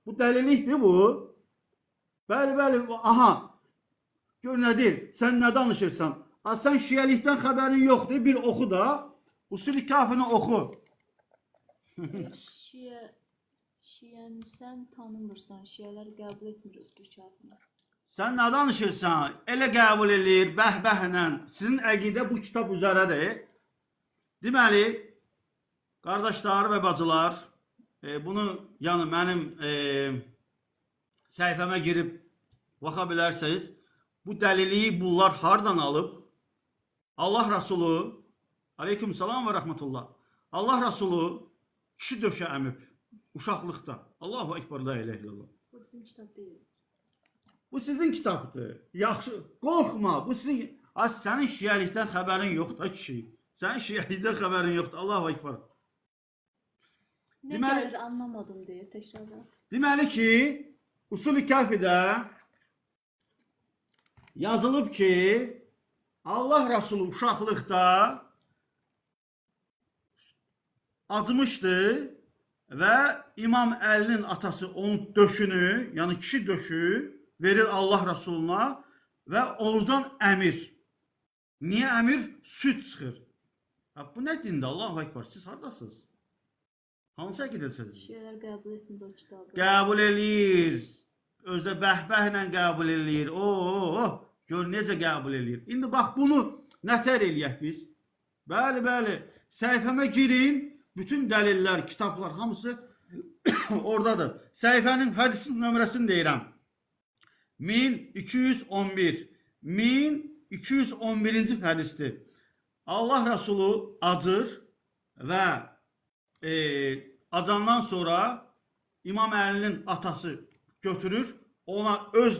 Bu dəlillikdir bu. Bəli, bəli. Aha. Gör nə deyir? Sən nə danışırsan? Sən şiəlikdən xəbərin yoxdur. Bir oxu da. Usul-i Kafini oxu. Şiyəni sən tanımırsan. Şiyələr qəbul etmir usul kafini. Sən nə danışırsan? Elə qəbul edir, bəhbəhlə. Sizin əqidə bu kitab üzərədir. Deməli, qardaşlar və bacılar, bunu yəni mənim səhifəmə girib baxa bilərsiniz. Bu dəliliyi bunlar hardan alıb? Allah Rasulü, aleyküm salam və rəhmətullah. Allah Rasulü kişi döşə əmib, uşaqlıqda. Allahu Ekber, la ilahe illallah. Bu bizim kitab deyil. Bu sizin kitabdır. Yaxşı, qorxma. Bu sizin... Sənin şiəlikdən xəbərin yoxdur, kişi. Sənin şiəlikdən xəbərin yoxdur. Allahu Ekber. Ne gəlir anlamadım deyə təkrarla. Deməli ki, Usul-i Kafidə yazılıb ki, Allah Rasulü uşaqlıqda acımışdı və İmam Əlinin atası onun döşünü, yəni kişi döşü verir Allah Rasuluna və oradan əmir. Niyə əmir? Süd çıxır. Bu nə dində? Allahu Ekber. Siz haradasınız? Hansı əqidəsiniz? Şiyələr qəbul etmir o kitabı. Qəbul eləyir. Özdə bəhbəhlə qəbul eləyir. Gör necə qəbul eləyir. İndi bax bunu nətər eləyək biz? Bəli, bəli. Səhifəmə girin. Bütün dəlillər, kitablar hamısı oradadır. Səhifənin hədisin nömrəsini deyirəm. 1211. 1211-ci hədisdir. Allah Rasulü acır və acandan sonra İmam Əlinin atası götürür, ona öz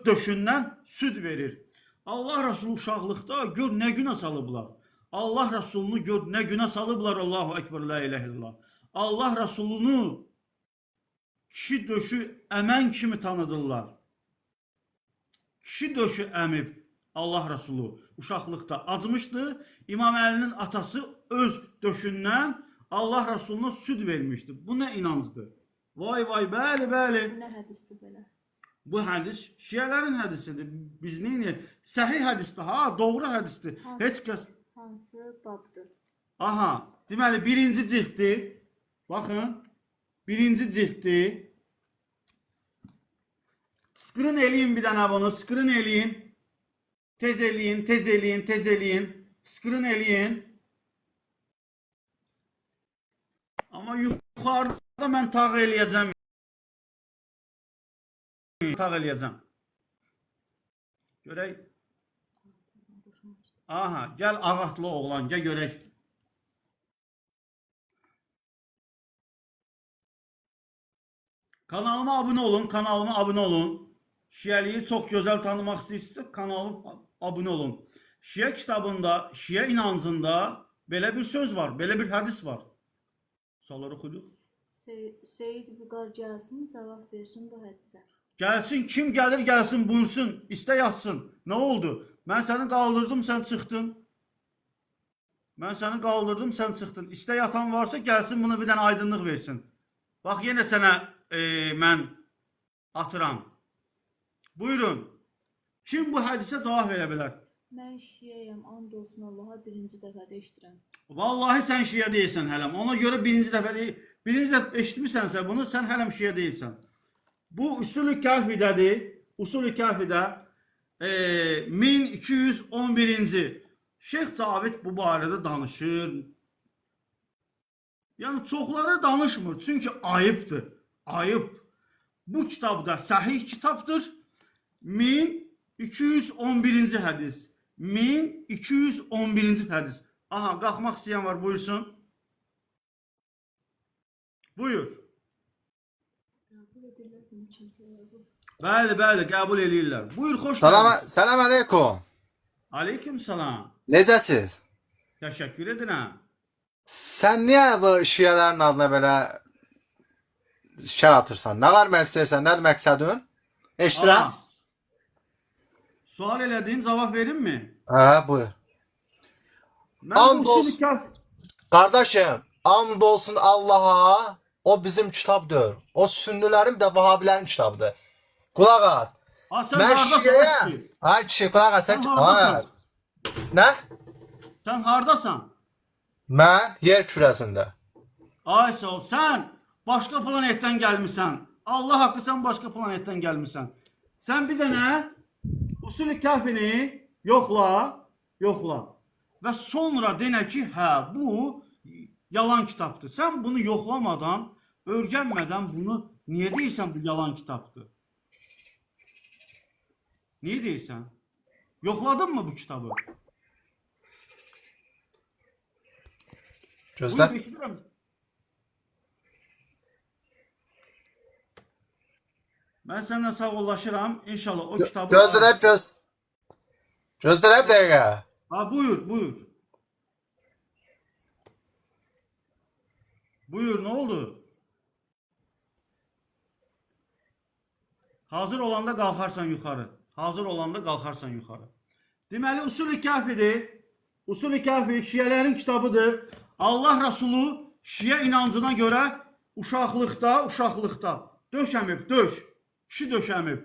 döşündən süd verir. Allah Rasulü uşaqlıqda gör nə günə salıblar. Allah Rasulunu gör nə günə salıblar. Allahu Ekber, la ilahe illallah. Allah Rasulunu kişi döşü əmən kimi tanıdırlar. Kişi döşü əmib Allah Rasulü uşaqlıqda acımışdı. İmam Əlinin atası öz döşündən Allah Rasuluna süd vermişdi. Bu nə inancdır? Vay vay, bəli, bəli. Bu nə hədisdir belə? Bu hədis şiələrin hədisidir. Biz neyini? Səhih hədisdir. Ha, doğru hədisdir. Heç kəs... Hansı babdır? Aha, deməli birinci cilddir. Baxın, birinci cilddir. Screen eləyin bir dənə bunu, screen eləyin. Tez eləyin, tez eləyin, tez eləyin. Screen eləyin. Amma yuxarıda mən tağ eləyəcəm. Tağ eləyəcəm. Görək. Aha, gəl ağatlı oğlan, gəl görək. Kanalıma abunə olun, kanalıma abunə olun. Şiəliyi çox gözəl tanımaq istəyirsinizsə, kanalıma abunə olun. Şiə kitabında, şiə inancında belə bir söz var, belə bir hədis var. Sualları oxuyuruq. Seyid Vüqar gəlsin, cavab versin bu hədisə. Gəlsin, kim gəlir gəlsin, buyursun, istə yatsın. Nə oldu? Mən səni qaldırdım, sən çıxdın. Mən səni qaldırdım, sən çıxdın. İstə yatan varsa gəlsin, buna bir dənə aydınlıq versin. Bax, yenə sənə mən atıram. Buyurun. Kim bu hədisə cavab verə bilər? Mən şiyəyəm, and olsun Allaha birinci dəfədə eşidirəm. Vallahi sən şiyə deyilsən hələm. Ona görə birinci dəfə eşitmisənsə bunu, sən hələm şiyə deyilsən. Bu Usul-i Kafidədir. Usul-i Kafidə 1211-ci. Şeyx Cavid bu barədə danışır. Yəni çoxları danışmır. Çünki ayıbdır. Ayıb. Bu kitabda səhih kitabdır. 1211-ci hədis. 1211-ci hədis. Aha, qalxmaq istəyən var, buyursun. Buyur. Bəli, bəli, qəbul eləyirlər. Buyur, xoş gəldin. Salam aleykum. Aleyküm salam. Necəsiz? Təşəkkür edirəm. Sən niyə bu şiyələrin adına belə şər atırsan? Nə vermək istəyirsən? Nədir məqsədin? Eşidirəm. Sual elədin, cavab verim mi? Buyur. Mən And bu olsun. Qardaşım, and olsun Allaha. O bizim kitabdır. O sünnilərin də Vahabilərin kitabıdır. Qulaq as. Ha, sen Mən hardasan şiyəyəm. ki? Ay kişi, qulaq as. Sen Ay. hardasan? Nə? Sen hardasan? Mən yer kürəsində. Ay sağ ol. Sen başka planetten gelmişsen. Allah hakkı sen başka planetten gelmişsen. Sen bir de ne? Usulü kahvini yokla. Yokla. Ve sonra dene ki ha bu yalan kitaptır. Sen bunu yoklamadan, örgenmeden bunu niye değilsen bu yalan kitaptır? Niye değilsen? Yokladın mı bu kitabı? Gözlə. Buyur, eşidirəm. Ben seninle sağollaşıram. İnşallah o kitabı... Gözlərə bir dəqiqə. Ha buyur, buyur. Buyur, ne oldu? Hazır olanda qalxarsan yuxarı. Hazır olanda qalxarsan yuxarı. Deməli, Usul-i Kafidir. Usul-i Kafi Şiyələrin kitabıdır. Allah Resulü Şiyə inancına görə uşaqlıqda döşəmib, kişi döşəmib.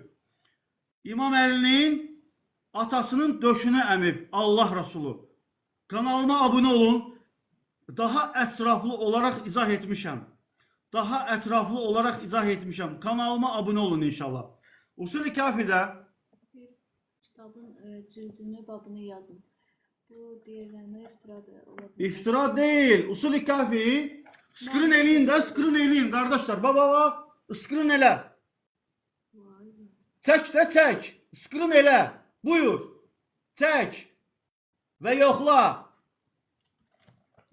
İmam Əlinin atasının döşünü əmib Allah Resulü. Kanalıma abunə olun. Daha ətraflı olaraq izah etmişəm. Kanalıma abunə olun inşallah. Usul-i Kafi'də Bir kitabın cildini, babını yazın. Bu deyirləmə iftiradır. Ola bilər. İftira değil. Usul-i Kafi screen eləyin də, screen eləyin qardaşlar. Baba, screen elə. Vay be. Çək də çək. Screen elə. Buyur. Çək. Və yoxla.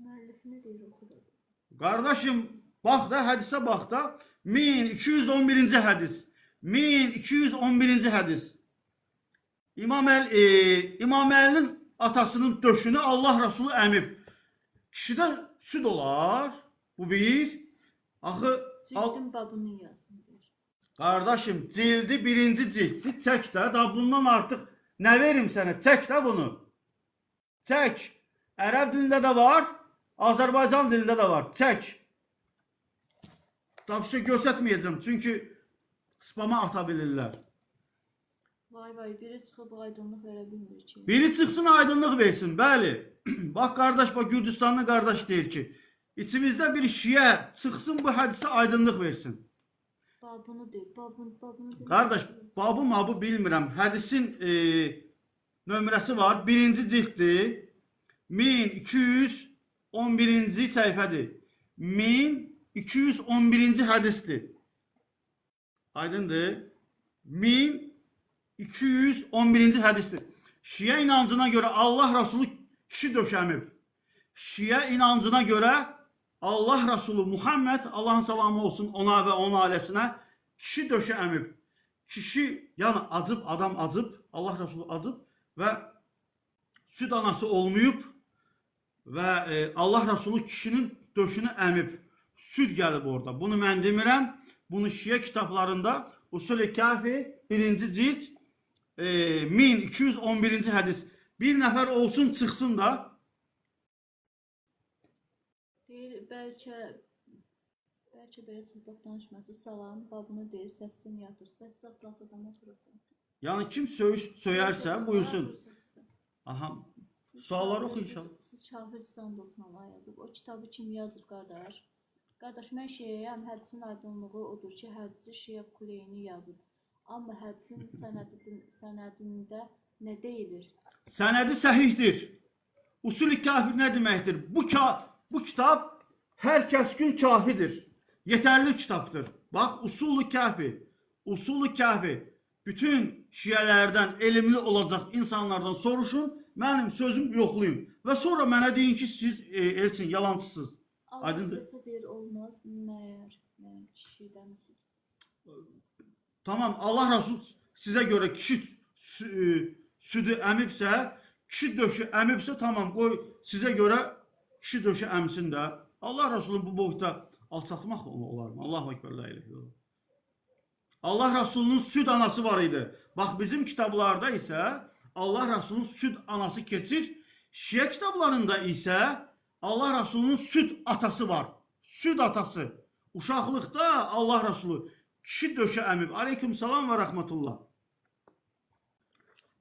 Müəllif nə deyir oxuda? Qardaşım, bax da, hədisə bax da. 1211-ci hədis. 1211-ci hədis. İmam Əlinin atasının döşünü Allah Resulü əmib. Kişidə süd olar. Bu bir. Axı Cildin babını yazın deyir. qardaşım, cildi birinci cildi çək də. Da bundan artıq nə verim sənə? Çək də bunu. Çək. Ərəb dilində də var. Azərbaycan dilində də var. Çək. Tabii bir şey göstərməyəcəm. Çünki spama ata bilirlər. Vay, biri çıxıb aydınlıq verə bilmir ki. Biri çıxsın aydınlıq versin. Bəli. Bax qardaş, bax Gürcüstanlı qardaş deyir ki, içimizdə bir şiə çıxsın bu hədisə aydınlıq versin. Babını deyir, babını deyir. Qardaş, babı mabı bilmirəm. Hədisin nömrəsi var. Birinci cilddir. 1211-ci səhifədir. 1211-ci hədisdir. Aydındır. 1211-ci hədisdir. Şiə inancına görə Allah Resulü kişi döşəmib. Şiə inancına görə Allah Resulü Muhammed, Allahın salamı olsun ona və onun ailəsinə, kişi döşə əmib. Kişi, yəni acıb, adam acıb, Allah Resulü acıb və süd anası olmayıb və Allah Resulü kişinin döşünü əmib. Süd gəlib orada. Bunu mən demirəm. Bunu Şiə kitablarında Usul-i Kafi 1-ci cild 1211-ci hədis. Bir nəfər olsun, çıxsın da. Deyir, bəlkə belə çılpaq danışması salam, babını deyir, səssin yatır. Səs saxlasa adama durur. Yəni kim söyərsə buyursun. Aha. Suallar oxu inşallah. Siz kafir İstanbul'dan yazıb. O kitabı kim yazır qardaş? Qardaş, mən Şiəyəm, hədisin aydınlığı odur ki, hədisi Şiə Kuleyni yazıb. Amma hədisin sənədində nə deyilir? Sənədi səhihdir. Usul-i Kafi nə deməkdir? Bu kitab hər kəs gün kafidir. Yetərli kitabdır. Bax, Usul-i Kafi. Usul-i Kafi. Bütün Şiələrdən elmli olacaq insanlardan soruşun, mənim sözüm yoxlayın. Və sonra mənə deyin ki, siz Elçin, yalancısınız. Allah istəsə deyir, olmaz, məyər kişidən Tamam, Allah Resulü sizə görə kişi südü əmibsə, kişi döşü əmibsə, tamam, qoy sizə görə kişi döşü əmsin də. Allah Resulü bu boyda alçatmaq olar mı? Allahu Ekber, la ilahe illallah. Allah Resulü'nün süd anası var idi. Bax, bizim kitablarda isə Allah Resulü'nün süd anası keçir. Şiə kitablarında isə Allah Resulü'nün süd atası var. Süd atası. uşaqlıqda Allah Rəsulu kişi döşə əmib. Aleyküm salam və rəhmətullah.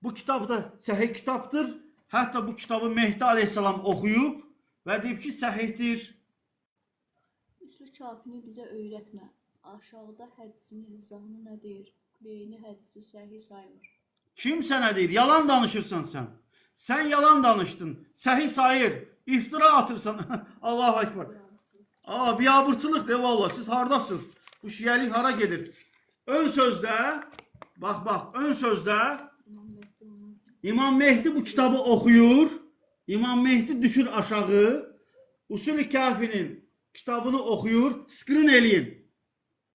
Bu kitab da səhih kitabdır. Hətta bu kitabı Mehdi Aleyhisselam oxuyub və deyib ki, səhihdir. Üslü kafini bizə öyrətmə. Aşağıda hədisinin izahını nə deyir? Kuleyni hədisi səhih saymır. Kim sənə deyir? Yalan danışırsan sən. Sən yalan danışdın. Səhih sayır. İftira atırsan. Allahu Ekber. Biabırçılıq de valla. Siz hardasınız? Bu şiəlik hara gedir? Ön sözdə, bax, ön sözdə İmam Mehdi bu kitabı oxuyur. İmam Mehdi düşür aşağı. Usul-i Kafinin kitabını oxuyur. Skrin eləyin.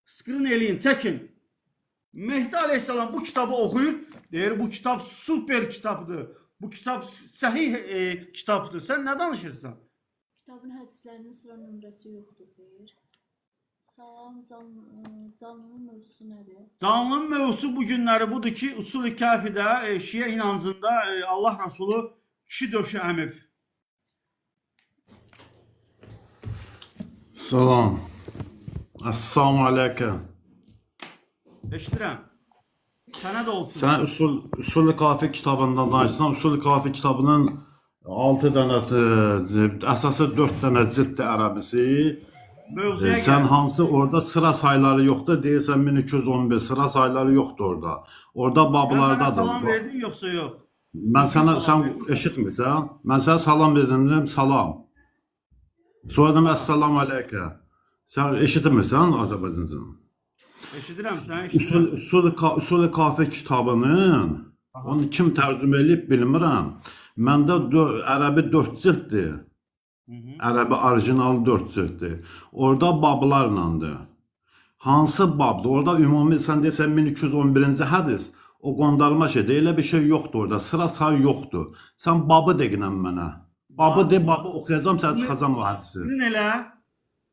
Skrin eləyin, çəkin. Mehdi Aleyhisselam bu kitabı oxuyur. Deyir, bu kitab super kitabdır. Bu kitab səhih kitabdır. Sən nə danışırsan? Kitabın hədislərinin sıra nömrəsi yoxdur deyir. Salam, canlının mövzusu nədir? Canlının mövzusu bu günləri budur ki, Usul-i Kafidə, Şiə inancında Allah Rəsulu kişi döşü əmib. Salam. Assalamu aleyküm. Eşidirəm. Sənə də olsun. Sən Usul-i Kafi kitabından danışsan, Usul-i Kafi kitabının 6 dənə, əsası 4 dənə cilddir ərəbisi. Mövzuya Sən gəl. hansı orada sıra sayları yoxdur, deyirsən 1211 sıra sayları yoxdur orada. Orada Sən mənə bablardadır. salam verdin yoxsa yox? Mən sənə, sən eşitmirsən? Mən sənə salam verdim, dedim salam. Sonra dedim əssalamu aleykə. Sən eşitmirsən Azərbaycancığım? Eşidirəm sən, eşidirəm. Usul-i Kafi kitabının, onu kim tərcümə edib bilmirəm. Məndə ərəbi 4 cilddir. Ərəbi orijinal 4 cilddir. Orada bablarlandır. Hansı babdır? Orada ümumi sən deyirsən 1211-ci hədis. O qondarma şeydir. Elə bir şey yoxdur orada. Sıra say yoxdur. Sən babı deginən mənə. Babı de, babı oxuyacam, sən çıxacam o hədisi. Skrin elə.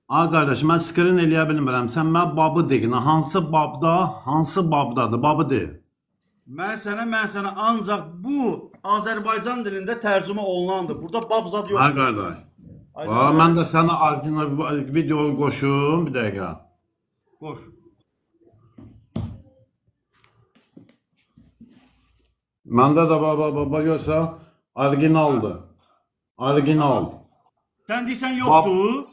Ay qardaş, mən skrin eləyə bilmirəm. Sən mənə babı deginə. Hansı babda, hansı babdadır? Babı de. Mən sənə ancaq bu Azərbaycan dilində tərcümə olunandır. Burada bab zad yoxdur. Ay qardaş. Mən də sənə orijinal videonu qoşum, bir dəqiqə. Qoş. Məndə də baba görsən, orijinaldır. Orijinal. Sən deyirsən yoxdur.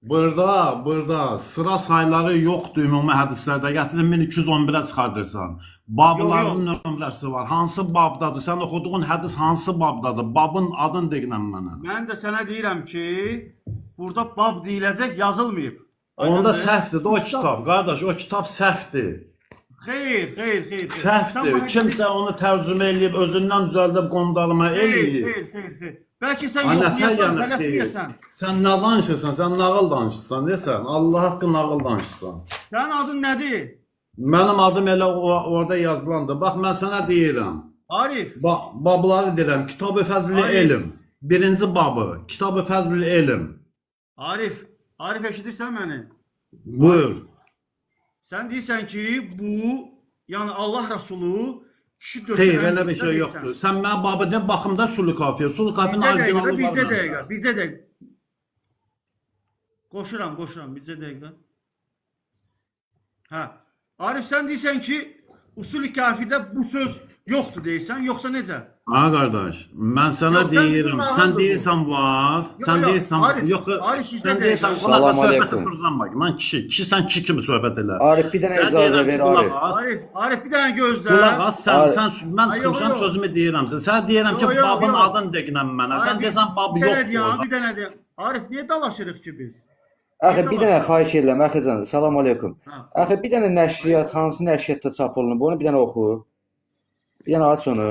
Burada sıra sayları yoxdur ümumi hədislərdə. Gətirin 1211-ə çıxardırsan. Babların nömrəsi var. Hansı babdadır? Sən oxuduğun hədis hansı babdadır? Babın adını deginən mənə. Mən də sənə deyirəm ki, burada bab deyiləcək yazılmayıb. Onda səhvdir də o kitab. Qardaş, o kitab səhvdir. Xeyr. Səhvdir. Kimsə onu tərcümə eləyib, özündən düzəldib qondarma eləyib. Xeyr. Bəlkə sən Nətər yoxlayasan, yəni tələf xeyr? edəsən. Sən nə danışırsan? Sən nağıl danışırsan, desən? Allah haqqı nağıl danışırsan. Sənin adın nədir? Mənim adım elə orada yazılandır. Bax, mən sənə deyirəm. Arif. Babları deyirəm. Kitab-ı Fəzl-i Arif. Elm. Birinci babı. Kitab-ı Fəzl-i Elm. Arif eşidirsən məni? Buyur. Sən deyirsən ki, bu, yəni Allah Rəsulu kişi döşən. Xeyr, elə bir şey yoxdur. Sən mənə babı de, baxımda Usul-i Kafiyə. Usul-i Kafinin orijinalı var məndə. Bizə dəqiqə. Qoşuram, bizə dəqiqə. Hə. Arif, sən deyirsən ki, Usul-i Kafidə bu söz yoxdur deyirsən, yoxsa necə? Ha qardaş, mən sənə Yox, sən deyirəm, nağıldır sən bu. deyirsən var, sən yox, deyirsən, Arif, yox, Arif, sən bizə deyirsən, deyirsən. qulaq Salam söhbəti aleykum. fırlanma. Mən kişi sən kişi kimi söhbət elə. Arif bir dənə Sən icazə deyirəm ver ki, qulaq Arif. as. Arif bir dənə gözlə. Qulaq as, mən Ay, çıxmışam yox. sözümü deyirəm sizə. Sən deyirəm ki, Yox, yox, babın yox. adını deginən mənə. Sən Arif, deyirsən bab bir dənə yoxdur deyəm, orada. bir dənə deyəm. Arif, niyə dalaşırıq ki biz? Axı bir dənə xahiş edirəm əxican. Salam aleykum. Hə. Axı bir dənə nəşriyyat hansı nəşriyyatda çap olunub? Onu bir dənə oxu. Bir dənə aç onu.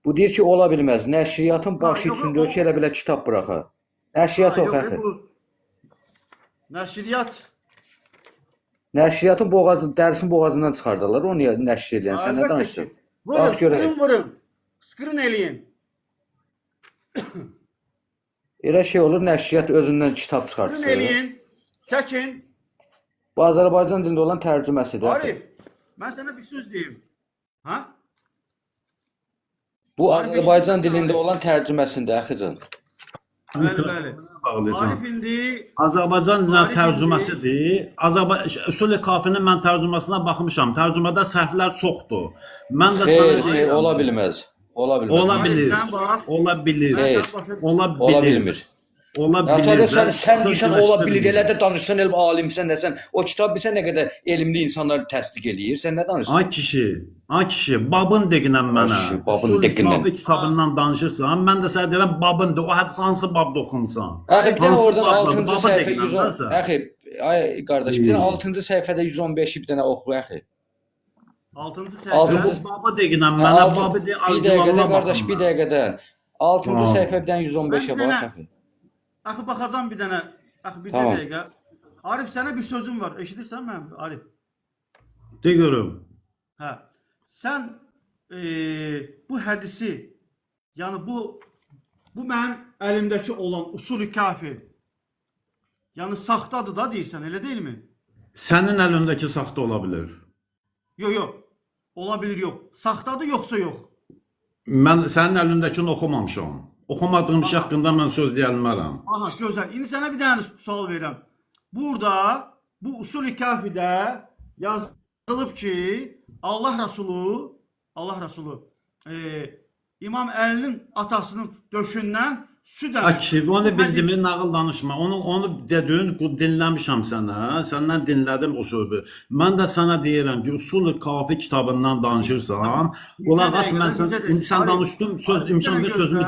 Bu deyir ki, ola bilməz. Nəşriyyatın başı yox, üçündür ki, elə belə kitab buraxa. Nəşriyyat oxu axı. Nəşriyyat. Nəşriyyatın dərsin boğazından çıxardarlar. Onu niyə nəşr edirsən? Sən nə danışırsan? Bax görək. Vurun. Skrin eləyin. Elə şey olur, nəşriyyat özündən kitab Skrin çıxartsın. eləyin. Çəkin. Bu Azərbaycan dilində olan tərcüməsidir. axı. Arif, mən sənə bir söz deyim. Ha? Bu Azərbaycan dilində olan tərcüməsində əxican. Bəli, bəli. Bağlayırsan. Arif indi Azərbaycan dilinin Arif tərcüməsidir. Usul-i Kafinin mən tərcüməsinə baxmışam. Tərcümədə səhvlər çoxdur. Mən də Xeyr, sana xeyr, deyirəm. ola bilməz. Ola bilməz. Ola bilir. Sən bax. Ola bilir. Xeyr. Ola Ola bilir. bilmir. Ola Ya bilir. tabii sen deyirsən ola bilir, Söz elə də danışsan elm alimsən nəsən. O kitab bilsən nə qədər elmli insanlar təsdiq eləyir. Sən nə danışırsan? Ay kişi, babın deginən mənə. Ay kişi, babın Usul-i deginən. Kafi kitabından danışırsan, mən də sənə deyirəm babındır. O hədis hansı babda oxumusan? Əxi bir dənə Hansı oradan babdadır? 6-cı Baba səhifə deginən 110. mənsə. Əxi, ay qardaş, bir dənə 6-cı səhifədə 115-i bir dənə oxu əxi. 6-cı Altıncı- səhifə. Babı deginən mənə, babı de Bir dəqiqədə qardaş, bir baxın. dəqiqədə. 6-cı Tamam. səhifədən 115-ə Ben bir bax dənə- əxi. Axı baxacam bir dənə. Axı bir Tamam. dəqiqə. Arif sənə bir sözüm var. Eşidirsən mənim Arif? De görüm. Hə. Sən bu hədisi, yəni bu mənim əlimdəki olan usul-i kafi. Yəni saxtadır da deyirsən, elə deyilmi? Sənin əlindəki saxta ola bilər. Yox, yox. Ola bilir yox. Saxtadır yoxsa yox? Mən sənin əlindəkini oxumamışam. Oxumadığım şey haqqında mən söz deyə bilmərəm. Aha, gözəl. İndi sənə bir dənə sual verirəm. Burada bu usul-i kafidə yazılıb ki, Allah Rəsulu İmam Əlinin atasının döşündən süd əmir. Akşi, onu bildiyimi nağıl danışma. Onu dedin, dinləmişəm sənə. Səndən dinlədim o sözü. Mən də sənə deyirəm ki, Usul-i Kafi kitabından danışırsan, qulaq as, mən indi sən danışdın, söz imkan ver sözümü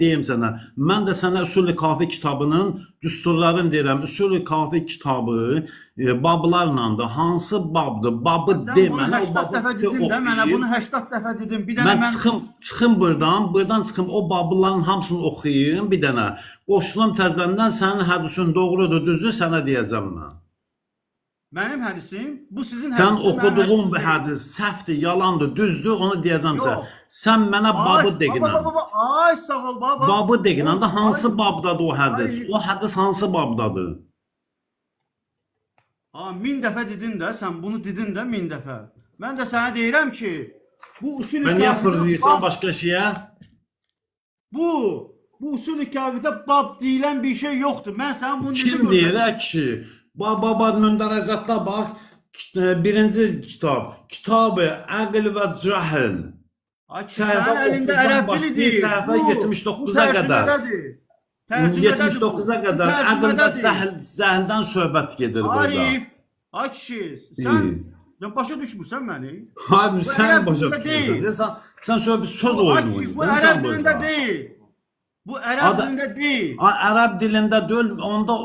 deyim sənə. Mən də sənə Usul-i Kafi kitabının düsturlarını deyirəm. Usul-i Kafi kitabı bablarla da hansı babdır? Babı de mənə, o babı de Mənə bunu oxuyayım. 80 dəfə dedim. Bir dənə Mən mən çıxım buradan çıxım o babların hamısını oxuyayım bir dənə. Qoşulum təzədən sənin hədisin doğrudur, düzdür sənə deyəcəm mən. mənim hədisim, bu sizin Sən hədisim, oxuduğun mənim bu hədisim. hədis səhvdir, yalandır, düzdür, onu deyəcəm Yox. sənə. Sən mənə babı Ay, deginən. baba, ay sağ ol baba. Babı deginən də hansı Ay, babdadır o hədis? Ay. O hədis hansı babdadır? 1000 dəfə dedin də, sən bunu dedin də 1000 dəfə. Mən də sənə deyirəm ki, bu usul-i Mən niyə kafidə fırlayırsan bab- başqa şeyə? Bu usul-i kafidə bab deyilən bir şey yoxdur. Mən sənə bunu Kim deyir ki? Baba mündərəcətdə bax, birinci kitab, Kitab-ı Əql və Cəhl. Səhifə 30-dan başlayır, səhifə 79-a qədər. 79-a qədər əql və cəhldən söhbət gedir burada. Arif, ay kişi, sən başa düşmürsən məni? Abi sən ərəb başa dilində düşmürsən. deyil. Sən söz oyunu Bu oynayırsan ərəb sən dilində burada. deyil. Bu ərəb Ada- dilində deyil. Ərəb dilində deyil, onda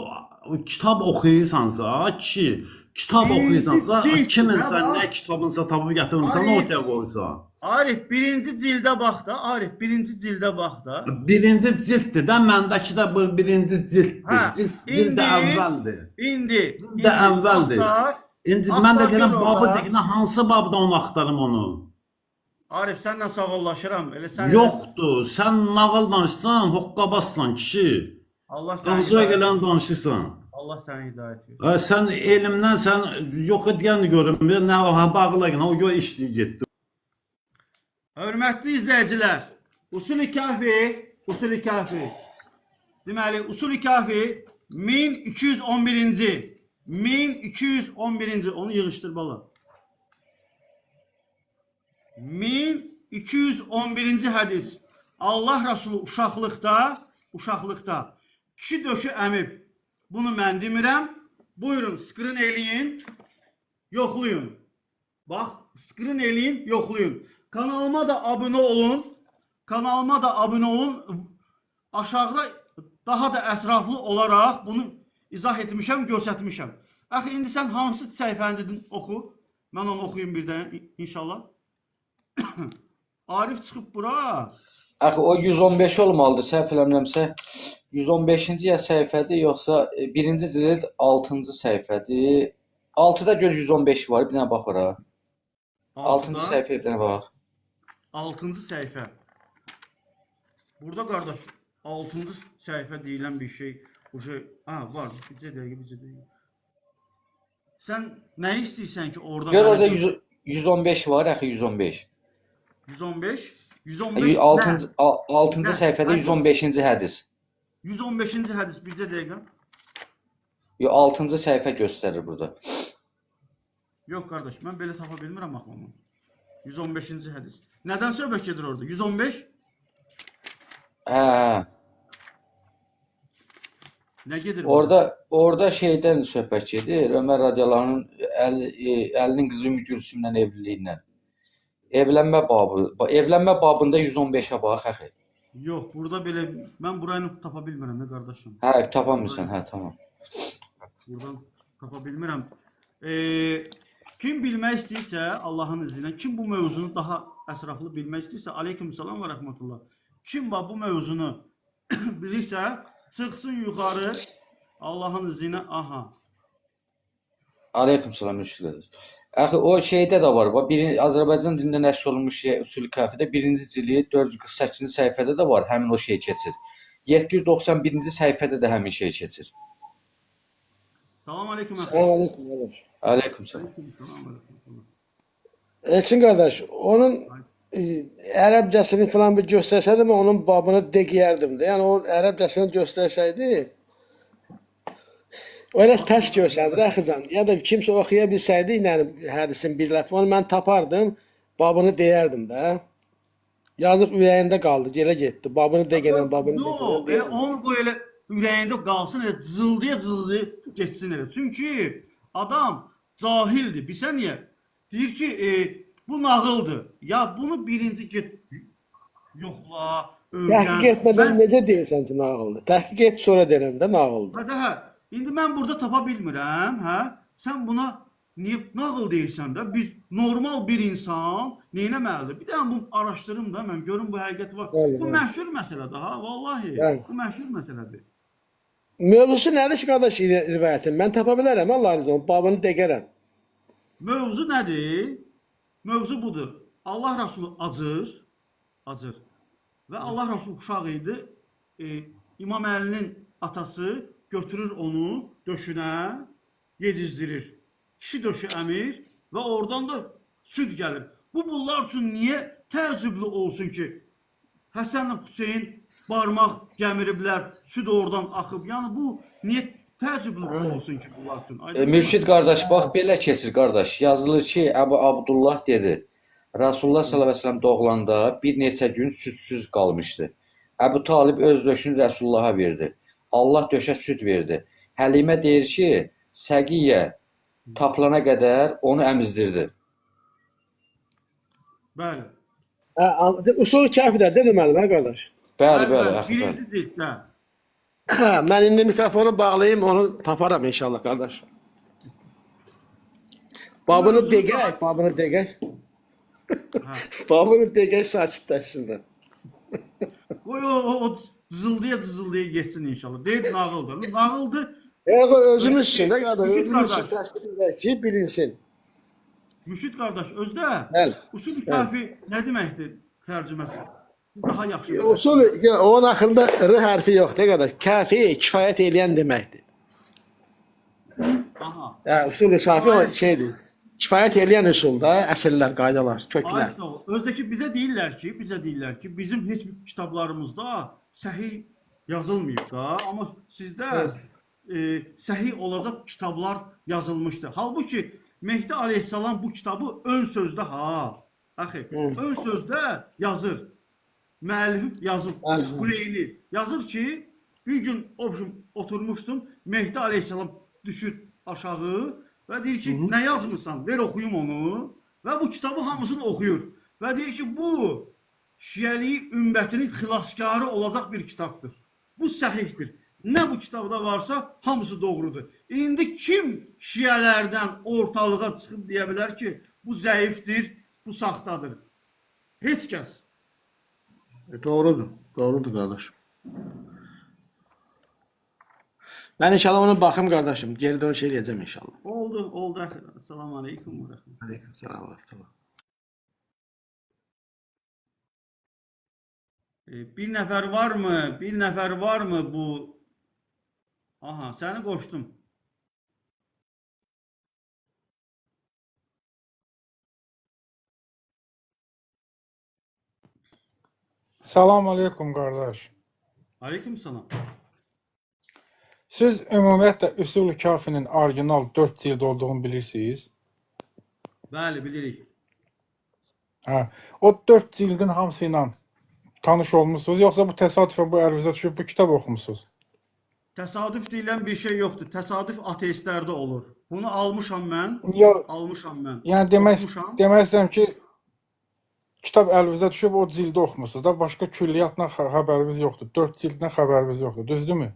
kitab oxuyursansa, kişi, kitab oxuyursansa, Birinci kimin cilt, sən ha, nə kitabınsa tapıb gətirmirsən, Arif. ortaya qoyursan. Arif, birinci cildə bax da, Arif, birinci cildə bax da. Birinci cilddir də, məndəki də bu birinci cilddir. Hə, Cild də indi- əvvəldir. İndi də əvvəldir. axtar. İndi Axtar mən də deyirəm, gör babı orada. deyinə hansı babda onu axtarım onu? Arif, sənlə sağollaşıram. Elə sən Yoxdur, sən nağıl danışsan, hoqqabazsan kişi. Allah səni Ağzına hidayət gələn danışırsan. Allah səni hidayət etsin. Sən elmdən sən yox ediyən görünmür, nə o bağla o yox iş getdi. Hörmətli izləyicilər, Usul-i Kafi. Deməli, Usul-i Kafi 1211-ci onu yığışdır bala. 1211-ci hədis. Allah Rəsulu uşaqlıqda kişi döşü əmib. Bunu mən demirəm. Buyurun, skrin eləyin, yoxlayın. Bax, skrin eləyin, yoxlayın. Kanalıma da abunə olun. Aşağıda daha da ətraflı olaraq bunu izah etmişəm, göstərmişəm. Axı indi sən hansı səhifəni dedin oxu? Mən onu oxuyum bir də inşallah. Arif çıxıb bura. Axı o 115 olmalıdır, səhv eləmirəmsə. 115-ci ya səhifədir, yoxsa 1-ci cild 6-cı səhifədir. 6-da gör 115 var, bir dənə bax ora. 6-cı səhifəyə bir dənə bax. 6-cı səhifə. Burada qardaş 6-cı səhifə deyilən bir şey. Var. Bircə dəqiqə. Sən nə istəyirsən ki orada? Gör orada 115 var, axı 115. 115. 115 6-cı səhifədə 115-ci hədis. 115-ci hədis bizə dəqiqə. Yox, 6-cı səhifə göstərir burada. Yox qardaş, mən belə tapa bilmirəm axı. 115-ci hədis. Nədən söhbət gedir orada? 115? Hə. Nə gedir? Orada şeydən söhbət gedir. Ömər radiyallahu əlinin qızı Ümmü Gülsümlə evliliyindən. Evlənmə babında 115-ə bax axı. Yox, burada belə mən burayı tapa bilmirəm də qardaşım. Hə, tapamırsan, hə, tamam. Buradan tapa bilmirəm. Kim bilmək istəyirsə Allahın izni ilə, kim bu mövzunu daha ətraflı bilmək istəyirsə, aleykümsalam və rəhmətullah. Kim bu mövzunu bilirsə, çıxsın yuxarı Allahın izni ilə. Aha. Aleykümsalam, müşkil. Axı o şeydə də var. Azərbaycan dilində nəşr olunmuş Usul-i Kafidə 1-ci cildin 448-ci səhifədə də var, həmin o şey keçir. 791-ci səhifədə də həmin şey keçir. Salam aleyküm. Aleyküm kardeş. Aleykümsalam. Elçin kardeş, onun Ərəbcəsini falan bir göstərsəydim, onun babını degiyərdim də. Yəni o Ərəbcəsini göstərsəydi, öyle tərs görsəndir axıcan. Ya da kimsə oxuya bilsəydi, yəni hədisin bir ləf, onu mən tapardım, babını deyərdim də. Yazıq ürəyində qaldı, gələ getdi. Babını degənən, babını degənən. Yox, onu qoy elə ürəyində qalsın, elə cızıldıya geçsin elə. Çünki adam cahildir. Bilsən niyə? Deyir ki, bu nağıldır. Ya bunu birinci get yoxla, öyrən. Təhqiq etmədən necə deyirsən ki, nağıldır? Təhqiq et, sonra deyirəm də nağıldır. Hə. İndi mən burada tapa bilmirəm, hə? Sən buna niyə nağıl deyirsən də? Biz normal bir insan neynəməlidir? Bir də bunu araşdırım da, mən görüm bu həqiqət var. Bu məşhur məsələdir ha, vallahi. Bu məşhur məsələdir. Mövzusu nədir ki, qardaş rivayətin? Mən tapa bilərəm, Allah'ın izniyle, babını degərəm. Mövzu nədir? Mövzu budur. Allah Rasulü acır. Və Allah Rasulü uşaq idi. İmam Əlinin atası götürür onu döşünə, yedizdirir. Kişi döşü əmir və oradan da süd gəlir. Bunlar üçün niyə təəccüblü olsun ki, Həsənlə Hüseyin barmaq gəmiriblər, süd oradan axıb. Yəni bu niyə təəccüblü olsun ki, bunlar üçün? Mürşid qardaş, bax belə keçir qardaş. Yazılır ki, Əbu Abdullah dedi. Rasulullah s.ə.v doğulanda bir neçə gün südsüz qalmışdı. Əbu Talib öz döşünü Rəsulullaha verdi. Allah döşə süd verdi. Həlimə deyir ki, Səqiyyə tapılana qədər onu əmizdirdi. Bəli. Usul-i Kafidə deməli, hə qardaş? Bəli. Birinci cilddə. Mən indi mikrofonu bağlayayım, onu taparam inşallah qardaş. Babını degək. Babını degək sakitləşsin. Qoy o cızıldıya geçsin inşallah. Deyib nağıldır. Nağıldır. Özümüz üçün də qardaş, özümüz üçün təsbit edək ki, bilinsin. Müşid qardaş, özdə usul-i kafi nə deməkdir tərcüməsi? Siz daha yaxşı bilirsiniz. Usul, onun axırında r hərfi yoxdur qardaş. Kafi kifayət eləyən deməkdir. Aha. Usul-i kafi o şeydir. Kifayət eləyən usulda əsrlər, qaydalar, köklər. Özdəki bizə deyirlər ki, bizim heç bir kitablarımızda səhih yazılmayıb da, amma sizdə səhih olacaq kitablar yazılmışdır. Halbuki Mehdi Aleyhisselam bu kitabı ön sözdə ön sözdə yazır. Müəllif yazıb, Kuleyni yazır ki, bir gün oturmuşdum, Mehdi Aleyhisselam düşür aşağı və deyir ki, nə yazmışsan, ver oxuyum onu və bu kitabı hamısını oxuyur. Və deyir ki, bu Şiəli ümmətinin xilaskarı olacaq bir kitabdır. Bu səhihdir. Nə bu kitabda varsa hamısı doğrudur. İndi kim şiələrdən ortalığa çıxıb deyə bilər ki, bu zəifdir, bu saxtadır? Heç kəs. Doğrudur qardaş. Mən inşallah ona baxım qardaşım. Geri dönüş eləyəcəm inşallah. Oldu. Assalamu aleykum. Aleyküm selam və rəhmətullah. Bir nəfər varmı bu? Aha, səni qoşdum. Salam aleykum qardaş. Aleyküm salam. Siz ümumiyyətlə Üsul-i Kafinin orijinal 4 cild olduğunu bilirsiniz. Bəli, bilirik. Hə. O 4 cildin hamısı ilə tanış olmusunuz, yoxsa bu təsadüfən bu əlinizə düşüb bu kitab oxumusunuz? Təsadüf deyilən bir şey yoxdur. Təsadüf ateistlərdə olur. Bunu almışam mən. Ya, Almışam mən. yəni Oxumuşam. demək istəyirəm ki, kitab əlinizə düşüb o cildi oxumusunuz da, başqa külliyyatla xəbəriniz yoxdur. 4 cilddən xəbəriniz yoxdur, düzdürmü?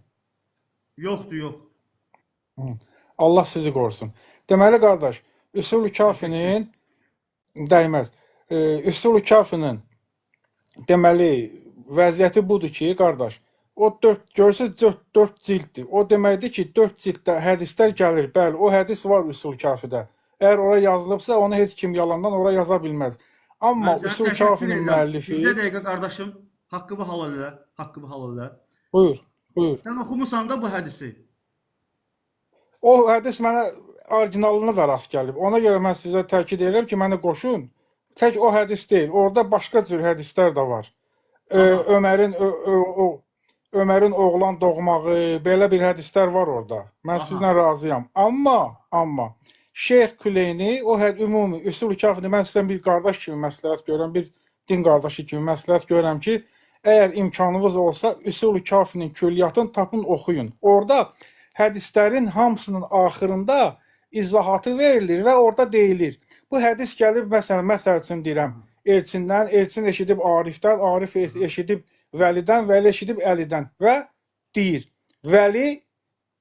Yoxdur, yox. Allah sizi qorusun. Deməli qardaş, Üsul-i Kafinin dəyməz. Üsul-i Kafinin deməli vəziyyəti budur ki, qardaş, o 4 görürsüz 4 cilddir. O deməkdir ki, 4 cilddə hədislər gəlir. Bəli, o hədis var Üsul-i Kafidə. Əgər ora yazılıbsa, onu heç kim yalandan ora yaza bilməz. Amma Mən sənə Üsul-i təşəkkür Kafinin edirəm. müəllifi, Bircə dəqiqə qardaşım, haqqımı halal elə. Haqqımı halal elə. buyur, buyur. Sən oxumusan da bu hədisi. O hədis mənə orijinalına da rast gəlib. Ona görə mən sizə təkid edirəm ki, məni qoşun. Tək o hədis deyil. Orada başqa cür hədislər də var. Ömərin oğlan doğmağı, belə bir hədislər var orada. Mən sizlə razıyam. Amma Şeyx Küleyni o ümumi Üsul-i Kafini mən sizdən bir qardaş kimi məsləhət görürəm, bir din qardaşı kimi məsləhət görürəm ki, əgər imkanınız olsa Üsul-i Kafinin külliyyatını tapın, oxuyun. Orada hədislərin hamısının axırında izahatı verilir və orada deyilir. Bu hədis gəlib, məsəl üçün deyirəm, elçindən, elçin eşidib Arifdən, Arif eşidib Vəlidən, Vəli eşidib Əlidən və deyir, Vəli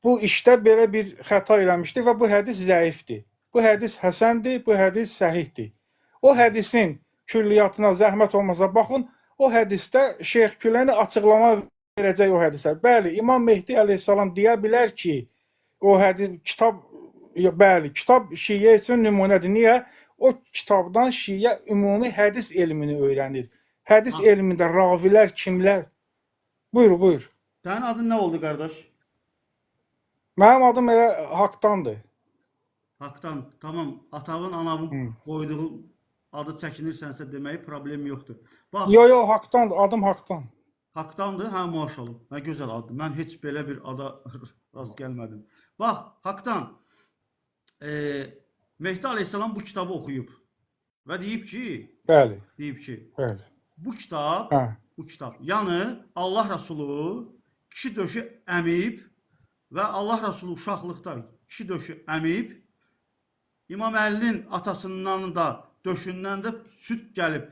bu işdə belə bir xəta eləmişdi və bu hədis zəifdir. Bu hədis həsəndir, bu hədis səhihdir. O hədisin külliyyatına zəhmət olmasa baxın, o hədisdə Şeyx Küleyni açıqlama verəcək o hədisə. Bəli, İmam Mehdi əleyhissalam deyə bilər ki, o hədis kitab, bəli, kitab şiə üçün nümunədir. Niyə? O kitabdan şiə ümumi hədis elmini öyrənir. Hədis elmində ravilər kimlər? Buyur, buyur. Sənin adın nə oldu qardaş? Mənim adım elə Haqdandır. Haqdan. Tamam. Atavın, anavın qoyduğu adı çəkinirsənsə deməyi problem yoxdur. Bax, Yo, Haqdandır, adım Haqdan. Haqdandır. Hə, maşallah. Nə gözəl addır. Mən heç belə bir ada rast gəlmədim. Bax, Haqdan. Mehdi əleyhissalam bu kitabı oxuyub və deyib ki, Bəli. bu kitab, yəni Allah Rəsulu kişi döşü əmib və Allah Rəsulu uşaqlıqda kişi döşü əmib, İmam Əlinin atasından da döşündən də süd gəlib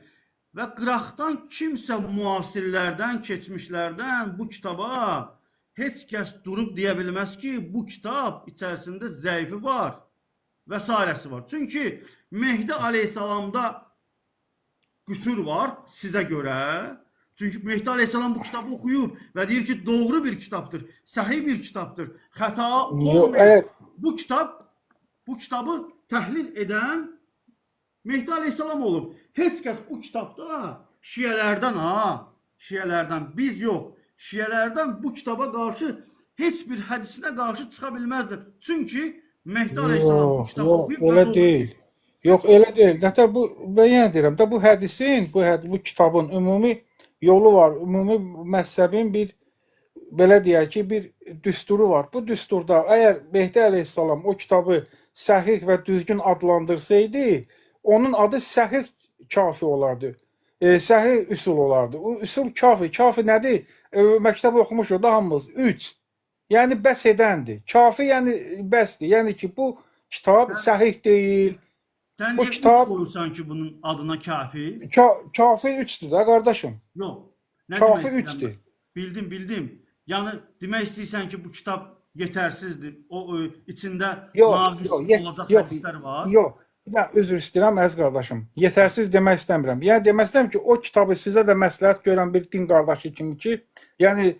və qıraqdan kimsə müasirlərdən, keçmişlərdən bu kitaba heç kəs durub deyə bilməz ki, bu kitab içərisində zəifi var və s. var. Çünki Mehdi əleyhissalamda qüsur var sizə görə. Çünki Mehdi əleyhissalam bu kitabı oxuyub və deyir ki, doğru bir kitabdır, səhih bir kitabdır, xəta olmayır. Bu kitabı təhlil edən Mehdi əleyhissalam olub. Heç kəs bu kitabda şiələrdən biz yox, şiələrdən bu kitaba qarşı heç bir hədisinə qarşı çıxa bilməzdir. Çünki Mehdi əleyhissalam bu kitabı oxuyub və elə deyil. Yox, elə deyil. Nətər bu, mən yenə deyirəm də bu hədisin, bu kitabın ümumi yolu var, ümumi məzhəbin bir, belə deyək ki, bir düsturu var. Bu düsturda əgər Mehdi əleyhissalam o kitabı səhih və düzgün adlandırsaydı, onun adı səhih kafi olardı. Səhih üsul olardı. O üsul kafi. Kafi nədir? Məktəb oxumuşuq da hamımız. 3. Yəni bəs edəndir. Kafi yəni bəsdir. Yəni ki, bu kitab səhih deyil. Sən Bu niyə kitab qoyursan ki, bunun adına kafi? kafi 3'dür də qardaşım. Yox. Nə Kafi demək istəyirəm 3'dür. mən? Bildim. Yəni demək istəyirsən ki, bu kitab yetərsizdir. O içində naqis olacaq hədislər var. Yox. Bir də üzr istəyirəm əziz qardaşım. Yetərsiz demək istəmirəm. Yəni demək istəyirəm ki, o kitabı sizə də məsləhət görən bir din qardaşı kimi ki, yəni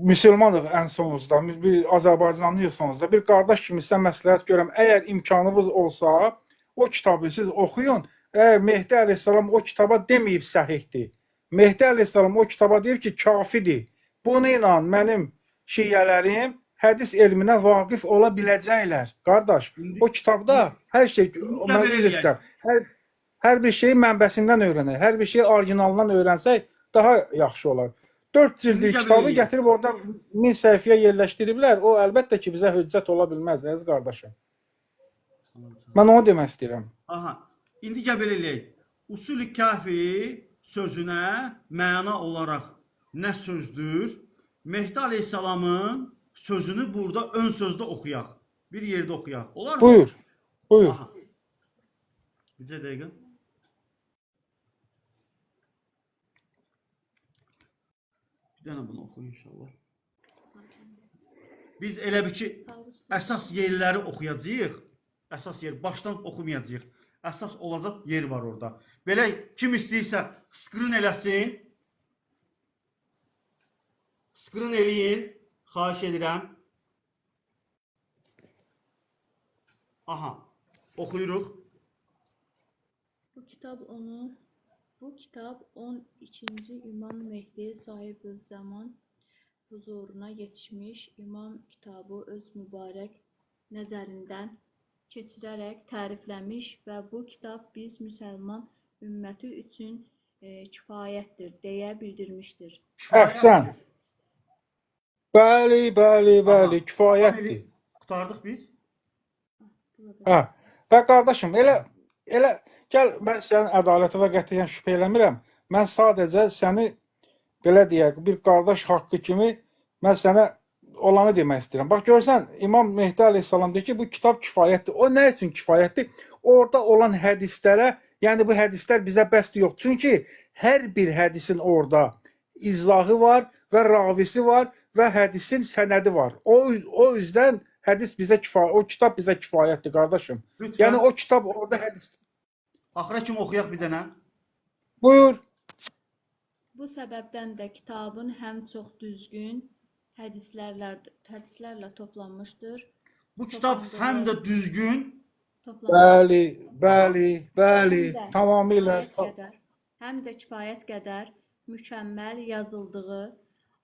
müsəlmanıq ən sonunuzda, bir Azərbaycanlıyıq sonunuzda, bir qardaş kimi sizə məsləhət görəm. Əgər imkanınız olsa, o kitabı siz oxuyun. Əgər Mehdi əleyhissalam o kitaba deməyib səhihdir. Mehdi əleyhissalam o kitaba deyib ki, kafidir. Bunu ilə mənim şiələrim hədis elminə vaqif ola biləcəklər. Qardaş, o kitabda hər şey, mən üzr istəyirəm, hər bir şeyi mənbəsindən öyrənək, hər bir şeyi orijinalından öyrənsək, daha yaxşı olar. 4 cildli Necə kitabı biləyim? gətirib orada 1000 səhifəyə yerləşdiriblər. O əlbəttə ki, bizə hüccət ola bilməz, əziz qardaşım. Mən onu demək istəyirəm. Aha. İndi gəl belə eləyək. Usul-i Kafi sözünə məna olaraq nə sözdür? Mehdi Aleyhisselamın sözünü burada ön sözdə oxuyaq. Bir yerdə oxuyaq. Olar mı? Buyur. Buyur. Aha. Bircə dəqiqə. Bir dənə bunu oxuyun inşallah. Biz elə bir ki, əsas yerləri oxuyacağıq. Əsas yer başdan oxumayacağıq. Əsas olacaq yer var orada. Belə kim istəyirsə skrin eləsin. Skrin eləyin. Xahiş edirəm. Aha. Oxuyuruq. Bu kitab 12-ci İmam Mehdi sahib-ı-zaman huzuruna yetişmiş. İmam kitabı öz mübarək nəzərindən keçirərək tərifləmiş və bu kitab biz müsəlman ümməti üçün kifayətdir deyə bildirmişdir. Əhsən. Bəli, bəli, bəli, kifayətdir. Qutardıq biz. Hə. Və qardaşım, elə gəl, mən sənin ədalətə və qətiyyən şübhə eləmirəm. Mən sadəcə səni belə deyək, bir qardaş haqqı kimi mən sənə olanı demək istəyirəm. Bax görsən, İmam Mehdi Aleyhisselam deyir ki, bu kitab kifayətdir. O nə üçün kifayətdir? Orada olan hədislərə, yəni bu hədislər bizə bəsdir yox. Çünki hər bir hədisin orada izahı var və ravisi var və hədisin sənədi var. O yüzden hədis bizə o kitab bizə kifayətdir qardaşım. Lütfən. Yəni o kitab orada hədis. Axıra kimi oxuyaq bir dənə. Buyur. Bu səbəbdən də kitabın həm çox düzgün hədislərlə toplanmışdır. Bu kitab həm də düzgün, Bəli, bəli, bəli, tamamilə. Həm də kifayət qədər mükəmməl yazıldığı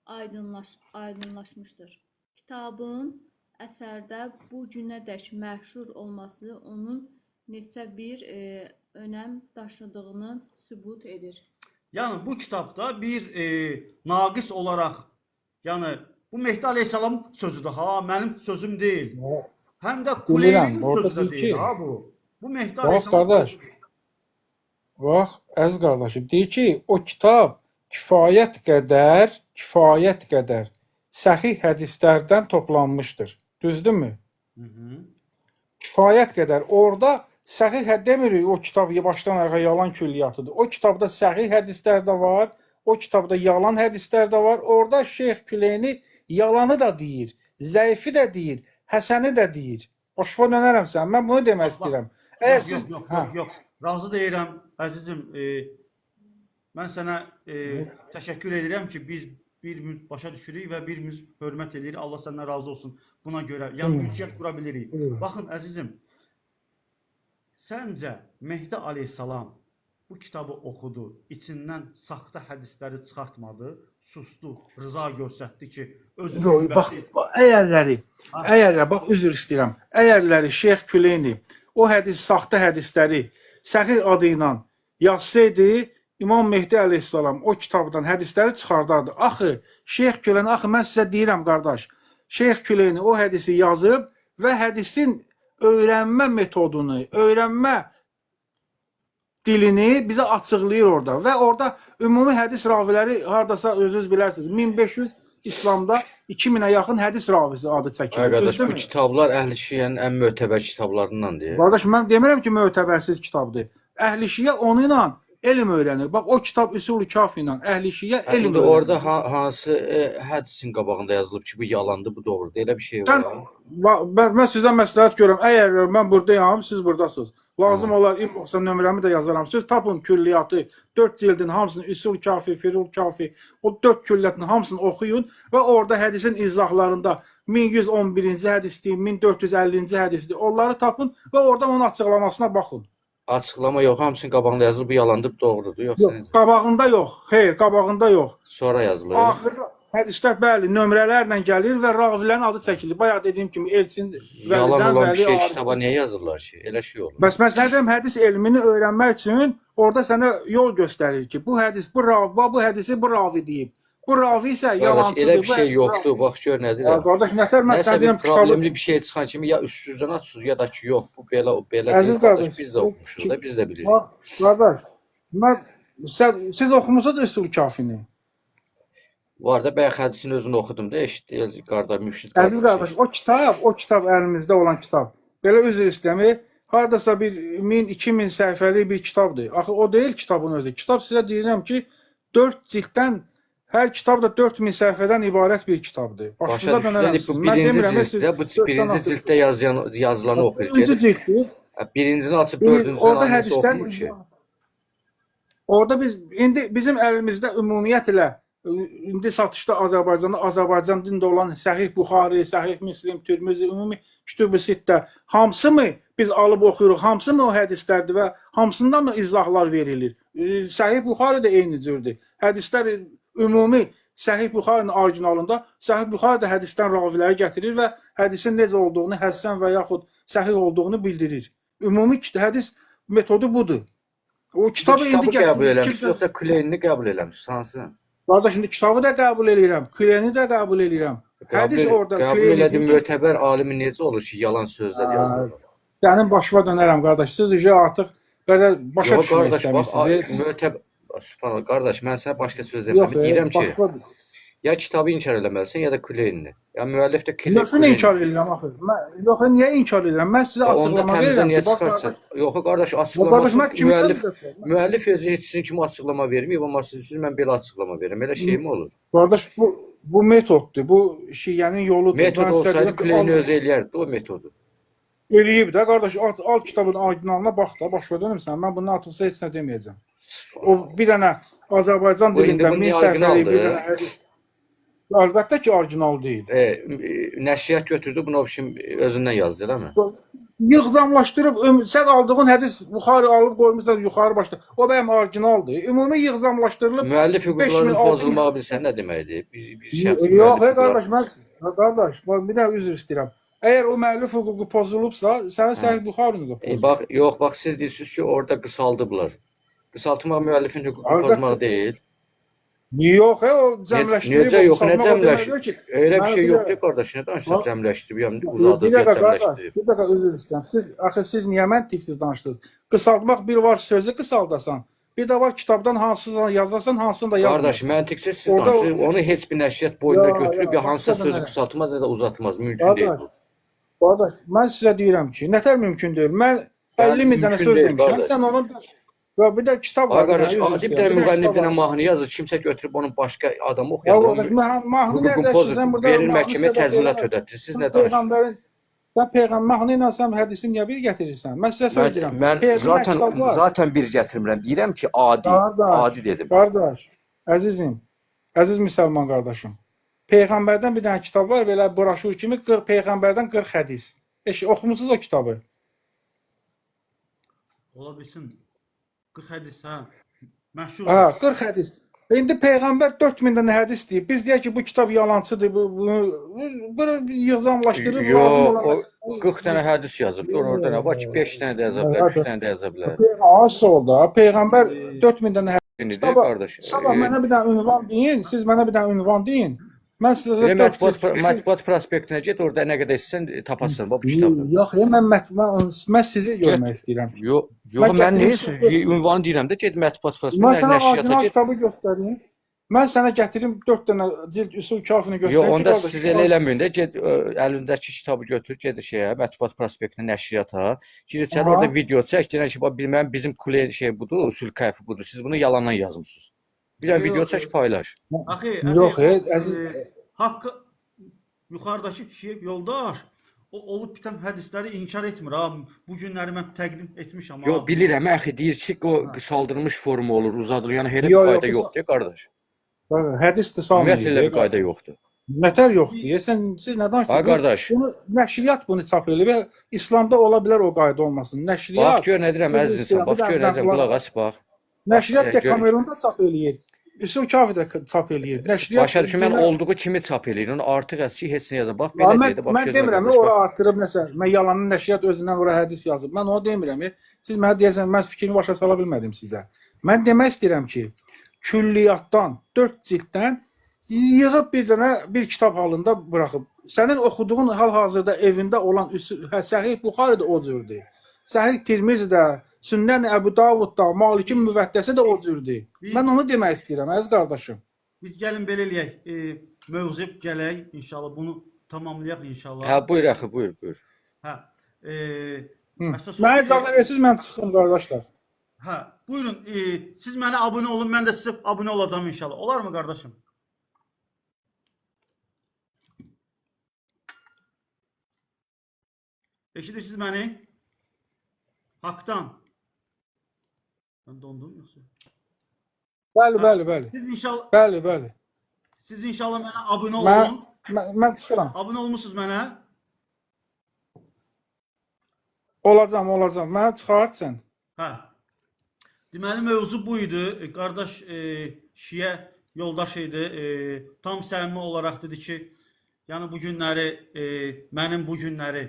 aydınlaşmışdır. Kitabın əsərdə bu günədək məşhur olması onun neçə bir önəm daşıdığını sübut edir. yəni bu kitabda bir naqis olaraq, yəni bu Mehdi Aleyhisselam sözüdür ha, mənim sözüm deyil. Həm də Kuleynin orada sözü də deyir deyil ki, ha bu. Bu Mehdi Bax Aleyhisselam. qardaş. Bax əziz qardaşım, deyir ki, o kitab kifayət qədər səhih hədislərdən toplanmışdır. Düzdürmü? Kifayət qədər. Orada səhih demirik o kitab başdan ayağa yalan külliyatıdır. O kitabda səhih hədislər də var, o kitabda yalan hədislər də var. Orada Şeyx Küleyni yalanı da deyir, zəifi də deyir, həsəni də deyir. Başa dönərəm sən. Mən bunu demək istəyirəm. Əgər siz Yox. Razı deyirəm əzizim. Mən sənə təşəkkür edirəm ki, biz birimiz başa düşürük və birimiz hörmət edirik. Allah səndən razı olsun buna görə. Yəni ünsiyyət qura bilirik. Baxın əzizim, səncə Mehdi Aleyhisselam bu kitabı oxudu, içindən saxta hədisləri çıxartmadı, sustu, rıza göstərdi ki, öz bax, əgərləri, bax üzr istəyirəm. Əgərləri Şeyx Küleyni o saxta hədisləri səhih adı ilə yazsaydı, İmam Mehdi Aleyhisselam o kitabdan hədisləri çıxardardı. Axı, Şeyx Küleyni, mən sizə deyirəm qardaş, Şeyx Küleyni o hədisi yazıb və hədisin öyrənmə metodunu, öyrənmə dilini bizə açıqlayır orada. Və orada ümumi hədis raviləri hardasa özünüz bilərsiniz. 1500 İslamda 2000-ə yaxın hədis ravisi adı çəkilir. Qardaş, bu kitablar Əhl-i Şiənin ən mötəbər kitablarındandır. Qardaş, mən demirəm ki, mötəbərsiz kitabdır. Əhl-i Şiə onu ilə elm öyrənir. Bax, o kitab Üsul-i Kafi ilə Əhl-i Şiə elm öyrənir. Orada hansı hədisin qabağında yazılıb ki, bu yalandır, bu doğrudur. Elə bir şey var. Mən sizə məsləhət görürəm. Əgər mən buradayam, siz buradasınız. Lazım olar, inbox'a nömrəmi də yazaram. Siz tapın külliyatı, 4 cildin hamısını, Üsul Kafi, Firul Kafi, o 4 külliyatın hamısını oxuyun və orada hədisin izahlarında 1111-ci hədisdir, 1450-ci hədisdir. Onları tapın və orada onun açıqlamasına baxın. Açıqlama yox, hamısının qabağında yazılıb, bu yalandır, bu doğrudur. Yox, qabağında yox. Xeyr, qabağında yox. Sonra yazılır. Axırda hədislər bəli, nömrələrlə gəlir və ravilərin adı çəkilir. Bayaq dediyim kimi Elçin Yalan olan bir şey kitaba niyə yazırlar ki? Elə şey olur. Bəs mən sənə deyirəm, hədis elmini öyrənmək üçün orada sənə yol göstərir ki, bu hədis bu ravi, bu hədisi bu ravi deyib. Bu ravi isə Qardaş, yalancıdır. elə bir şey yoxdur. Bax gör nə Ya deyirəm. qardaş, nətər mən Nəsə sənə bir deyirəm problemli kitabı. bir şey çıxan kimi ya üst-üzdən açsınız ya da ki, yox, bu belə o belə Əziz deyil. Qardaş, qardaş, biz də oxumuşuq da, biz də bilirik. Bax, qardaş, siz oxumusunuz Üsul Kafini. Var da bəyək hədisin özünü oxudum da, eşitdi qardaş, müşrid Əziz qardaş. qardaş, o kitab əlimizdə olan kitab. Belə üzr istəmir. Hardasa bir 1000-2000 səhifəlik bir kitabdır. Axı o deyil kitabın özü. Kitab sizə deyirəm ki, 4 cilddən hər kitab da 4000 səhifədən ibarət bir kitabdır. Başa düşdük, bu birinci cilddə, bu birinci cilddə yazılanı oxuyur. Birinci cilddir. Birincini açıb dördüncüdən Orada aynısı hədisdən oxumur ki. Orada indi bizim əlimizdə ümumiyyətlə indi satışda Azərbaycan dində olan Səhih Buxari, Səhih Müslim, Tirmizi, ümumi Kütüb-i Sittə hamısı mı biz alıb oxuyuruq, hamısı mı o hədislərdir və hamısında mı izahlar verilir? Səhih Buxari də eyni cürdür. Hədislər ümumi Səhih Buxarinin orijinalında Səhih Buxari də hədisdən raviləri gətirir və hədisin necə olduğunu, həsən və yaxud səhih olduğunu bildirir. Ümumi hədis metodu budur. O kitabı indi qəbul eləmişsiniz, yoxsa Küleynini qəbul eləmişsiniz, hansı? Qardaş, indi kitabı da qəbul edirəm, Küleyni də qəbul edirəm. Hədis orada qəbul elədim, mötəbər alimi necə olur ki, yalan sözlər yazılır? Sənin başıma dönərəm, qardaş. Siz artıq belə başa düşmək istəmirsiniz. Subhanallah, qardaş, mən sənə başqa söz demirəm. Deyirəm ki, ya kitabı inkar eləməlisən, ya da Küleynini. Ya müəllif də Küleynini. Yox, inkar edirəm axı. Yox, niyə inkar edirəm? Mən sizə açıqlama verirəm. Onda niyə çıxarsan? Yox, qardaş, açıqlaması müəllif özü heç sizin kimi açıqlama verməyib, amma siz mən belə açıqlama verirəm. Elə şey mi olur? Qardaş, bu metoddur. Bu şiənin yoludur. Metod olsaydı Küleyni özü eləyərdi o metodu. Eləyib də, qardaş, al kitabın orijinalına bax da, başa dönürsən. Mən bundan artıqsa heç nə deməyəcəm. O bir dənə Azərbaycan dilində 1000 səhifəlik bir dənə hədis. Əlbəttə ki, orijinal deyil. Nəşriyyat götürdü, bunu özündən yazdı, eləmi? Yığcamlaşdırıb, sən aldığın hədis Buxari alıb qoymuşsan yuxarı başda. O bəyəm orijinaldır. Ümumi yığcamlaşdırılıb. Müəllif hüquqlarının pozulmağı bilsən nə deməkdir? Yox, qardaş, qardaş, bir də üzr istəyirəm. Əgər o müəllif hüququ pozulubsa, sənin Səhih Buxarını da pozulub. Yox, bax, siz deyirsiniz ki, orada qısaldıblar. Qısaltmaq müəllifin hüququ pozmaq deyil. Yox, o cəmləşdirib. Necə yox, nə cəmləşdirib? Elə bir şey yoxdur, qardaş, nə danışırsan cəmləşdirib, uzadıb, ya cəmləşdirib. Bir dəqiqə üzr istəyirəm. Siz niyə məntiqsiz danışdınız? Qısaltmaq bir var sözü qısaldasan. Bir də var kitabdan hansını yazarsan, hansını da yazmazsan. Qardaş, məntiqsiz siz danışırsınız. Onu heç bir nəşriyyat boyuna götürüb, ya hansısa sözü qısaltmaz, ya da uzatmaz. Mümkün deyil bu. Qardaş, mən sizə deyirəm ki, nətər mümkün deyil? Mən 50 min dənə söz demişəm, sən onun bir də kitab var. Qardaş, adi bir dənə müğənnib dənə mahnı yazır, kimsə götürüb onun başqa adamı oxuyar. Hüququn pozub, verir məhkəməyə təzminat ödətdir. Siz nə danışırsınız? Sən Peyğəmbər ilə sən hədisin niyə bir gətirirsən? Mən sizə söz deyirəm. Mən zaten bir gətirmirəm. Deyirəm ki, adi dedim. Qardaş, əzizim, əziz müsəlman qardaşım. Peyğəmbərdən bir dənə kitab var, belə broşur kimi Peyğəmbərdən 40 hədis. Oxumusunuz o kitabı? Ola bilsin. 40 hədis, hə. Məşhur. Hə, 40 hədis. İndi Peyğəmbər 4000 dənə hədis deyib. Biz deyək ki, bu kitab yalancıdır, bunu yığcamlaşdırıb lazım olan. O 40 dənə hədis yazıb. Orada nə var ki, 5 dənə də yaza bilər, 3 dənə də yaza bilər. Asıl oldu. Peyğəmbər 4000 dənə hədis. Qardaş. Sabah mənə bir dənə ünvan deyin, siz mənə bir dənə ünvan deyin. Mən sizə mətbuat prospektinə get, orada nə qədər istəsən tapasan bu kitabda. Yox, mən sizi görmək istəyirəm. Yox, mən ünvanı deyirəm də, get mətbuat prospektinə. Mən sənə orijinal kitabı göstərim. Mən sənə gətirim 4 dənə cild Üsul Kafini göstərim. Yox, onda siz elə eləməyin də, get əlindəki kitabı götür, get mətbuat prospektinə, nəşriyyata. Gir içəri, orada video çək, deyirəm ki, bizim Kuleyn budur, Üsul Kafi budur. Siz bunu yalandan yazmısınız. Bir dənə video çək, paylaş. Yox, haqqı yuxarıdakı kişi yoldaş o olub bitən hədisləri inkar etmir ha. Bu günləri mən təqdim etmişəm. Yox, bilirəm, axı deyir ki, o qısaldılmış formu olur, uzadılır. Yəni elə bir qayda yoxdur, qardaş. Hədis qısalmır. Ümumiyyətlə bir qayda yoxdur. Nətər yoxdur? Siz nə danışırsınız? Ha qardaş. Nəşriyyat bunu çap eləyir. İslamda ola bilər o qayda olmasın. Nəşriyyat. Bax gör nə deyirəm əziz insan. Bax gör nə deyirəm, qulaq as bax. Nəşriyyat Kamerunda çap eləyir. Üsul Kafi də çap eləyir. Nəşriyyat Başa düşün, mən olduğu kimi çap eləyir. Onu artıq əski heç nə yazır. Bax Ya belə mən, deyir də, bax mən gözəl demirəm, qardaş. ora Bax. artırıb məsələn, mən yalanın nəşriyyat özündən ora hədis yazıb. Mən onu demirəm. Siz mənə deyəsən, mən fikrimi başa sala bilmədim sizə. Mən demək istəyirəm ki, külliyatdan, 4 cilddən yığıb bir dənə bir kitab halında buraxıb. Sənin oxuduğun hal-hazırda evində olan Səhih Buxari də o cürdür. Səhih Tirmizi də, Sünnən Əbu Davud da, Malikin Müvəddəsi də o cürdür. Mən onu demək istəyirəm, əziz qardaşım. Biz gəlin belə eləyək. Mövzu gələk inşallah, bunu tamamlayaq inşallah. Hə, buyur axı, buyur. Hə. Mənə icazə versiniz, mən çıxım qardaşlar. Hə, buyurun. Siz mənə abunə olun, mən də sizə abunə olacağam inşallah. Olar mı qardaşım? Eşidirsiniz məni? Haqdan. Mən dondum yoxsa? Bəli. Siz inşallah Bəli. Siz inşallah mənə abunə olun. Mən çıxıram. Abunə olmusunuz mənə? Olacam. Mənə çıxart sən. Hə. Deməli mövzu bu idi. Qardaş Şiyə yoldaş idi. Tam səmimi olaraq dedi ki, yəni bu günləri mənim bu günləri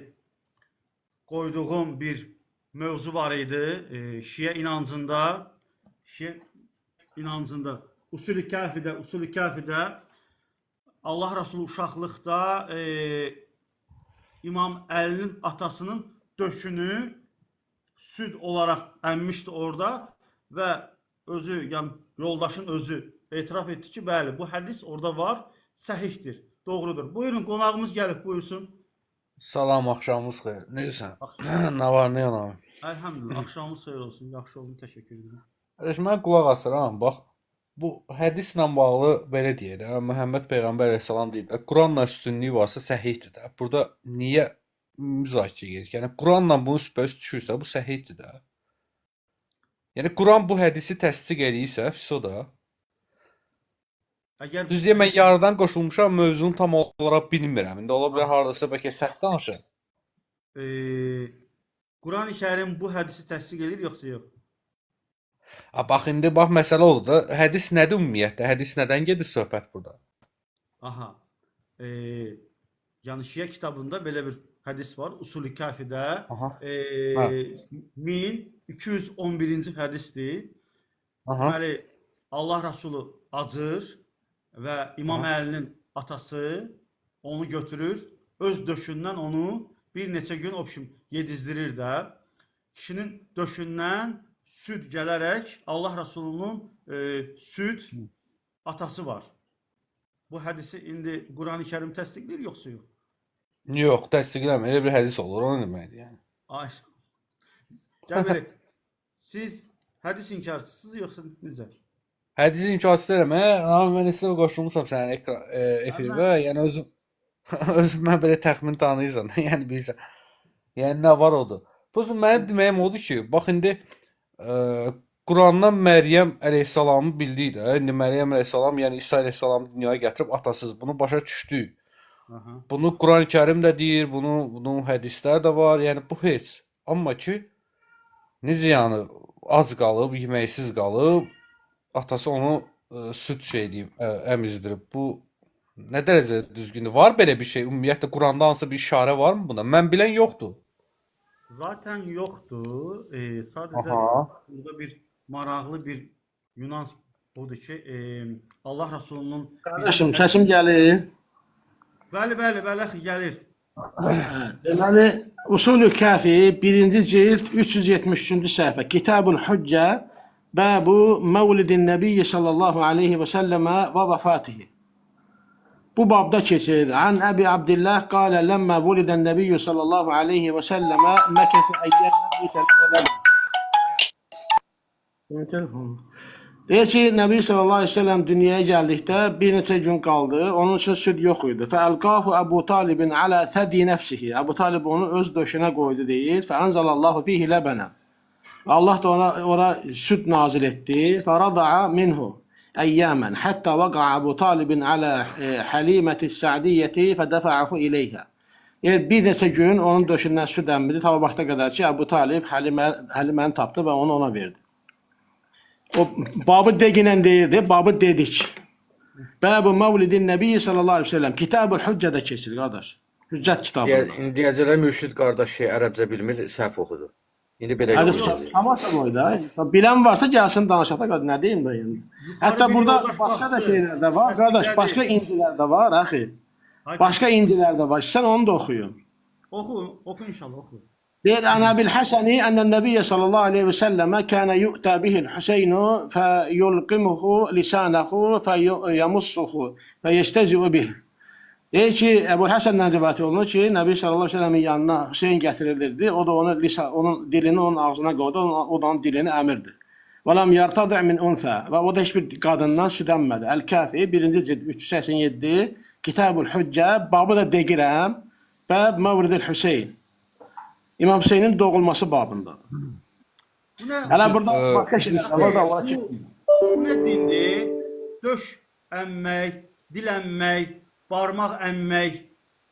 qoyduğum bir mövzu var idi. Şiyə inancında Usul-i Kafidə Allah Rəsulü uşaqlıqda İmam Əlinin atasının döşünü süd olaraq əmmişdi orada və özü, yəni yoldaşın özü etiraf etdi ki, bəli, bu hədis orada var, səhihdir, doğrudur. Buyurun, qonağımız gəlib, buyursun. Salam, axşamınız xeyir. Necəsən? Nə var, nə yana? Əlhəmdülillah, axşamınız xeyir olsun, yaxşı olun, təşəkkür edirəm. Mən qulaq asıram, bax, bu hədislə bağlı belə deyək də, Məhəmməd Peyğəmbər əleyhissalam deyib də, Quranla üstünlüyü varsa səhihdir də. Burada niyə müzakirə gedir? Yəni Quranla bunun üstə düşürsə, bu səhihdir də. Yəni Quran bu hədisi təsdiq edirsə, o da. Düz deyək, mən yarıdan qoşulmuşam, mövzunu tam olaraq bilmirəm. İndi ola bilər hardasa bəlkə səhv danışır. Quran-ı Kərim bu hədisi təsdiq edir, yoxsa yox? Bax, indi bax, məsələ oldu da, hədis nədir ümumiyyətlə? Hədis nədən gedir söhbət burada? Aha. Yəni Şiə kitabında belə bir hədis var, Usul-i Kafidə. 1211-ci hədisdir. Deməli, Allah Rəsulü acır və İmam Əlinin atası onu götürür, öz döşündən onu bir neçə gün yedizdirir də. Kişinin döşündən süd gələrək Allah Rəsulunun süd atası var. Bu hədisi indi Quran-ı Kərim təsdiqləyir, yoxsa yox? Yox, təsdiqləmir. Elə bir hədis olur, o nə deməkdir yəni? Ay. Gəl belə. Siz hədis inkarçısınız, yoxsa necə? Hədis inkarçısı deyirəm, amma mən sizə qoşulmuşam sənin efirimə, yəni özüm mən belə təxmin tanıyırsan, yəni bilirsən. Yəni nə var odur. Bu mənim deməyim odur ki, bax indi Qurandan Məryəm əleyhissalamı bildik də. İndi Məryəm əleyhissalam, yəni İsa əleyhissalamı dünyaya gətirib atasız. Bunu başa düşdük. Bunu Quran-ı Kərim də deyir, bunun hədislər də var. Yəni bu heç. Amma ki, necə yəni ac qalıb, yeməksiz qalıb, atası onu süd deyib, əmizdirib. Bu nə dərəcədə düzgündür? Var belə bir şey? Ümumiyyətlə Quranda hansı bir işarə varmı buna? Mən bilən yoxdur. Zaten yoxdur. Sadəcə burada bir maraqlı bir nüans budur ki, Allah Rəsulunun... Qardaşım, səsim gəlir. Bəli, gəlir. Deməli, Usul-ü Kafi 1-ci cild 373-cü səhifə. Kitab-ül Hüccə Bəbu Məvlidin Nəbiyyi sallallahu aleyhi və səlləmə və vəfatihi. Bu babda keçir. An Əbi Abdillah qalə ləmmə vulidən Nəbiyyi sallallahu aleyhi və səlləmə məkəsi əyyən deyir ki, Nəbi sallallahu aleyhi ve sellem dünyaya gəldikdə bir neçə gün qaldı. Onun üçün süd yox idi. Fəəlqahu Əbu Talibin alə thədi nəfsihi. Əbu Talib onu öz döşünə qoydu deyir. Fəənzəlallahu fihi ləbənə. Allah da ona süd nazil etdi. Fərada'a minhu əyyəmən. Həttə vəqa Əbu Talibin alə həliməti sə'diyyəti fədəfə'ahu iləyhə. Bir neçə gün onun döşündən süd əmmidi. Ta o vaxta qədər ki, Əbu Talib Həliməni tapdı və onu ona verdi. O babı deginən deyirdi, babı dedik. Bəbu Mevlidin Nebi sallallahu aleyhi ve sellem. Kitab-ül Hüccədə keçir qardaş. Hüccət kitabı. İndi deyəcəklər Mürşid qardaş şey ərəbcə bilmir, səhv oxudu. İndi belə Hadi yoxlayacaq. tamam oyda. Bilən varsa gəlsin danışata qad nə deyim də yəni. Hətta bir burada yoldaş başqa da baxdı. şeylər də var. Qardaş, başqa incilər də var, axı. Başqa incilər də var. Sən onu da oxuyun. Oku inşallah, oku. Deyir Ana bil Hasani ennən Nəbiyyə sallallahu aleyhi ve selleme kana yu'ta bihil Hüseynu fe yulqimuhu lisanahu fe yamussuhu fe yestezi'u bih. Deyir ki, Əbu Həsəndən rivayət olunur ki, Nəbi sallallahu aleyhi ve sellemin yanına Hüseyin gətirilirdi. O da onun dilini onun ağzına qoydu, o da onun dilini əmirdi. Və lam yartadi min unsa. Və o da heç bir qadından süd əmmədi. Əl-Kafi 1-ci cild 387, Kitab-ül Hüccə, babı da deyirəm, Bəb Mevlidil Hüseyin. İmam Hüseynin doğulması babında. Hələ burada başqa şeylər var da Allah ki. Bu nə dindir? Döş əmmək, dil əmmək, barmaq əmmək.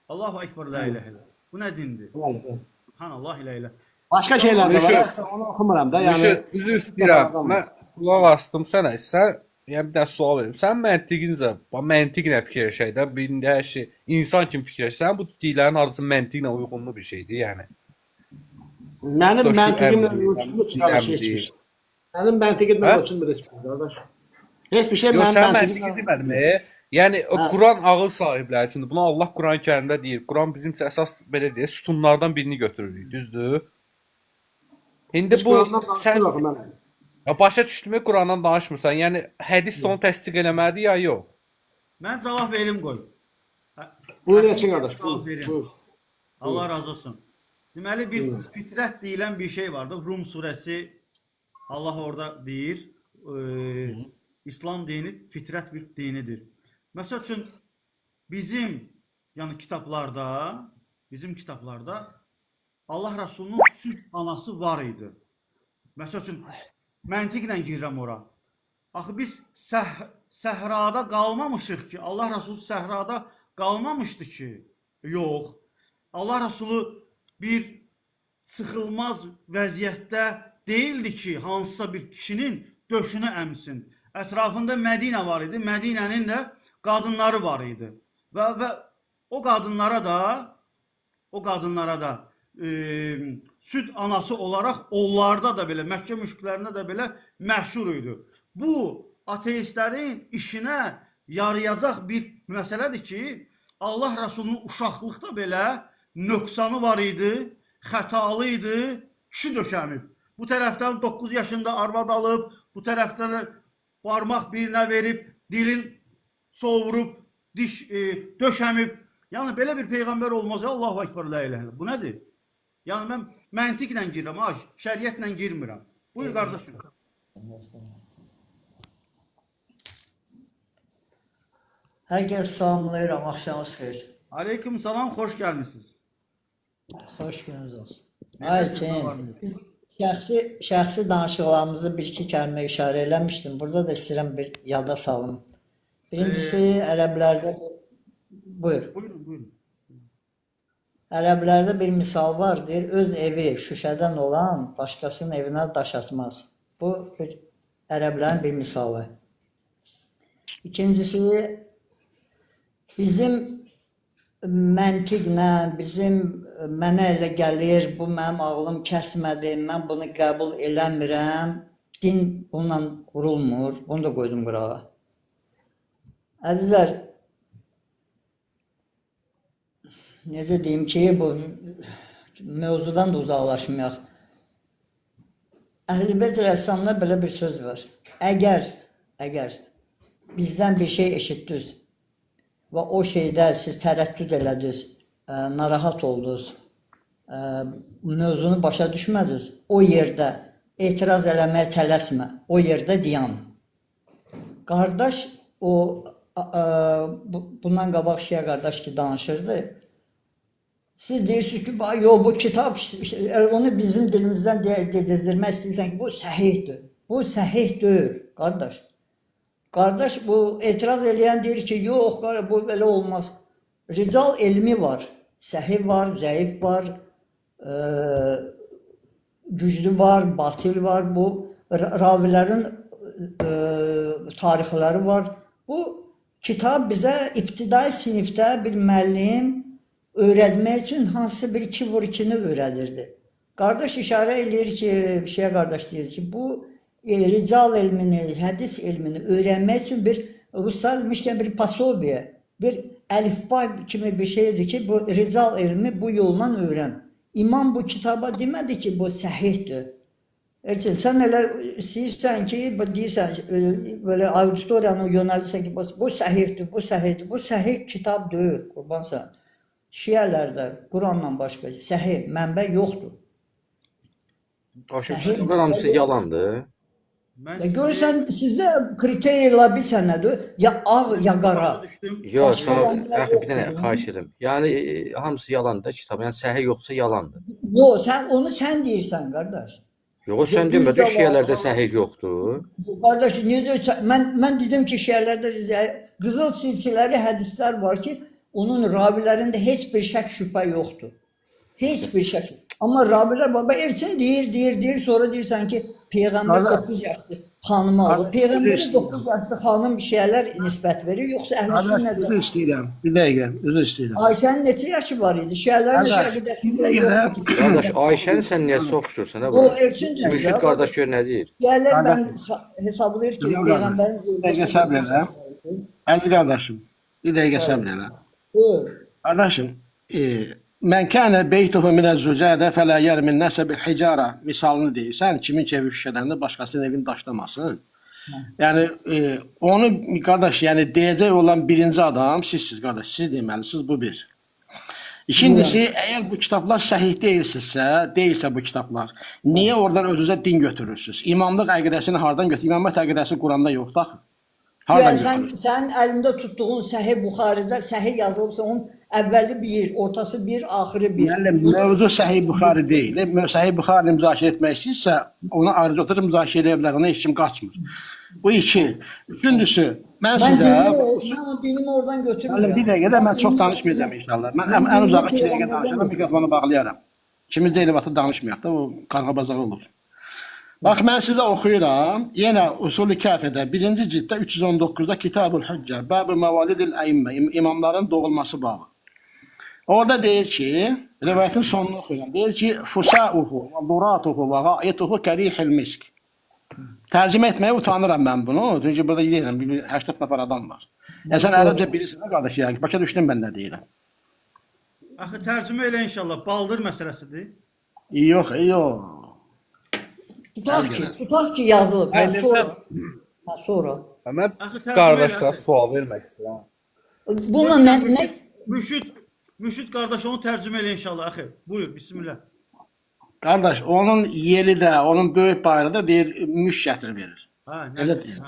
Allahu Ekber, la ilahe illallah. Bu nə dindir? Subhanallah, la ilahe. Başqa şeylər də var. Onu oxumuram da. Yəni Üzr istəyirəm. Mən qulaq asdım sənə. Sən yəni bir də sual verim. Sən məntiqincə, məntiqlə fikirləşək də, bir hər şey insan kimi fikirləşsən, bu dediklərin arası məntiqlə uyğunlu bir şeydir, yəni. mənim məntiqimlə uyğunluq çıxarış heç bir şey. Mənim məntiqimlə ölçülmür heç bir şey, qardaş. Heç bir şey Yox, mənim sən məntiqimlə. məntiqi demədim. Yəni Quran ağıl sahibləri üçün bunu Allah Quran-Kərimdə deyir. Quran bizim əsas belə deyək, sütunlardan birini götürürük, düzdür? İndi bu sən başa düşdümü Qurandan danışmırsan? Yəni hədis də onu təsdiq eləməlidir ya yox? Mən cavab verim qoy. Buyur Elçin qardaş. Cavab verim. Buyur. Allah razı olsun. Deməli bir fitrət deyilən bir şey vardır. Rum surəsi Allah orada deyir. İslam dini fitrət bir dinidir. Məsəl üçün bizim yəni kitablarda Allah Rəsulunun süd anası var idi. Məsəl üçün məntiqlə girirəm ora. Axı biz səhrada qalmamışıq ki. Allah Rəsulu səhrada qalmamışdı ki. Yox. Allah Rəsulu bir sıxılmaz vəziyyətdə deyildi ki, hansısa bir kişinin döşünü əmsin. Ətrafında Mədinə var idi. Mədinənin də qadınları var idi. Və o qadınlara da süd anası olaraq onlarda da belə, Məkkə müşriklərində də belə məşhur idi. Bu ateistlərin işinə yarayacaq bir məsələdir ki, Allah Rəsulunun uşaqlıqda belə nöqsanı var idi, xətalı idi, kişi döşəmib. Bu tərəfdən 9 yaşında arvad alıb, bu tərəfdən barmaq birinə verib, dilin sovurub, döşəmib. Yəni belə bir peyğəmbər olmaz. Allahu Ekber, la ilahe illallah. Bu nədir? Yəni mən məntiqlə girirəm, şəriətlə girmirəm. Buyur qardaşım. Hər kəs salamlayıram, axşamınız xeyir. Aleyküm salam, xoş gəlmisiniz. Xoş gününüz olsun. Ayçin, biz şəxsi danışıqlarımızı bir-iki kəlmə işarə eləmişdim. Burada da istəyirəm bir yada salım. Birincisi, ərəblərdə... Buyur. Buyurun. Ərəblərdə bir misal var, deyir, öz evi şüşədən olan başqasının evinə daş atmaz. Bu, ərəblərin bir misalı. İkincisi, bizim məntiqlə, mənə elə gəlir, bu mənim ağlım kəsmədi, mən bunu qəbul eləmirəm, din bununla qurulmur, bunu da qoydum qırağa. Əzizlər, necə deyim ki, bu mövzudan da uzaqlaşmayaq. Əhl-i Beyt rəssamda belə bir söz var. Əgər bizdən bir şey eşitdiniz və o şeydə siz tərəddüd elədiniz, narahat oldunuz, mövzunu başa düşmədiniz, o yerdə etiraz eləməyə tələsmə, o yerdə dayan. Qardaş, bundan qabaq Şiə qardaş ki danışırdı, siz deyirsiniz ki, yox, bu kitab, onu bizim dilimizdən dedizdirmək istəyirsən ki, bu səhihdir. Bu səhih deyil, qardaş. Qardaş, bu etiraz eləyən deyir ki, yox, bu belə olmaz. Rical elmi var, səhih var, zəif var, güclü var, batil var. Bu ravilərin tarixləri var. Bu kitab bizə ibtidai sinifdə bir müəllim öyrətmək üçün hansı bir 2 vur 2-ni öyrədirdi. Qardaş işarə eləyir ki, bir şeyə qardaş deyir ki, bu rical elmini, hədis elmini öyrənmək üçün bir Ruslar demişkən bir pasobiyə, bir əlifba kimi bir şeydir ki, bu rical elmi bu yolla öyrən. İmam bu kitaba demədi ki, bu səhihdir. Elçin, sən elə istəyirsən ki, deyirsən, böyle auditoriyanı yönəldirsən ki, bu səhihdir, bu səhihdir. Bu səhih kitab deyil, qurbansan. Şiələrdə Quranla başqa səhih mənbə yoxdur. Bunlar hamısı yalandır. Görürsən, sizdə kriteriyalar bir sənədir, ya ağ, ya qara. Yox, bir dənə xahiş edirəm. Yəni hamısı yalandır kitab. Yəni səhih yoxsa yalandır. Yox, sən deyirsən, qardaş. Yox, sən demədin şiələrdə səhih yoxdur. Qardaş, necə mən dedim ki, şiələrdə qızıl silsiləli hədislər var ki, onun ravilərində heç bir şək şübhə yoxdur. Heç bir şək. Amma ravilər baba Elçin deyir, sonra deyirsən ki, Peyğəmbər 9 yaşlı xanımı alır. Peyğəmbərə 9 yaşlı xanım şiələr nisbət verir, yoxsa əhl-i sünnədə? Özür istəyirəm. Bir dəqiqə, özür istəyirəm. Ayşənin neçə yaşı var idi? Şiələrin neçə qədər? Qardaş, Ayşəni sən niyə soxuşursan? O Elçindir. Müşrik qardaş gör nə deyir? Şiələr mən hesablayır ki, Peyğəmbərin Bir dəqiqə səbr elə. Əziz qardaşım, bir dəqiqə səbr elə. Qardaşım, mən kənə beytuhu minəz zücədə fələ yer min nəsəbil hicara misalını deyirsən, kimin ki evi şüşədəndə başqasının evini daşlamasın. Yəni, onu qardaş, yəni deyəcək olan birinci adam sizsiniz qardaş, siz deməlisiniz, bu bir. İkincisi, əgər bu kitablar səhih deyilsə bu kitablar, niyə oradan özünüzə din götürürsünüz? İmamlıq əqidəsini hardan götürürsünüz? İmamət əqidəsi Quranda yoxdur axı. Hardan götürürsünüz? Sən əlində tutduğun səhih Buxaridə səhih yazılıbsa, onun əvvəli bir, ortası bir, axırı bir. Yəni, mövzu Səhih Buxari deyil. Səhih Buxarini müzakirə etmək istəyirsə, ona ayrıca oturub müzakirə edə bilər, ona heç kim qaçmır. Bu iki. Üçüncüsü, mən sizə... Mən o dinimi oradan götürmürəm. Bir dəqiqə də mən çox danışmayacağım inşallah. Mən ən uzağa 2 dəqiqə danışacağım, mikrofonu bağlayaram. İkimiz də elə vaxt danışmayaq da, o qarğabazar olur. Bax, mən sizə oxuyuram. Yenə Usul-i Kəfədə 1-ci cilddə 319-da Kitab-ül Hüccə, Bəb-i Məvalidil Əimmə, imamların doğulması babı. Orada deyir ki, rivayətin sonunu oxuyuram. Deyir ki, Fusauhu və duratuhu və qaituhu kərihil misk. Tərcümə etməyə utanıram mən bunu. Çünki burada deyirəm, 80 nəfər adam var. Sən ərəbcə bilirsən, qardaş, yəni, başa düşdün mən nə deyirəm. Axı tərcümə elə inşallah baldır məsələsidir. Yox. Tutaq ki yazılıb. Sonra. Mən qardaşlara sual vermək istəyirəm. Bununla nə? Müşid qardaş onu tərcümə elə inşallah. Axı, buyur, bismillah. Qardaş, onun yeri də, onun böyük bayrağı da deyir, müş gətir verir. Elə deyir.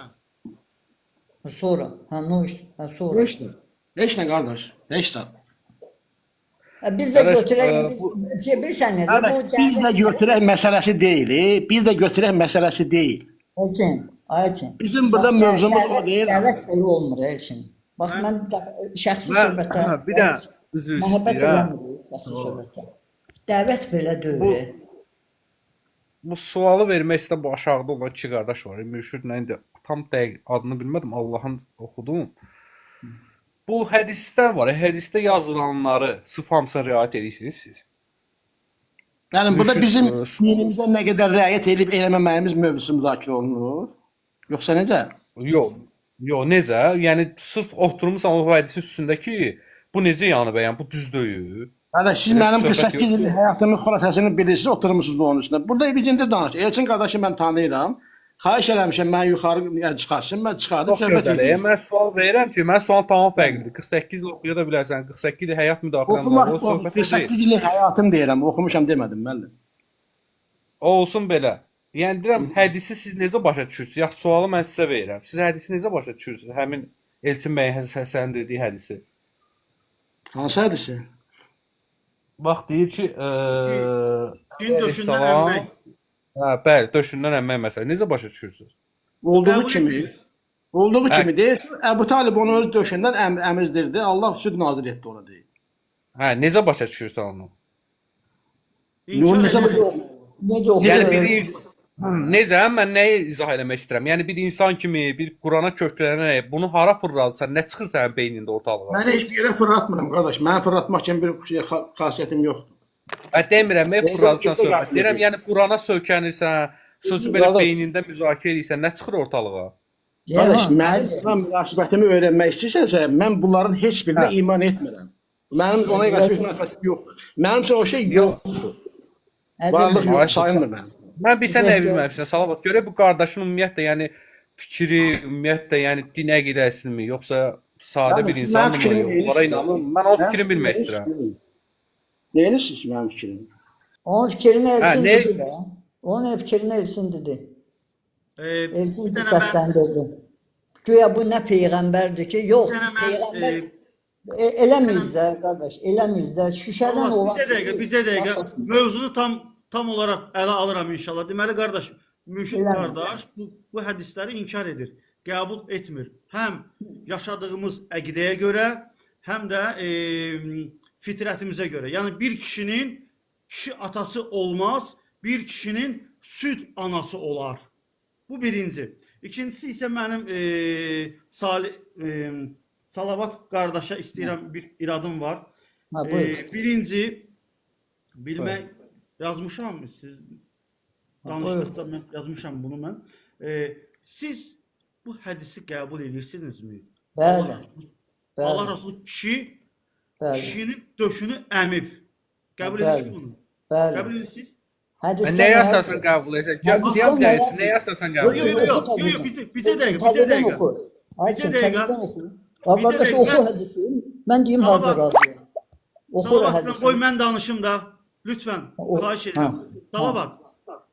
Sonra. Nə işte? Sonra. Heç nə qardaş, heç nə. Biz də götürək, bilsən necə? Biz də götürək məsələsi deyil, biz də götürək məsələsi deyil. Elçin. Bizim burada mövzumuz o deyil. Dəvət belə olmur, Elçin. Bax, mən şəxsi söhbətə... Bir də üzr istəyirəm. Dəvət belə deyil. Bu sualı vermək istəyən bu aşağıda olan 2 qardaş var. Mürşid nə indi tam dəqiq adını bilmədim, Allahın oxudum. Bu hədislər var. Hədisdə yazılanları sırf hamısına riayət edirsiniz siz. Yəni burada bizim dinimizə nə qədər riayət edib eləməməyimiz mövzusu müzakirə olunur. Yoxsa necə? Yox, necə? Yəni sırf oturmusan o hədisi üstündə ki, bu necə yanıb, yəni bu düz deyil. Qardaş, siz mənim 48 il həyatımın xülasəsini bilirsiniz, oturmuşsunuz onun üstündə. Burada evincində danış. Elçin qardaşı mən tanıyıram. Xahiş eləmişəm, mən yuxarı çıxarsın, mən çıxardım, söhbət edeyim. Mən sual verirəm ki, mən sual tamam fərqlidir. 48 il oxuya da bilərsən, 48 il həyat müdaxilən var, o söhbət edeyim. 48 il həyatım deyirəm, oxumuşam demədim, müəllim. Olsun belə. Yəni deyirəm, hədisi siz necə başa düşürsünüz? Yaxşı, sualı mən sizə verirəm. Siz hədisi necə başa düşürsünüz? Həmin Elçin bəyin Həsənin dediyi hədisi. Hansı hədisi? Bax, deyir ki, Din döşündən əmmək. Bəli, döşündən əmmək məsələ. Necə başa düşürsünüz? Olduğu kimi deyir, Əbu Talib onu öz döşündən əmizdirdi, Allah süd nazir etdi ona deyir. Necə başa düşürsən onu? Necə oxuyur? Necə? Mən nəyi izah eləmək istəyirəm? Yəni bir insan kimi, bir Qurana köklənərək bunu hara fırladırsan, nə çıxır sənin beynində ortalığa? Mən heç bir yerə fırlatmıram qardaş. Mən fırlatmaq kimi bir xasiyyətim yoxdur. Demirəm, fırladırsan Yox, söhbət. Deyirəm, yəni Qurana söykənirsən, sözü belə Qardaş. beynində müzakirə edirsən, nə çıxır ortalığa? Qardaş, Ceyhun, mənim münasibətimi öyrənmək istəyirsənsə, mən bunların heç birinə Hə. iman etmirəm. Mənim ona qarşı münasibətim yoxdur. Mənim üçün o şey yoxdur. Varlıq Əzizim, yox sayılmır mənim. Mən bilsən nə Zəhra- bilməmişsən, Salavat. Görə bu qardaşın ümumiyyətlə, yəni fikri, ümumiyyətlə, yəni din əqidəsimi, yoxsa sadə Yəni, bir siz insanmı? mənim fikrimi Onlara deyirsiniz. inanmıram. Mən o fikrini bilmək istəyirəm. Deyirsiniz ki, mənim fikrim. onun fikrini Elçin ne- dedi də. Onun fikrini Elçin dedi. Elçin bir de dənə mən səsləndirdi. Güya bu nə peyğəmbərdir ki, yox, Bir dənə mən, peyğəmbər eləmiyiz də qardaş, eləmiyiz də. Şüşədən Allah, olan bizə dəqiqə mövzunu tam olaraq ələ alıram inşallah. Deməli qardaş, müşrik Eləmir. qardaş bu hədisləri inkar edir, qəbul etmir. Həm yaşadığımız əqidəyə görə, həm də fitrətimizə görə. Yəni bir kişinin kişi atası olmaz, bir kişinin süd anası olar. Bu birinci. İkincisi isə mənim Salavat qardaşa istəyirəm bir iradım var. Ha, buyur. Birinci bilmək yazmışam siz danışdıqca mən yazmışam bunu mən. Siz bu hədisi qəbul edirsinizmi? Bəli, Allah bəli, Resulü kişi bəli, kişinin döşünü əmib. Qəbul Bəli. edirsiniz bunu? bəli. Qəbul edirsiniz? Mən nəyə əsasən qəbul edirəm? Hədisdə Cavab nə gəlsin. yazır? Nəyə əsasən qəbul Yox, edirəm? yox, yox, yox, bizə dəqiqə, bizə Təzədən dəqiqə. oku. Ayçin, Bir dəqiqə. təzədən oku. Qardaş dəqiqə. oku hədisi. Mən deyim harda Salavat. razıyam. Oku Salavat, hədisi. qoy mən danışım da. Lütfən, xahiş edirəm. Salavat,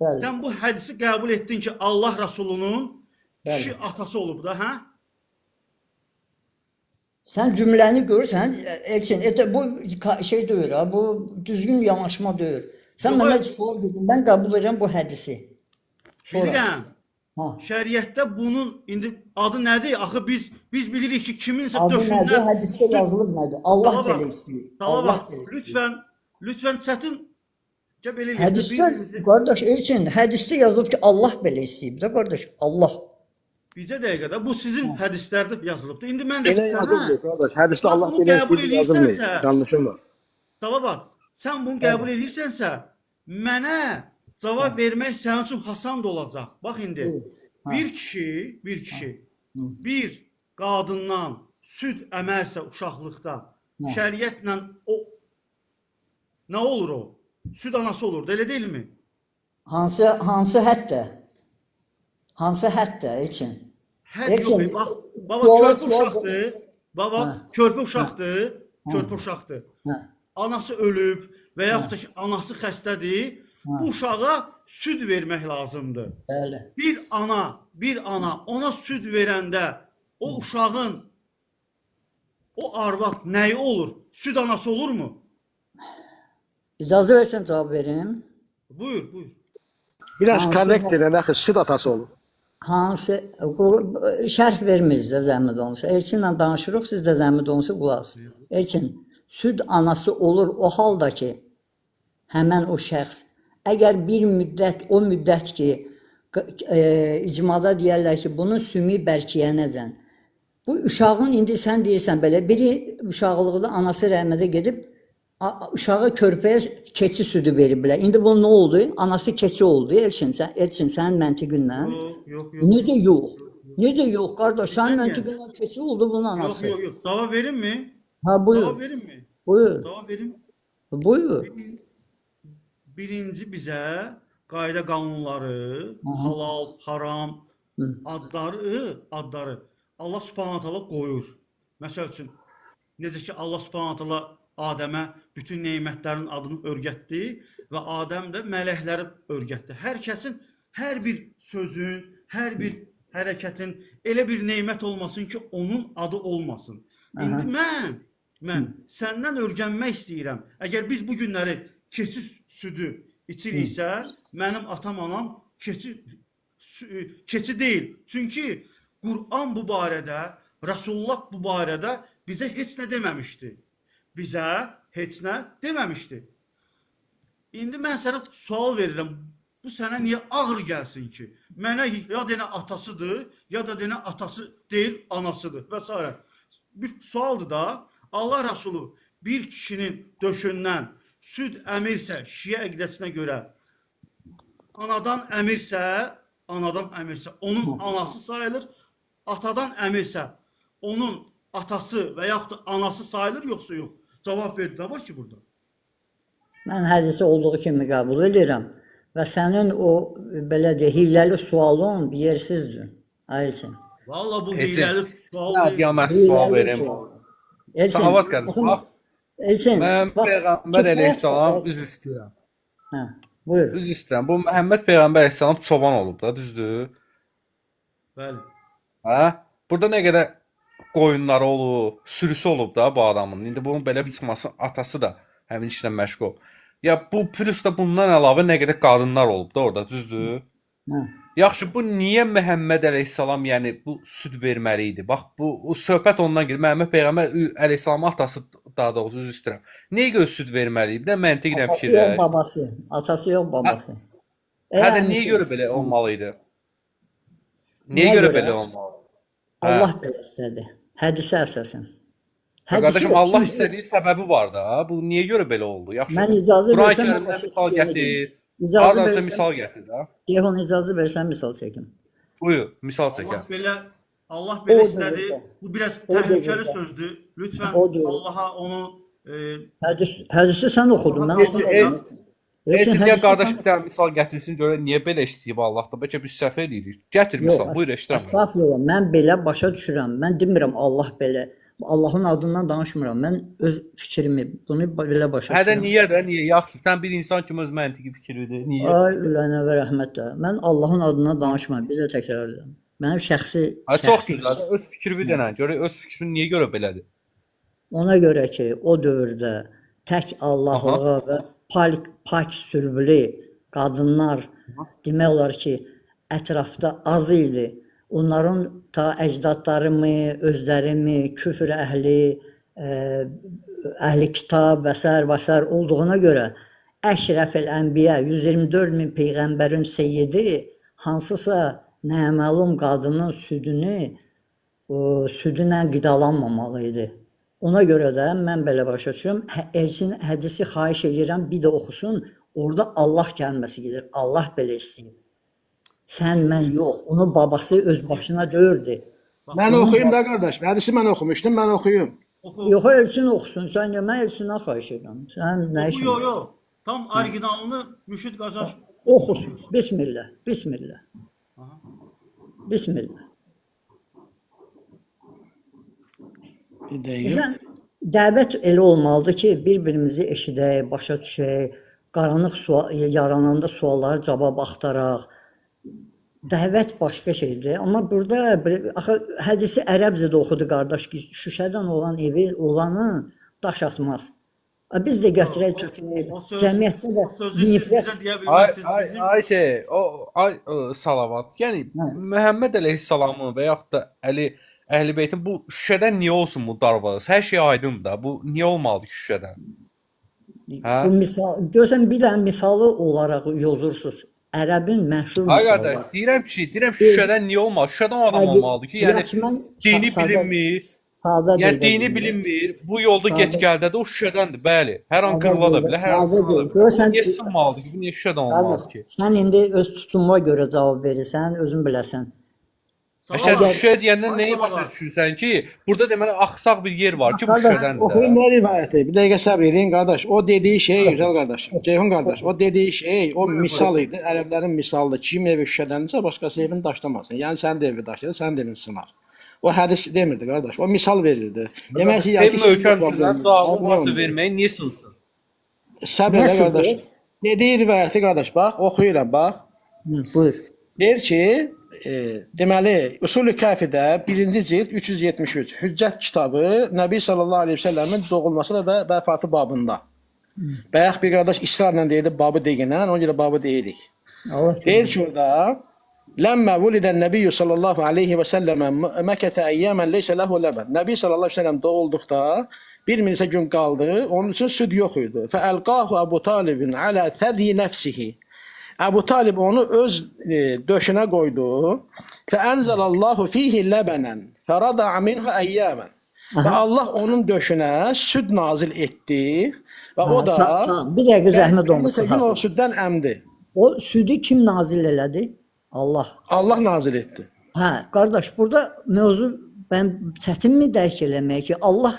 Bəli. sən bu hədisi qəbul etdin ki, Allah Rasulunun Bəli. kişi atası olub da, hə? Sən cümləni görürsən, Elçin, bu şey deyil ha, bu düzgün yanaşma deyil. Sən Yox, mənə yox. sual verdin, mən qəbul edirəm bu hədisi. Sonra. Bilirəm. Ha. Şəriətdə bunun indi adı nədir? Axı biz bilirik ki, kiminsə Adı döşündən nədir? Hədisdə yazılıb nədir? Allah Salavat. belə istəyir. Salavat, Allah belə istəyir. lütfən çətin belə eləyək. Hədisdə, qardaş Elçin, hədisdə yazılıb ki, Allah belə istəyib də qardaş, Allah. Bizə dəqiqədə bu sizin hədislərdə yazılıbdır. İndi mən də Elə yazılmır qardaş. Hədisdə Allah bunu belə qəbul istəyir yazılmır. edirsənsə- Yanlışım var. Salavat, sən bunu qəbul edirsənsə, mənə cavab vermək sənin üçün asan da olacaq. Bax indi. Ha. Bir kişi bir qadından süd əmərsə uşaqlıqda, Ha. şəriətlə o nə olur o? Süd anası olur, elə deyilmi? Hansı hətta? Hansı hətta Elçin? Hər Elçin, yox, baba suala körpə sual- uşaqdır. Baba Ha. körpə uşaqdır. Hə. Anası ölüb və yaxud da ki, anası xəstədir. Bu uşağa süd vermək lazımdır. Bəli. Bir ana ona süd verəndə o uşağın o arvad nəyi olur? Süd anası olurmu? İcazə versən cavab verim. Buyur. Biraz Hansı- korrekt edin, axı süd atası olur. Hansı şərh verməyiz də zəhmət olmasa. Elçinlə danışırıq, siz də zəhmət olmasa qulaq asın. Elçin, süd anası olur o halda ki, həmən o şəxs əgər bir müddət, o müddət ki, icmada deyərlər ki, bunun sümü bərkiyənəcən. Bu uşağın indi sən deyirsən belə, biri uşaqlıqda anası rəhmətə gedib uşağı körpəyə keçi südü veriblər. İndi bu nə oldu? Anası keçi oldu. Elçin sənin məntiqinlə. Yox. Necə yox? Necə yox qardaş? Sənin məntiqinlə keçi oldu bunun anası. Yox. Cavab verim mi? Ha buyur. Cavab verim mi? Buyur. Cavab verim. Buyur. Birinci bizə qayda qanunları, halal, haram adları Allah Subhanahu taala qoyur. Məsəl üçün necə ki Allah Subhanahu taala Adəmə bütün nemətlərin adını öyrətdi və Adəm də mələkləri öyrətdi. Hər kəsin hər bir sözün, hər bir hərəkətin elə bir nemət olmasın ki, onun adı olmasın. İndi mən səndən öyrənmək istəyirəm. Əgər biz bu günləri keçi südü içiriksə, mənim atam-anam keçi deyil. Çünki Qur'an bu barədə, Rasulullah bu barədə bizə heç nə deməmişdi. İndi mən sənə sual verirəm. Bu sənə niyə ağır gəlsin ki? Mənə ya denə atasıdır, ya da denə atası deyil, anasıdır və s. Bir sualdır da, Allah Rəsulu bir kişinin döşündən süd əmirsə, şiə əqidəsinə görə, anadan əmirsə, onun anası sayılır, atadan əmirsə, onun atası və yaxud da anası sayılır, yoxsa yox? Cavab verdi, nə var ki burada? Mən hədisi olduğu kimi qəbul edirəm və sənin o belə deyək, hilləli sualın yersizdir. Ayılsın. Valla bu Elçin, hiləli sual Nə deyil. deyəm, mən sual verim. Elçin, Salavat qardaşım, bax, Elçin, mən bax, Peyğəmbər çox əleyhissalam vaxt- üzr istəyirəm. Hə, buyur. Üzr istəyirəm. Bu Məhəmməd Peyğəmbər əleyhissalam çoban olub da, düzdür? Bəli. Hə? Burada nə qədər qoyunları olub, sürüsü olub da bu adamın. İndi bunun belə bir çıxması atası da həmin işlə məşğul. Ya bu plus da bundan əlavə nə qədər qadınlar olub da orada, düzdür? Hə. Yaxşı, bu niyə Məhəmməd əleyhissalam, yəni bu süd verməli idi? Bax, bu o söhbət ondan gedir. Məhəmməd Peyğəmbər əleyhissalamın atası daha doğrusu üzr istəyirəm. Niyə görə süd verməli idi? Nə məntiqlə Atası yox, fikirləş. babası. Atası yox, babası. Hə də Yəni, niyə görə belə olmalı idi? Niyə Niyə görə görə? belə olmalı? Allah belə istədi. Hədisə əsasən. Qardaşım, yox, Allah kim- istədiyi səbəbi var da. Bu niyə görə belə oldu? Yaxşı. Mən icazə Quran-ı versəm Kərimdən misal gətir. İcazə Hardansa versəm, misal gətir da. Ceyhun icazə versən misal çəkim. Buyur, misal Allah çəkə. belə Allah belə O istədi. dövrdə. Bu biraz O təhlükəli dövrdə. sözdür. Lütfən O dövrdə. Allah'a onu Hədisi sən oxudun, mən Elçin, oxumadım. Elçin hədisi deyə qardaş sən- bir dənə misal gətirsin görə niyə belə istəyib Allah da. Bəlkə biz səhv eləyirik. Gətir Yox, misal. Buyur eşidirəm. Estağfurullah, mən belə başa düşürəm. Mən demirəm Allah belə. Allahın adından danışmıram. Mən öz fikrimi, bunu belə başa Hə də düşürəm. niyə də? Niyə? Yaxşı, sən bir insan kimi öz məntiqi fikridir. Niyə? Ay ülənə və rəhmətlə. Mən Allahın adından danışmıram. Bir də təkrar edirəm. Mənim şəxsi Ha, çox gözəl. Öz fikrimi denən görə öz fikrin niyə görə belədir? Ona görə ki, o dövrdə tək Allahlığa və pak sürvülü qadınlar demək olar ki, ətrafda az idi. Onların ta əcdadlarımı, özlərimi, küfr əhli, əhli kitab və s. olduğuna görə Əşrəfəl Ənbiya 124 min peyğəmbərin seyyidi hansısa naməlum qadının südünə qidalanmamalı idi. Ona görə də mən belə başa düşürəm. Elçin hədisi xahiş edirəm, bir də oxusun. Orada Allah kəlməsi gedir. Allah belə istəyir. Sən, mən yox. Onun babası öz başına döyürdü. Mən oxuyum da qardaş. Hədisi mən oxumuşdum, mən oxuyum. oxu. Yox, Elçin oxusun. Sən mən Elçindən xahiş edirəm. Sən nə işin? Yox, yox. Tam orijinalını Müşid Qazaş Oxusun. Bismillah. Bismillah. Bismillah. Bir dəqiqə. Bizdən dəvət elə olmalıdır ki, bir-birimizi eşidək, başa düşək, qaranlıq yarananda suallara cavab axtaraq. Dəvət başqa şeydir. Amma burada axı hədisi ərəbcədə oxudu qardaş ki, şüşədən olan evi olanı daş atmaz. Biz də gətirək tökək. Cəmiyyətdə də nifrət Ay şey, salavat. Yəni Məhəmməd əleyhissalamın və yaxud da Əhl-i Beytin bu şüşədən niyə olsun bu darvazası? Hər şey aydındır da. Bu niyə olmalıdır ki şüşədən? Hə? bu misal, görsən bir dənə misalı olaraq yozursunuz. Ərəbin məşhur Ay misalı qardaş, var. deyirəm ki, şüşədən niyə olmaz? Şüşədən adam olmalıdır ki, yəni dini bilinmir. Yəni dini bilinmir. Bu yolda get-gəldə də o şüşədəndir, bəli. Hər an qırıla da bilər, hər an sınada da bilər. Niyə sınmalıdır ki, bu niyə şüşədən olmaz ki? Sən indi öz tutumuna görə cavab verirsən, özün biləsən. Sən şüşə deyəndən nəyi başa düşürsən ki, burada deməli axsaq bir yer var ki, bu Qardaş, şüşədəndir. oxuyun nə rivayəti? Bir dəqiqə səbr edin qardaş. O dediyi şey, gözəl qardaşım, Ceyhun qardaş, o dediyi şey, o misal idi. Ərəblərin misalıdır. Kim evi şüşədəndirsə, başqası evini daşlamasın. Yəni sənin də evi daşlayır, sənin də evin sınar. O hədis demirdi qardaş. O misal verirdi. Demək ki, Ev möhkəmçindən cavabı varsa verməyin, niyə sınsın? Səbr elə qardaş. Dediyi rivayəti qardaş, bax, oxuyuram, bax. Buyur. Deyir ki, deməli, Usul-i Kafidə 1-ci cild 373 Hüccət kitabı Nəbi sallallahu əleyhi və səlləmin doğulması və vəfatı babında. Bayaq bir qardaş israrla deyildi babı deyilən, ona görə babı deyirik. Deyir ki orada Ləmmə vulidən Nəbiyyü sallallahu aleyhi və səlləmə məkətə əyyəmən leysə ləhu ləbən. Nəbi sallallahu aleyhi və səlləm doğulduqda bir neçə gün qaldı, onun üçün süd yox idi. Fəəlqahu Əbu Talibin alə thəzi nəfsihi. Əbu Talib onu öz döşünə qoydu. Fəənzəlallahu fihi ləbənən fərada'a minhu əyyəmən. Və Allah onun döşünə süd nazil etdi və o da bir dəqiqə zəhmət olmasa. o süddən əmdi. O südü kim nazil elədi? Allah. Allah nazil etdi. Hə, qardaş, burada mövzu mən çətinmi dərk eləmək ki, Allah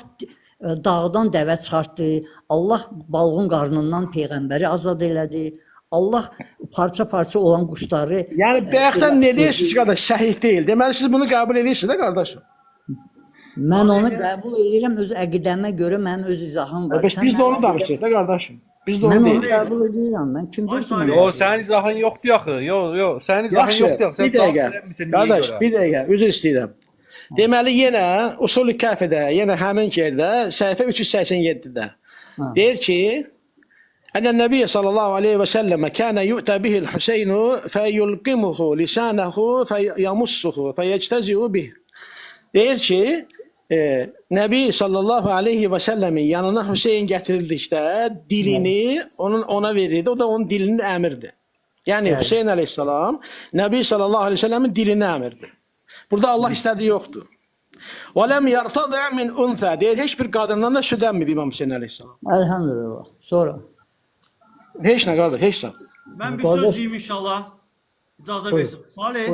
dağdan dəvə çıxartdı, Allah balığın qarnından peyğəmbəri azad elədi, Allah parça-parça olan quşları... Yəni, bayaqdan ne deyirsiniz qardaş, səhih deyil. Deməli, siz bunu qəbul edirsiniz də qardaşım. Mən onu qəbul edirəm, öz əqidəmə görə mənim öz izahım var. Biz də onu danışırıq da qardaşım. Biz də Mən onu onu deyirik. qəbul edirəm, mən kim deyir ki, mən... Yo, sənin izahın yoxdur axı. Yo, sənin izahın Yaxşı, yoxdur axı. bir dəqiqə. Qardaş, bir dəqiqə, üzr istəyirəm. Deməli, yenə Usul-i Kəfidə, yenə həmin yerdə, səhifə 387-də deyir ki, Ənə Nəbiyyə sallallahu aleyhi və səlləmə kənə yu'tə bihil Hüseynu fəyulqimuhu lisanəhu fəyamussuhu fəyəctəzihu bih. Deyir ki, Nəbi sallallahu aleyhi və səlləmin yanına Hüseyin gətirildikdə dilini ona verirdi, o da onun dilini əmirdi. Yəni Hüseyin əleyhissalam Nəbi sallallahu aleyhi və səlləmin dilini əmirdi. Burada Allah istədiyi yoxdur. Və ləm yərtədə min unthə deyir, heç bir qadından da süd əmmib İmam Hüseyin əleyhissalam. Elhamdülillah. Sonra. Heç nə qardaş, heç nə. Mən bir söz deyim inşallah. İcazə versin. Salih,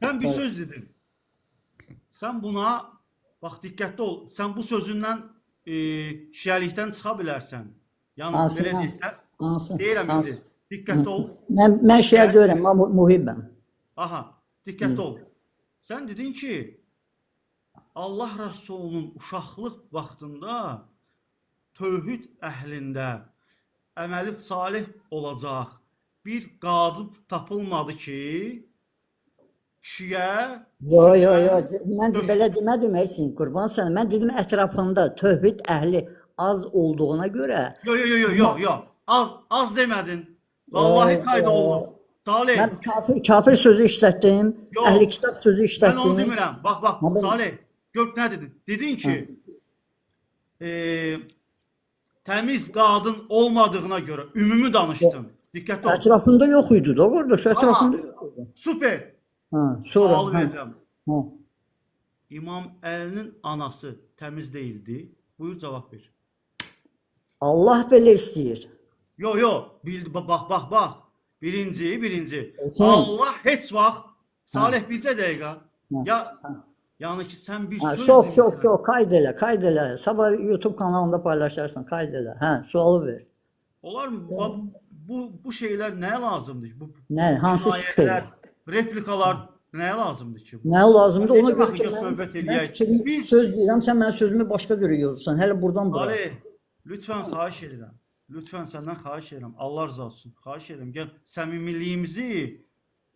sən bir söz dedin. Sən buna, bax diqqətli ol, sən bu sözündən şiəlikdən çıxa bilərsən. Yəni, belə deyirsən, deyirəm indi, diqqətli ol. Mən şiə görəm, mən muhibbəm. Aha, diqqətli ol. Sən dedin ki, Allah Rəsulunun uşaqlıq vaxtında tövhid əhlində əməli salih olacaq bir qadın tapılmadı ki, kişiyə... Yo, mən belə demədim heç qurban sənə. Mən dedim ətrafında tövhid əhli az olduğuna görə... Yo, az demədin. Vallahi qayda olmaz. Salih. Mən kafir sözü işlətdim, əhli kitab sözü işlətdim. Mən onu demirəm. Bax, Salih, gör nə dedin? Dedin ki, təmiz qadın olmadığına görə ümumi danışdın. Diqqətli ol. Ətrafında yox idi da qardaş, ətrafında yox idi. Super. Sonra. Sual verirəm. İmam Əlinin anası təmiz deyildi. Buyur cavab ver. Allah belə istəyir. Yo, bax. Birinci. Allah heç vaxt, Salih bircə dəqiqə. Yəni ki, sən bir söz... Çox, qayd elə. Sabah YouTube kanalında paylaşarsan, qayd elə. Sualı ver. Olar mı? Bu şeylər nəyə lazımdır? Nə, hansı şeylər? Replikalar nəyə lazımdır ki? Nə lazımdır? Ona görə ki, mən söz deyirəm, sən mənim sözümü başqa görə yorursan. Hələ buradan bura. Ali, lütfən xahiş edirəm. Lütfən səndən xahiş edirəm. Allah razı olsun. Xahiş edirəm. Gəl, səmimiliyimizi,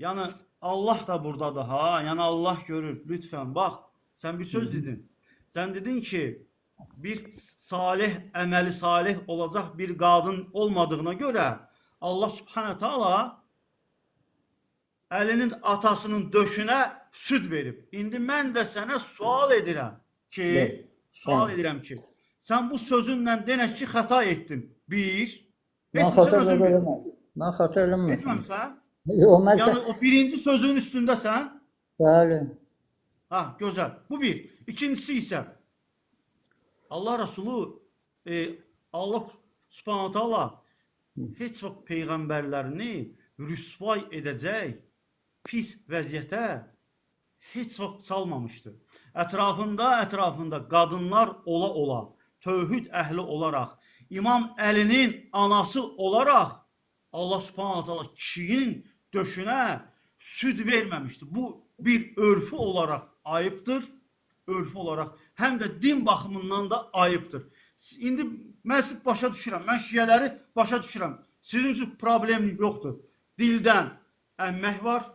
yəni Allah da buradadır ha. Yəni Allah görür. Lütfən bax, sən bir söz dedin. Sən dedin ki, bir salih, əməli salih olacaq bir qadın olmadığına görə Allah Subhanahu taala Əlinin atasının döşünə süd verib. İndi mən də sənə sual edirəm ki, sən bu sözünlə denək ki, xəta etdin. Bir. Mən xəta eləməmişəm. Mən xəta eləməmişəm. Etməmsən? Yox, mən Yəni o birinci sözün üstündəsən? Bəli. Gözəl. Bu bir. İkincisi isə Allah Rəsulu, Allah Subhanahu taala heç vaxt peyğəmbərlərini rüsvay edəcək pis vəziyyətə heç vaxt salmamışdır. Ətrafında qadınlar ola, tövhid əhli olaraq, İmam Əlinin anası olaraq Allah Subhanahu taala kişinin döşünə süd verməmişdir. Bu bir örfü olaraq ayıbdır. Örfü olaraq həm də din baxımından da ayıbdır. İndi mən sizi başa düşürəm. Mən şiələri başa düşürəm. Sizin üçün problem yoxdur. Dildən əmmək var,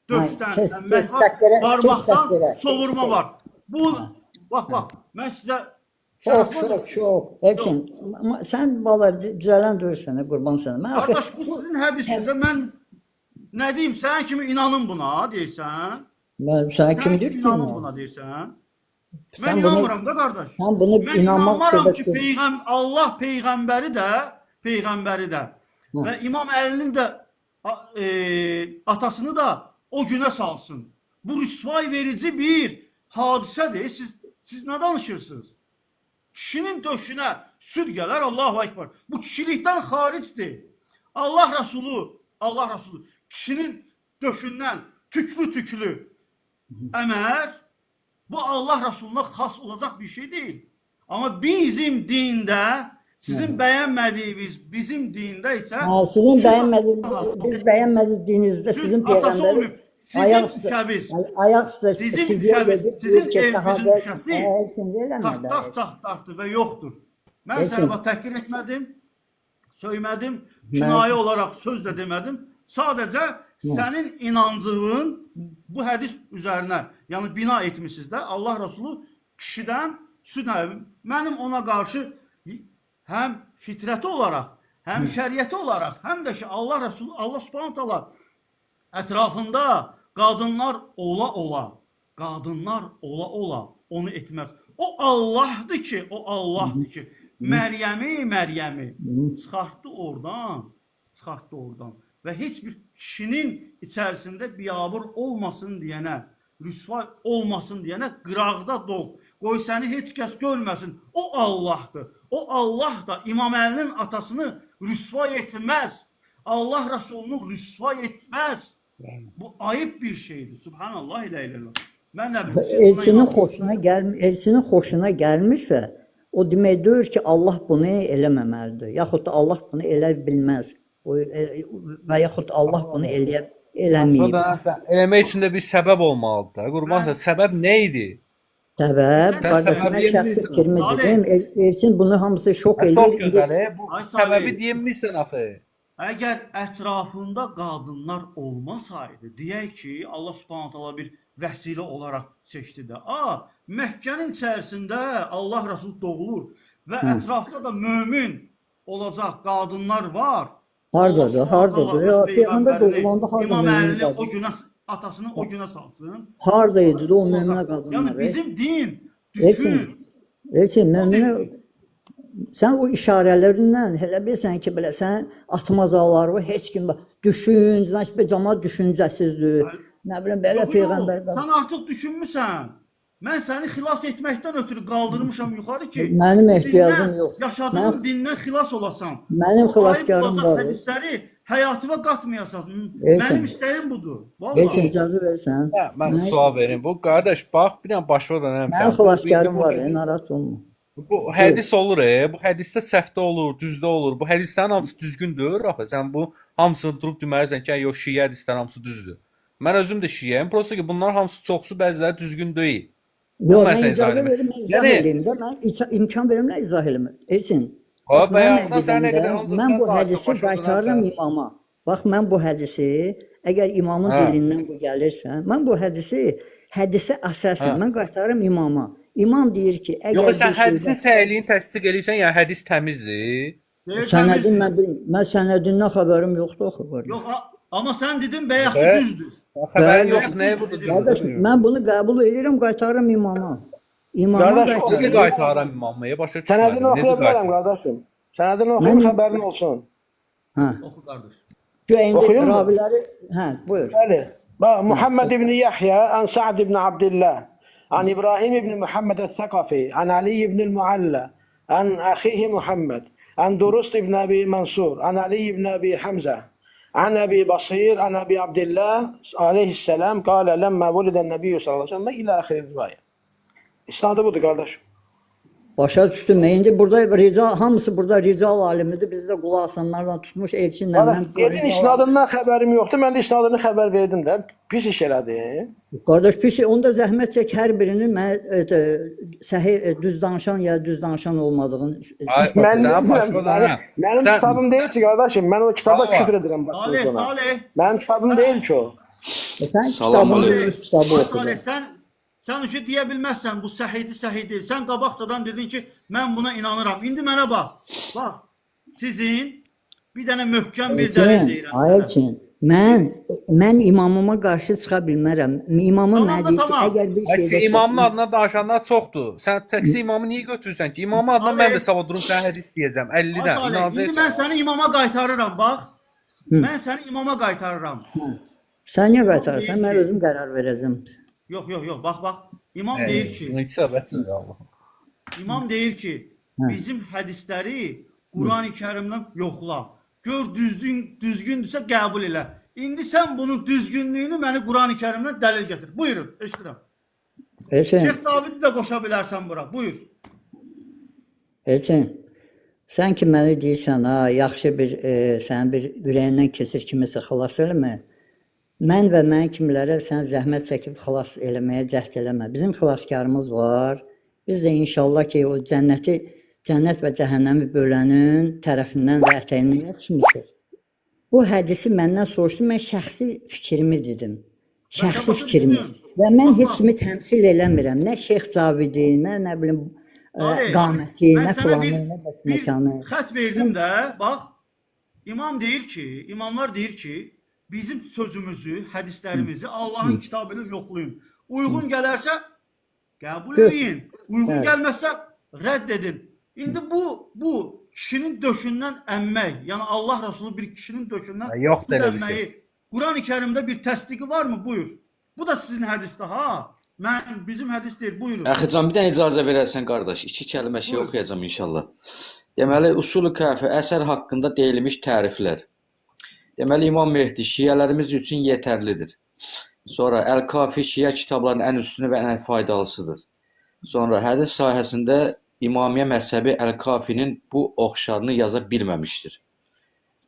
döşdən əmmək var, parmaqdan sovurma var. Bu, bax, mən sizə... Çox. Hepsin, sən bala düzələn döyürsən, qurban sənə. Qardaş, bu sizin hədisində mən nə deyim, sən kimi inanın buna, deyirsən? Sən kim deyir ki? İnanın buna, deyirsən? Mən inanmıram da, qardaş. Sən bunu inanmaq söhbət ki, Allah Peyğəmbəri də və İmam Əlinin də atasını da o günə salsın. Bu rüsvay verici bir hadisədir. Siz nə danışırsınız? Kişinin döşünə süd gələr, Allahu Ekber. Bu kişilikdən xaricdir. Allah Resulü kişinin döşündən tüklü əmər, bu Allah Resuluna xas olacaq bir şey deyil. Amma bizim dində, sizin bəyənmədiyiniz bizim dində isə Sizin bəyənmədiyiniz, biz bəyənmədiyiniz dininizdə sizin peyğəmbəriniz ayaq üstə sidyə edib, deyir ki, səhabət hepsini eləmədi. Taxtaqdır və yoxdur. Mən sənə təhqir etmədim, söymədim, kinayə olaraq söz də demədim. Sadəcə sənin inancığın bu hədis üzərinə, yəni bina etmişsiniz də, Allah Resulü kişidən süd əmir. Mənim ona qarşı həm fitrəti olaraq, həm şəriəti olaraq, həm də ki Allah Resulü, Allah Subhanahu taala ətrafında qadınlar ola onu etməz. O Allahdır ki, Məryəmi çıxartdı oradan və heç bir kişinin içərisində biabır olmasın deyənə, rüsvay olmasın deyənə qıraqda doğ. Qoy səni heç kəs görməsin. O Allahdır. O Allah da İmam Əlinin atasını rüsvay etməz. Allah Resulunu rüsvay etməz. Bu ayıp bir şeydir. Subhanallah ilə iləllah. Mən nə bilim. Elçinin xoşuna gəlmirsə, o demək deyir ki, Allah bunu eləməməlidir. Yaxud da Allah bunu elə bilməz. Və yaxud Allah bunu eləməyib. Eləmək üçün də bir səbəb olmalıdır da. Qurban, səbəb nə idi? Səbəb, qardaşım, mən şəxsi fikrimi dedim. Elçin bunu hamısı şok edir. Çox gözəl, bu səbəbi deyilmirsən axı. Əgər ətrafında qadınlar olmasaydı, deyək ki, Allah Subhanahu taala bir vəsilə olaraq seçdi də. Məkkənin içərisində Allah Resulü doğulur və ətrafda da mömin olacaq qadınlar var. Hardadır? Peyğəmbər doğulanda harda İmam mömin Əlini o günə, atasını o günə salsın. Hardaydı da o möminə qadınlar? Yəni bizim din, düşün. Elçin, möminə sən o işarələrindən elə bilsən ki, belə sən atmazalar var, heç kim düşün, cəmaət düşüncəsizdir. Nə bilim belə peyğəmbər. Sən artıq düşünmüsən. Mən səni xilas etməkdən ötürü qaldırmışam yuxarı ki, mənim ehtiyacım yox. Yaşadığın dindən xilas olasan. Mənim xilaskarım var. Hədisləri həyatıma qatmayasan. Mənim istəyim budur. Heç icazə versən. Mən sual verim. Bu qardaş bax, bir dənə başa dönəm sən. Mənim xilaskarım var, narahat olma. Bu hədis olur, bu hədisdə səhvdə olur, düzdə olur. Bu hədislərin hamısı düzgündür. Axı sən bu hamısını durub deməlisən ki, yox, şiə hədislərin hamısı düzdür. Mən özüm də şiəyəm. Prosta ki, bunlar hamısı çoxsu, bəziləri düzgün deyil. Yox, mən icazə verim, mən izah edeyim də, mən imkan verim, nə izah edeyim. Elçin, mən bu hədisi qaytarıram imama. Bax, mən bu hədisi, əgər imamın dilindən bu gəlirsə, mən bu hədisə əsasən, mən qaytarıram imama. İmam deyir ki, əgər... Yox, sən hədisin səhiyliğini təsdiq edirsən, yəni hədis təmizdir. Mən sənədindən xəbərim yoxdur, xəbərim. Yox, amma sən dedin, bəyəxi düzdür. Xəbərin yox, nəyə burada deyir? Qardaş, mən bunu qəbul edirəm, qaytarıram imama. Necə qaytarıram imamaya? Başa düşmədim. Sənədini oxuya bilərəm, qardaşım. Sənədini oxuyum, xəbərin olsun. Oxu, qardaş. Oxuyum mu? Buyur. Bəli. Muhammed ibn Yahya, an Sa'd ibn Abdillah, an İbrahim ibn Muhammed el-Thaqafi, an Ali ibn el-Mualla, an axihi Muhammed, an Durust ibn Abi Mansur, an Ali ibn Abi Hamza, عن أبي بصير عن أبي عبد الله عليه السلام قال لما ولد النبي صلى الله عليه وسلم إلى آخر الرواية. İsnadı budur qardaş. Başa düşdüm. İndi burada hamısı burada rical alimidir. Biz də qulaq asanlardan tutmuş elçinlə. Dedin isnadından xəbərim yoxdur. Mən də isnadını xəbər verdim də. Pis iş elədi. Qardaş pis, onda zəhmət çək hər birini səhih düz danışan ya düz danışan olmadığını. Mənim kitabım deyil ki, qardaşım. Mən o kitaba küfr edirəm. Salih. Mənim kitabım deyil ki o. Sən kitabı oxudun. Sən üçü deyə bilməzsən, bu səhiydi, səhih deyil. Sən qabaqcadan dedin ki, mən buna inanıram. İndi mənə bax. Bax, sizin bir dənə möhkəm bir dəlil deyirəm. Elçin, mən imamıma qarşı çıxa bilmərəm. İmamın nə deyir ki, əgər bir şeydə... İmamın adına danışanlar çoxdur. Sən təkcə imamı niyə götürürsən ki? İmamın adına mən də sabah durum sənə hədis deyəcəm. 50-dən, inanacaqsan. İndi mən səni imama qaytarıram, bax. Mən səni imama qaytarıram. Sən niyə İmam qaytarırsan? deyir Mən ki- özüm qərar verəcəm. Yox, bax. İmam deyir ki, İsabətdir Allah. İmam deyir ki, Hə. bizim hədisləri Qurani-Kərimdən yoxla. Gör düzgündürsə qəbul elə. İndi sən bunun düzgünlüyünü məni Qurani-Kərimdən dəlil gətir. Buyurun, eşidirəm. Elçin, Şeyx Davidi də qoşa bilərsən bura. Buyur. Elçin, sən ki məni deyirsən, ha, yaxşı bir sənin bir ürəyindən keçir kimisə xilas eləmə. Mən və mənim kimilərə sən zəhmət çəkib xilas eləməyə cəhd eləmə. Bizim xilaskarımız var. Biz də inşallah ki o cənnət və cəhənnəmi bölənin tərəfindən və ətəyindən yapışmışıq. Bu hədisi məndən soruşdu, mən şəxsi fikrimi dedim. Şəxsi başa fikrimi. düşdüm. Və mən Bax, heç bax. kimi təmsil eləmirəm. Nə Şeyx Cavidi, nə bilim Abi, qaməti, mən nə sənə filanı, bir- nə bəs Bir məkanı. xət verdim də, bax. İmam deyir ki, imamlar deyir ki, bizim sözümüzü, hədislərimizi Allahın kitabını yoxlayın. Uyğun gələrsə qəbul edin. Uyğun Evet. gəlməzsə rədd edin. İndi bu kişinin döşündən əmmək, yəni Allah Rəsulü bir kişinin döşündən Ya, yoxdur süd elə bir əmməyi Qurani-Kərimdə bir təsdiqi varmı? Buyur. Bu da sizin hədisdə ha. Bizim hədis deyil. Buyurun. Əxican bir dənə icazə verərsən qardaş. 2 kəlmə şey Buyur. oxuyacağam inşallah. Deməli Usul-u Kəfi əsər haqqında deyilmiş təriflər. Deməli İmam Mehdi şiələrimiz üçün yetərlidir. Sonra Əl-Kafi şiə kitablarının ən üstünü və ən faydalısıdır. Sonra hədis sahəsində İmamiyyə məzhəbi Əl-Kafinin bu oxşarını yaza bilməmişdir.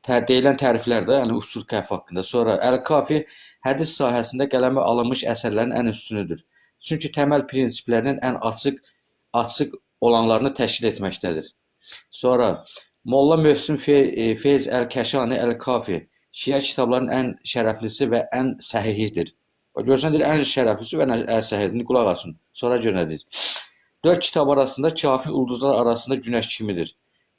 Deyilən təriflər də, yəni Usul Kəfi haqqında. Sonra Əl-Kafi hədis sahəsində qələmə alınmış əsərlərin ən üstünüdür. Çünki təməl prinsiplərinin ən açıq olanlarını təşkil etməkdədir. Sonra Molla Mövsüm Feyz Əl-Kəşani Əl-Kafi şiə kitablarının ən şərəflisi və ən səhihidir. Görsən deyir, ən şərəflisi və ən səhihidir. Qulaq asın. Sonra gör nə deyir. 4 kitab arasında kafi ulduzlar arasında günəş kimidir.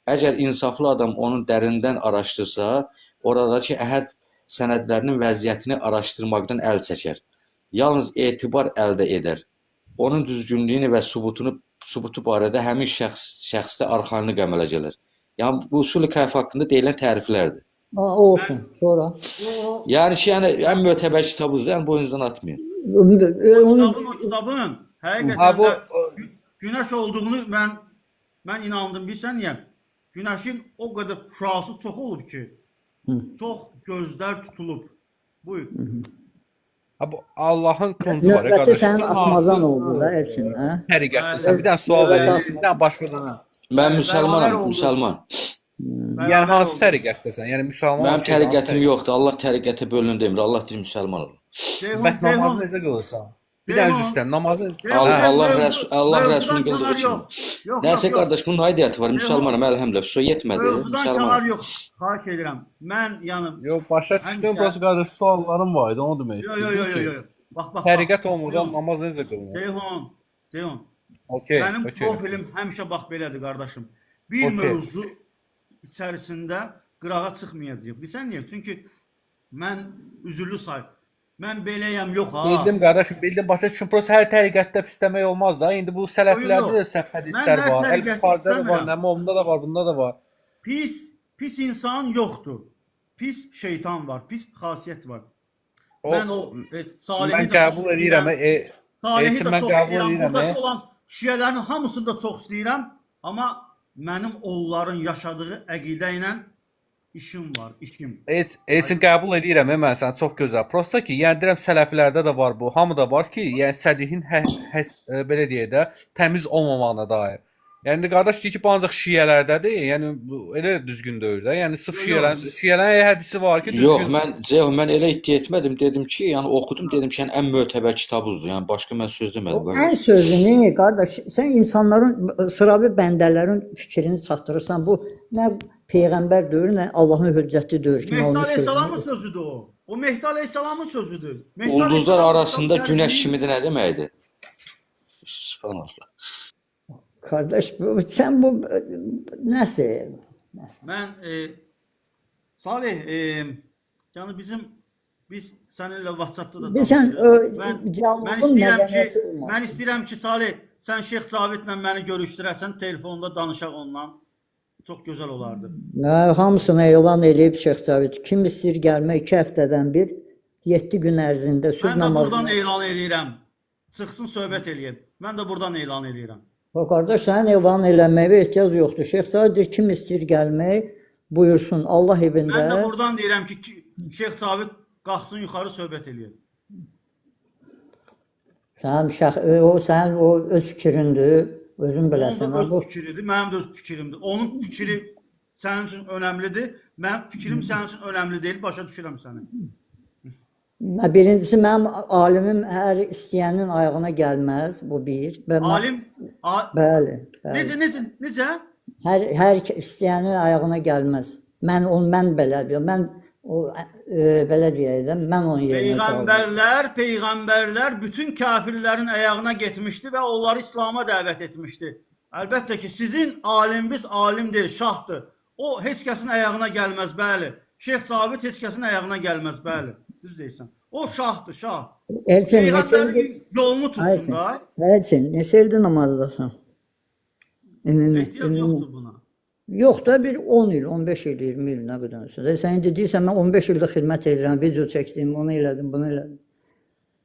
Əgər insaflı adam onun dərindən araşdırsa, oradakı əhəd sənədlərinin vəziyyətini araşdırmaqdan əl çəkər. Yalnız etibar əldə edər. Onun düzgünlüyünü və subutu barədə həmin şəxsdə arxayınlıq əmələ gələr. Yəni bu Usul-u Kəfi haqqında deyilən təriflərdir. Olsun. Sonra. Yəni ki, ən mötəbər kitabınızdır, yəni boynunuzdan atmayın. O kitabın Ha həqiqətən bu də günəş olduğunu mən inandım. Bilirsən niyə? Günəşin o qədər şüası çox olub ki, çox gözlər tutulub. Buyur. ha bu Allahın kılıncı var ya Növbəti qardaş. sənin atmazan oldu da Elçin, hə? Təriqətlisən. Bir dənə sual vereyim. Bir dənə baş verənə. Mən müsəlmanam, müsəlman. Yəni hansı təriqətdəsən? Yəni müsəlman. Mənim təriqətim yoxdur. Allah təriqətə bölünür demir. Allah deyir müsəlman olun. Bəs namazı necə qılırsan? Bir dənə üzr istəyirəm. Namazı Allah Rəsulun qıldığı kimi. Nəsə qardaş, bunun aidiyyəti var. Müsəlmanam, əlhəmdülillah. Su yetmədi. Mövzudan kənar Müsəlman. yox. Xahiş edirəm. Mən yəni Yox, başa düşdüm. Burası qardaş suallarım var idi. Onu demək istəyirdim. Yox. Bax. Təriqət olmadan namaz necə qılınır? Ceyhun. Okey. Mənim profilim həmişə bax belədir qardaşım. Bir Okey. mövzu içərisində qırağa çıxmayacaq. Bilirsən niyə? Çünki mən üzürlü say. Mən beləyəm yox ha. Bildim qardaşım, bildim. Başa düşdüm. Burası hər təriqətdə pisləmək olmaz da. İndi bu sələflərdə də səhv hədislər Mən hər var. təriqəti El-Buxarıda da var, istəmirəm. Nəmumda da var, bunda da var. Pis insan yoxdur. Pis şeytan var, pis xasiyyət var. O, Mən o Salihi mən də qəbul çox edirəm. istəyirəm. Salihi Elçin, də mən çox qəbul istəyirəm. edirəm. Buradakı olan şiələrin hamısını da çox istəyirəm. Amma mənim onların yaşadığı əqidə ilə işim var, işim. Elçin qəbul edirəm mən səni çox gözəl. Prosta ki, yəni deyirəm sələflərdə də var bu, hamıda var ki, yəni sədihin belə deyək də təmiz olmamağına dair. Yəni qardaş deyir ki, bu ancaq şiələrdədir. Yəni bu elə düzgün deyil də. Yəni sırf şiələrin hədisi var ki, düzgün. Yox, mən elə iddia etmədim. Dedim ki, yəni oxudum, dedim ki, yəni ən mötəbər kitabınızdır. Yəni başqa mən söz demədim. Ən sözünü qardaş, sən insanların sıravi bəndələrin fikrini çatdırırsan. Bu nə peyğəmbər deyir, nə Allahın hüccəti deyir ki, Mehdi Aleyhisselamın sözüdür o. O Mehdi Aleyhisselamın sözüdür. Ulduzlar arasında günəş kimidir nə deməkdir? Subhanallah. Qardaş, sən bu nəsə? Mən Salih, yəni biz səninlə WhatsApp-da da Sən mən istəyirəm ki, Salih, sən Şeyx Cavidlə məni görüşdürəsən, telefonda danışaq ondan. çox gözəl olardı. Hamısını elan eləyib Şeyx Cavid. Kim istəyir gəlmək 2 həftədən bir 7 gün ərzində sübh Mən də buradan namazına. elan eləyirəm. Çıxsın söhbət eləyək. Mən də buradan elan eləyirəm. O qardaş sənin elan eləməyə ehtiyac yoxdur. Şeyx Cavid deyir kim istəyir gəlmək buyursun Allah evində. Mən də buradan deyirəm ki, Şeyx Sabit qalxsın yuxarı söhbət eləyək. Sənin o öz fikrindir. Özün biləsən. Onun da öz fikridir, mənim də öz fikrimdir. Onun fikri sənin üçün önəmlidir, mənim fikrim sənin üçün önəmli deyil, başa düşürəm səni. Birincisi mənim alimim hər istəyənin ayağına gəlməz, bu bir. Alim, Bəli. necə? Hər istəyənin ayağına gəlməz. Mən belə deyirəm. Mən belə deyirəm, mən onun yerinə çaldım. Peyğəmbərlər bütün kafirlərin ayağına getmişdi və onları İslam'a dəvət etmişdi. Əlbəttə ki, sizin aliminiz alimdir, şahdır. O heç kəsin ayağına gəlməz, bəli. Şeyx Sabit heç kəsin ayağına gəlməz, bəli. Düz deyirsən. O şahdır, şah. Peyğəmbərin yolunu tutsun da. Elçin, neçə ildir namazdasan? Ehtiyac yoxdur buna. Yox da bir 10 il, 15 il, 20 il nə qədərsə. Sən indi deyirsən mən 15 ildə xidmət edirəm, video çəkdim, onu elədim, bunu elədim.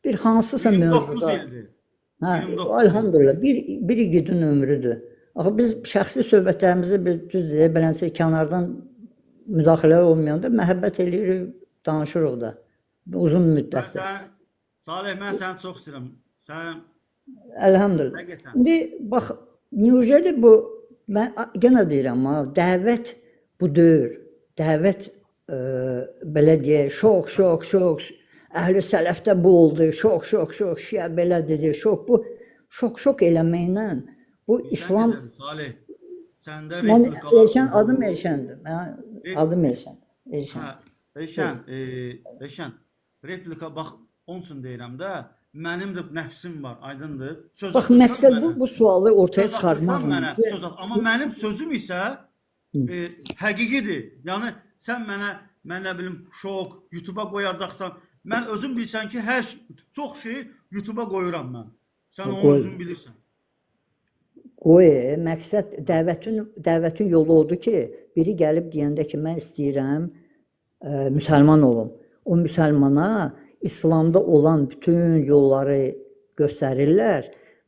Bir hansısa 29 mövzuda. ildir. Elhamdülillah, bir igidin ömrüdür. Axı biz şəxsi söhbətlərimizi düz deyə beləncə kənardan müdaxilə olmayanda məhəbbət eləyirik, danışırıq da. Uzun müddətdə. Salih, mən səni çox istəyirəm. Sən Elhamdülillah. İndi bax, Nurjeli bu mən yenə deyirəm ha, dəvət bu deyil. Dəvət belə deyə şok. Əhli sələfdə bu oldu. Şok. Şiə belə dedi. Bu şok eləməklə bu İslam. Salih, səndə Mən Elşən adım Elşəndir. Adım Elşən. Elşən, replika bax onun üçün deyirəm də, mənim də nəfsim var, aydındır. Bax məqsəd bu sualı ortaya çıxarmaqdır. Amma mənim sözüm isə həqiqidir. Yəni sən mən nə bilim şok, YouTube-a qoyacaqsan, mən özüm bilsən ki, çox şeyi YouTube-a qoyuram mən. Sən onu özün bilirsən. Qoy, məqsəd dəvətin yolu odur ki, biri gəlib deyəndə ki, mən istəyirəm müsəlman olum. O müsəlmana İslamda olan bütün yolları göstərirlər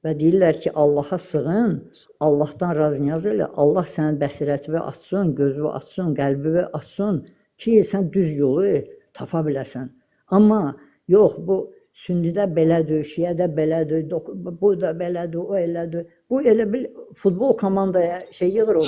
və deyirlər ki, Allaha sığın, Allahdan razıyaz elə, Allah sənin bəsirətini açsın, gözünü açsın, qəlbini açsın ki, sən düz yolu tapa biləsən. Amma yox, bu sünnidə belədir, şiədə belədir, bu da belədir, o elədir. Bu elə bir futbol komandaya yığır o,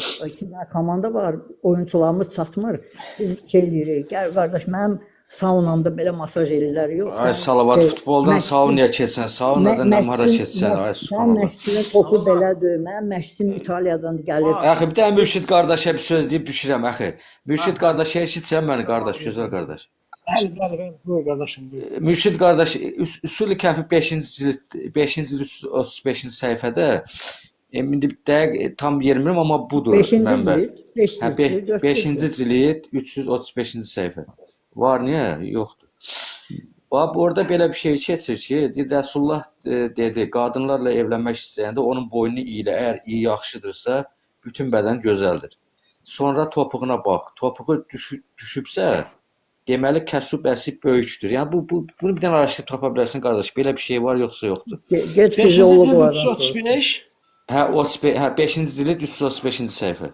komanda var, oyunçularımız çatmır. Biz deyirik, gəl qardaş, mənim saunamda belə masaj eləyirlər, yox. Ay Salavat, futboldan saunaya keçsən, saunadan da hara keçsən, ay subhanallah. Mənim məşqçinin topu belədir, mənim məşqçim İtaliyadan gəlib. Əxi, bir dənə Mürşid qardaşa bir söz deyib düşürəm, əxi. Mürşid qardaş, eşitsən məni qardaş, gözəl qardaş. Buyur qardaşım. Mürşid qardaş, Üsul-i Kəfi 5-ci 35-ci səhifədə indi dəqiq tam yermirəm, amma budur mənbə. 5-ci cild 335-ci səhifə. Var niyə? Yoxdur. Bax, orada belə bir şey keçir ki, Rəsulullah dedi, qadınlarla evlənmək istəyəndə onun boynu ilə, əgər iyi yaxşıdırsa, bütün bədən gözəldir. Sonra topuğuna bax, topuğu düşübsə, deməli kəsib əsib böyükdür. Yəni bunu bir dənə araşdırıb tapa bilərsən qardaş. Belə bir şey var yoxsa yoxdur? Get fizioloq var. 335. Hə, 5-ci cild 335-ci səhifə.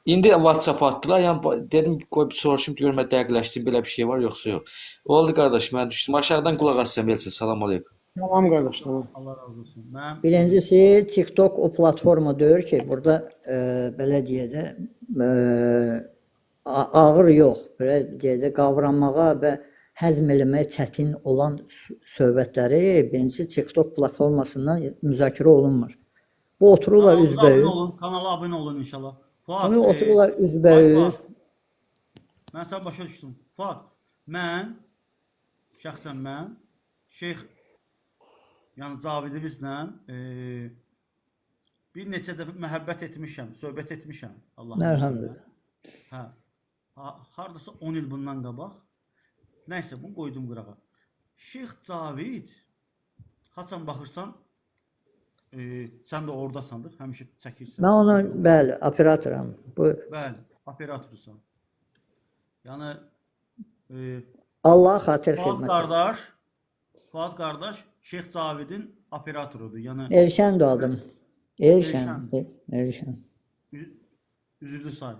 İndi WhatsApp atdılar. Yəni dedim qoy bir soruşum görmə dəqiqləşdim belə bir şey var yoxsa yox. Oldu qardaş, mən düşdüm. Aşağıdan qulaq assam Elçin. Salam aleykum. Tamam qardaş, tamam. Allah razı olsun. Birincisi TikTok o platforma deyir ki, burada belə deyə də ağır yox, belə deyə də qavranmağa və həzm eləməyə çətin olan söhbətləri birinci TikTok platformasından müzakirə olunmur. Bu otururlar üzbəüz. Kanala abunə olun inşallah. Fuad, otururlar üzbəüz. Mən sən başa düşdüm. Fuad, şəxsən mən Şeyx yəni Cavidimizlə bir neçə dəfə məhəbbət etmişəm, söhbət etmişəm. Elhamdülillah. Hə. Hardasa 10 il bundan qabaq. Nəysə, bunu qoydum qırağa. Şeyx Cavid haçan baxırsan sən də oradasandır, həmişə çəkirsən. Mən onun, bəli, operatoram. Bu Bəli, operatorsan. Yəni Allah xatir Fuad xidməti. qardaş Şeyx Cavidin operatorudur. Yəni Elşəndir adım. Elşən. Elşən. üzrlü say.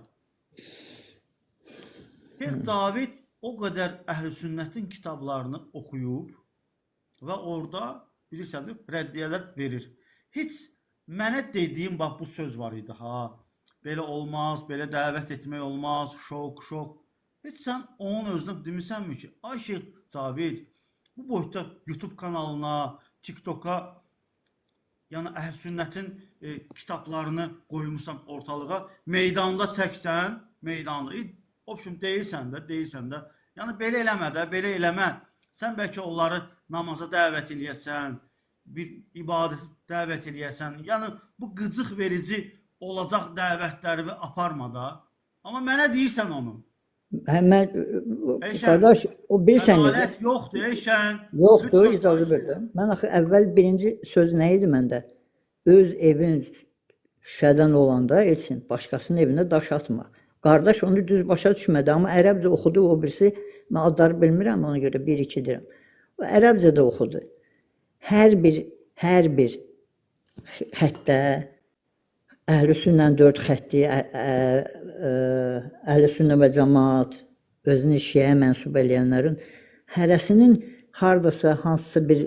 Şeyx Cavid o qədər Əhl-i Sünnətin kitablarını oxuyub və orada bilirsən, rəddiyələr verir. Heç mənə dediyim bax bu söz var idi ha. Belə olmaz, belə dəvət etmək olmaz, şok. Heç sən onun özünə demisənmi ki, ay Şeyx Cavid, bu boyda YouTube kanalına, TikToka, yəni Əhl-i Sünnətin kitablarını qoymusan ortalığa, meydanda təksən, meydanda. Obşum deyirsən də. Yəni belə eləmə də, belə eləmə. Sən bəlkə onları namaza dəvət eləyəsən, bir ibadət dəvət eləyəsən. Yəni bu qıcıq verici olacaq dəvətləri aparma da. Amma mənə deyirsən onu. Mən qardaş, o bilirsən necə? Ədalət yoxdur, Eşən. Yoxdur, icazə verdim. Mən axı əvvəl birinci söz nə idi məndə? Öz evin şüşədən olanda etsin, başqasının evinə daş atma. Qardaş onu düz başa düşmədi, amma ərəbcə oxudu, o birisi, mən adları bilmirəm, ona görə 1-2 deyirəm. O ərəbcə də oxudu. Hər bir xəttə, Əhl-i Sünnənin 4 xətti, Əhl-i Sünnə və Cəmaat, özünü şiəyə mənsub eləyənlərin hərəsinin hardasa hansısa bir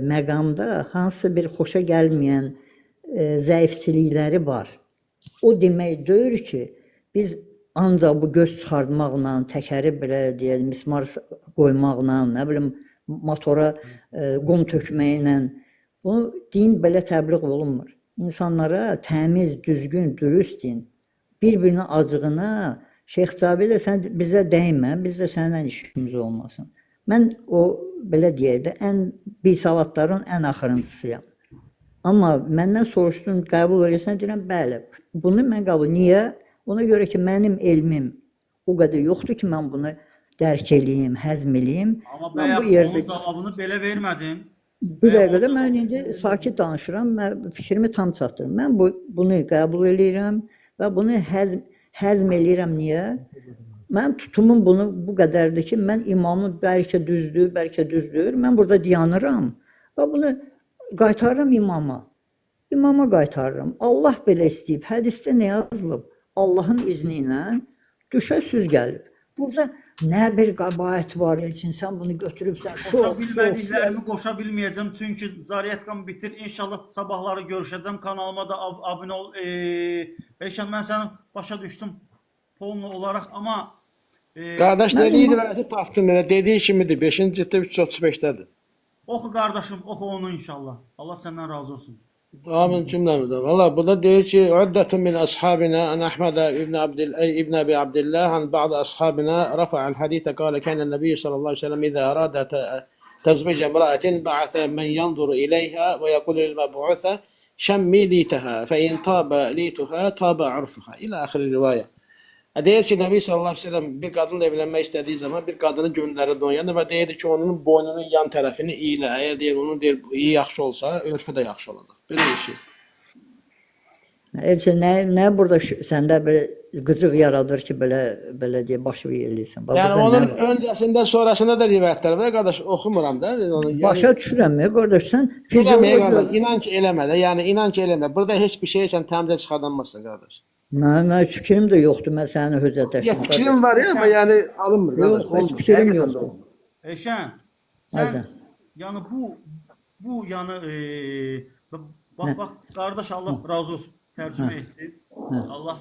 məqamda, hansısa bir xoşa gəlməyən zəifçilikləri var. O demək deyir ki, biz ancaq bu göz çıxartmaqla, təkəri belə deyək, mismar qoymaqla, nə bilim, motora qum tökməklə, bunu din belə təbliğ olunmur. İnsanlara təmiz, düzgün, dürüst din, bir-birinin acığına, Şeyx Cavidə sən bizə dəymə, bizdə səninlə işimiz olmasın. Mən o, belə deyək də, ən bisavadların ən axırıncısıyam. Amma məndən soruşdun, qəbul edirsən, deyirəm, bəli, bunu mən qəbul, niyə? Ona görə ki, mənim elmim o qədər yoxdur ki, mən bunu dərk eləyim, həzm eləyim. Amma bəyə onun cavabını belə vermədin. Bir dəqiqədə mən indi sakit danışıram, mən fikrimi tam çatdırım. Mən bunu qəbul eləyirəm və bunu həzm eləyirəm. Niyə? Mən tutumum bunu bu qədərdir ki, mən imamı bəlkə düzdür, mən burada dayanıram və bunu qaytarıram imama. İmama qaytarıram. Allah belə istəyib, hədisdə nə yazılıb? Allahın izni ilə düşə söz gəlib. Burada nə bir qəbahət var üçün sən bunu götürübsən. Qoşa bilmədiklərimi qoşa bilməyəcəm. Çünki Zariyyətqam bitir. İnşallah sabahları görüşəcəm. Kanalıma da abunə ol. Eşən, mən səni başa düşdüm polnu olaraq, amma Qardaş dediyi rivayəti tapdım elə. Dediyi kimidir. 5-ci cilddə 335-dədir. oxu qardaşım, oxu onu inşallah. Allah səndən razı olsun. Amin cümlemizden. Valla burada diyor ki "Uddetun min ashabina an Ahmed ibn Abi Abdullah an bazı ashabina rafa'al hadise kâle kâne nebiyyü sallallahu aleyhi ve sellem izâ arâda tezvice imra'atin ba'atha men yanzuru ileyha ve yekulu lil meb'ûthe şemmi lîteha fe in tâbe lîtuha tâbe urfuha." İlâ ahiri rivaya. Deyir ki Nebi sallallahu aleyhi ve sellem bir kadınla evlenmek istediği zaman bir kadını gönderirdi onun yanına ve deyirdi ki onun boynunun yan tarafını iyilə. Eğer deyir onun deyir iyi yaxşı olsa örfü de yaxşı olacak. Böyle bir şey. Elçi, nə burada səndə belə qıcıq yaradır ki, belə deyə baş eləyirsən? Yəni onun öncəsində, sonrasında da rivayətlər var. Qardaş oxumuram da. Yəni, başa düşürəm ya, qardaş, sən fizioloji inan ki eləmə də. Yəni inan ki eləmə. Burada heç bir şey sən təmizə çıxardanmazsan, qardaş. Mən fikrim də yoxdur, mən səni hüccətləşdim. Ya fikrim var ya, amma yəni alınmır, qardaş. Yox, fikrim yoxdur. Eşən, sən yəni bu yəni bax qardaş, Allah razı olsun, tərcümə etdi. Allah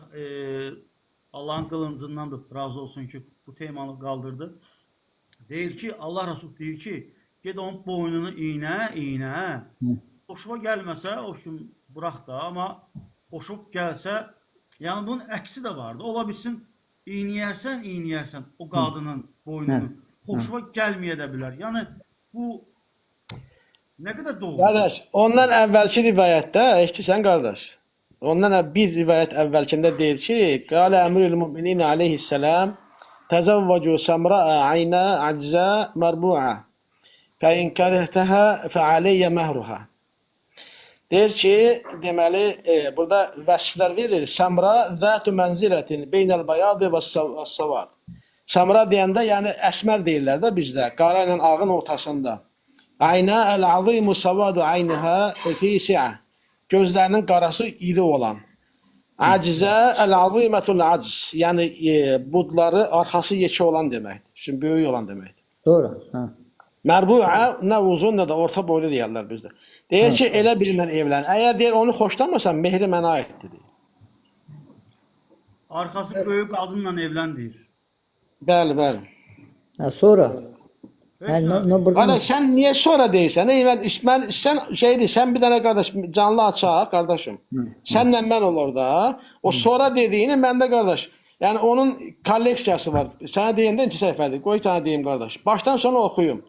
Allahın qılıncından da razı olsun ki, bu temanı qaldırdı. Deyir ki, Allah Rasul deyir ki, ged onun boynunu iynə. Xoşuma gəlməsə, o üçün burax da, amma xoşub gəlsə, yəni bunun əksi də vardı. Ola bilsin, iynəyərsən o qadının boynunu. Xoşuma gəlməyə də bilər. Yəni bu nə qədər doğru? Qardaş, ondan əvvəlki rivayətdə, eşitirsən qardaş? Ondan bir rivayət əvvəlkində deyir ki, Qalə əmrül müminin aleyhisselam təzəvvəcu səmra'a aynə acza mərbu'a fəin kərəhtəhə fəaleyyə məhruha. Deyir ki, deməli, burada vəsiflər verir. Səmra zətü mənzilətin beynəl bayadı və savad. Səmra deyəndə, yəni əsmər deyirlər də bizdə, qara ilə ağın ortasında. Aynə əl-azimu savadu aynihə fi si'ə. Gözlərinin qarası iri olan. Acizə əl-azimətul aciz. Yəni budları arxası yekə olan deməkdir. Üçün böyük olan deməkdir. Doğru. Hə. Mərbuə nə uzun, nə də orta boylu deyirlər bizdə. Deyir ki, elə bir mən evlən. Əgər deyir onu xoşlamasan, mehri mənə aiddir. Arxası böyük qadınla evlən deyir. Bəli, bəli. Hə, sonra. Hə, burada Qardaş, sən niyə sonra deyirsən? Sən bir dənə qardaş canlı açar, qardaşım. Sənlə mən olur da. O sonra dediyini məndə qardaş. Yəni onun kolleksiyası var. Sənə deyəndə neçə səhifədir? Qoy sənə deyim qardaş. Başdan sona oxuyum.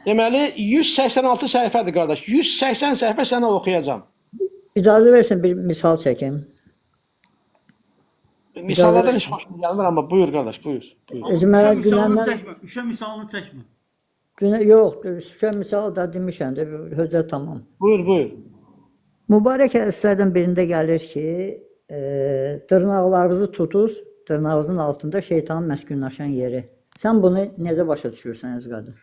Deməli 186 səhifədir qardaş. 180 səhifə sənə oxuyacağam. icazə versin bir misal çəkim. Misallardan heç xoşum gəlmir, amma buyur qardaş, buyur. Mənə günəndən Üşə misalını çəkmə. yox, şükür misal da demişəm də höccət tamam. Buyur, buyur. Mübarək hədislərdən birində gəlir ki, dırnaqlarınızı tutuz, dırnağınızın altında şeytanın məskunlaşan yeri. Sən bunu necə başa düşürsən öz qardaş?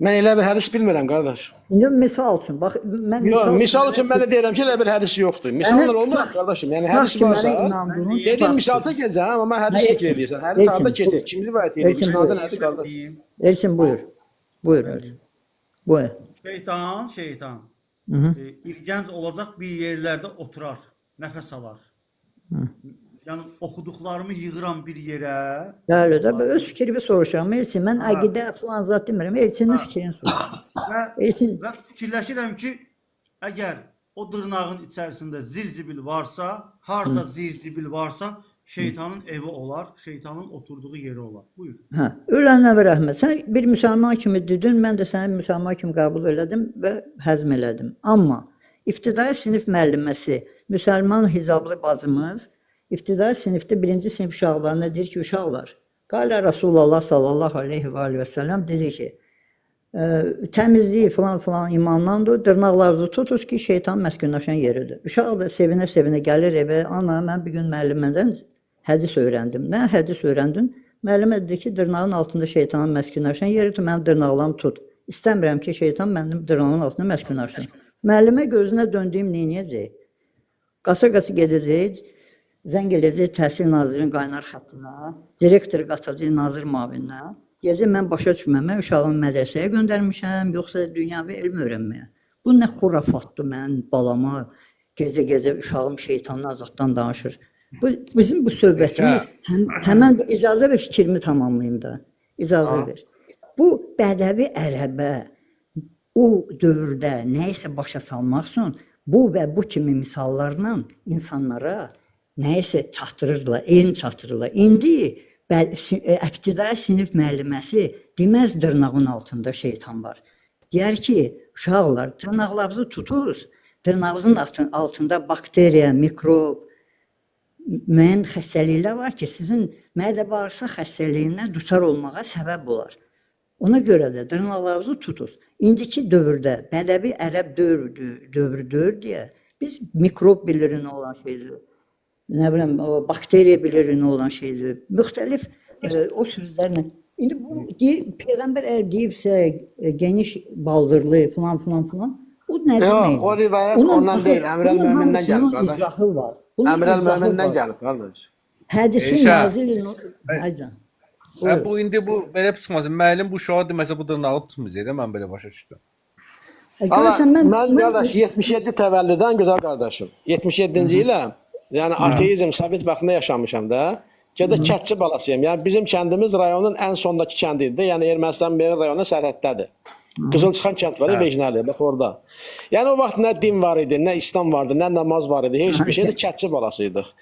Mən elə bir hədis bilmirəm qardaş. İndi misal üçün, bax mən Misal üçün mən də deyirəm ki, elə bir hədis yoxdur. Misallar olmaz qardaşım. Yəni hədis varsa, dedin misal çəkəcəm, amma mən hədis zikr edirsən. Hədis harda keçir? Kim rivayet edir? Misalda nədir qardaş? Elçin buyur. Buyur Elçin. Buyur. Şeytan ilgənc olacaq bir yerlərdə oturar, nəfəs alar. Yəni oxuduqlarımı yığıram bir yerə. Bəli, də öz fikrimi soruşuram. Elçin, mən əqidə falan zat demirəm. Elçinin fikrini soruşuram. Və fikirləşirəm ki, əgər o dırnağın içərisində zirzibil varsa, harda zirzibil varsa, şeytanın evi olar, şeytanın oturduğu yeri olar. Buyur. Hə, ölənə və rəhmət. Sən bir müsəlman kimi dedin, mən də səni müsəlman kimi qəbul elədim və həzm elədim. Amma ibtidai sinif müəlliməsi, müsəlman hicablı bacımız İbtidai sinifdə birinci sinif uşaqlarına deyir ki, uşaqlar, Qalə Rasulullah sallallahu aleyhi və səlləm dedi ki, təmizliyi filan imandandır, dırnaqlarınızı tutuz ki, şeytan məskunlaşan yeridir. Uşaq da sevinə-sevinə gəlir evə, ana, mən bir gün müəllimədən hədis öyrəndim. Nə hədis öyrəndin? Müəllimə dedi ki, dırnağın altında şeytanın məskunlaşan yeridir, mənim dırnaqlarımı tut. İstəmirəm ki, şeytan mənim dırnağımın altında məskunlaşsın. Müəllimə gözünə döndüyüm neyniyəcək? Qasa-qası gedəcək, zəng eləyəcək Təhsil Nazirinin qaynar xəttinə, direktor qatacaq nazir müavininə. Gecə mən başa düşməmə, uşağımı mədrəsəyə göndərmişəm, yoxsa dünyavi elm öyrənməyə. Bu nə xurafatdır mən balama, gecə-gecə uşağım şeytanın azaddan danışır. Bizim bu söhbətimiz, həmən icazə və fikrimi tamamlayayım da, icazə ver. Bu bədəvi ərəbə, o dövrdə nəyisə başa salmaq üçün, bu və bu kimi misallarla insanlara nəyisə çatdırırlar, elm çatdırırlar. İndi ibtidai sinif müəlliməsi deməz dırnağın altında şeytan var. Deyər ki, uşaqlar, dırnaqlarınızı tuturuz, dırnağınızın altında bakteriya, mikrob, müəyyən xəstəliklər var ki, sizin mədə-bağırsaq xəstəliyindən düçar olmağa səbəb olar. Ona görə də dırnaqlarınızı tutuz. İndiki dövrdə bədəvi ərəb dövrüdür deyə biz mikrob bilirin olan şeydir. Nə biləm, bakteriya bilirin olan şeydir. Müxtəlif o sözlərlə. İndi bu Peyğəmbər əgər deyibsə geniş baldırlı filan, o nə demək? Yox, o rivayət ondan deyil, Əmrəl Mömindən gəlib qardaş. İzahı var. Əmrəl Mömindən gəlib qardaş. Hədisin nazili aycan. Bu indi bu belə çıxmasın. Müəllim bu uşağa deməsə bu dırnağı tutmayacaq da mən belə başa düşdüm. Mən qardaş 77 təvəllüdən gözəl qardaşım. 77-ci ilə yəni ateizm sabit vaxtında yaşamışam da. Gədə kətçi balasıyam. Yəni bizim kəndimiz rayonun ən sondakı kəndi idi. Yəni Ermənistan Meyran rayonu sərhəddədir. Qızılçıxan kənd var, Vecnəli, bax orada. Yəni o vaxt nə din var idi, nə İslam vardı, nə namaz var idi. Heç bir şeydə kətçi balasıydıq.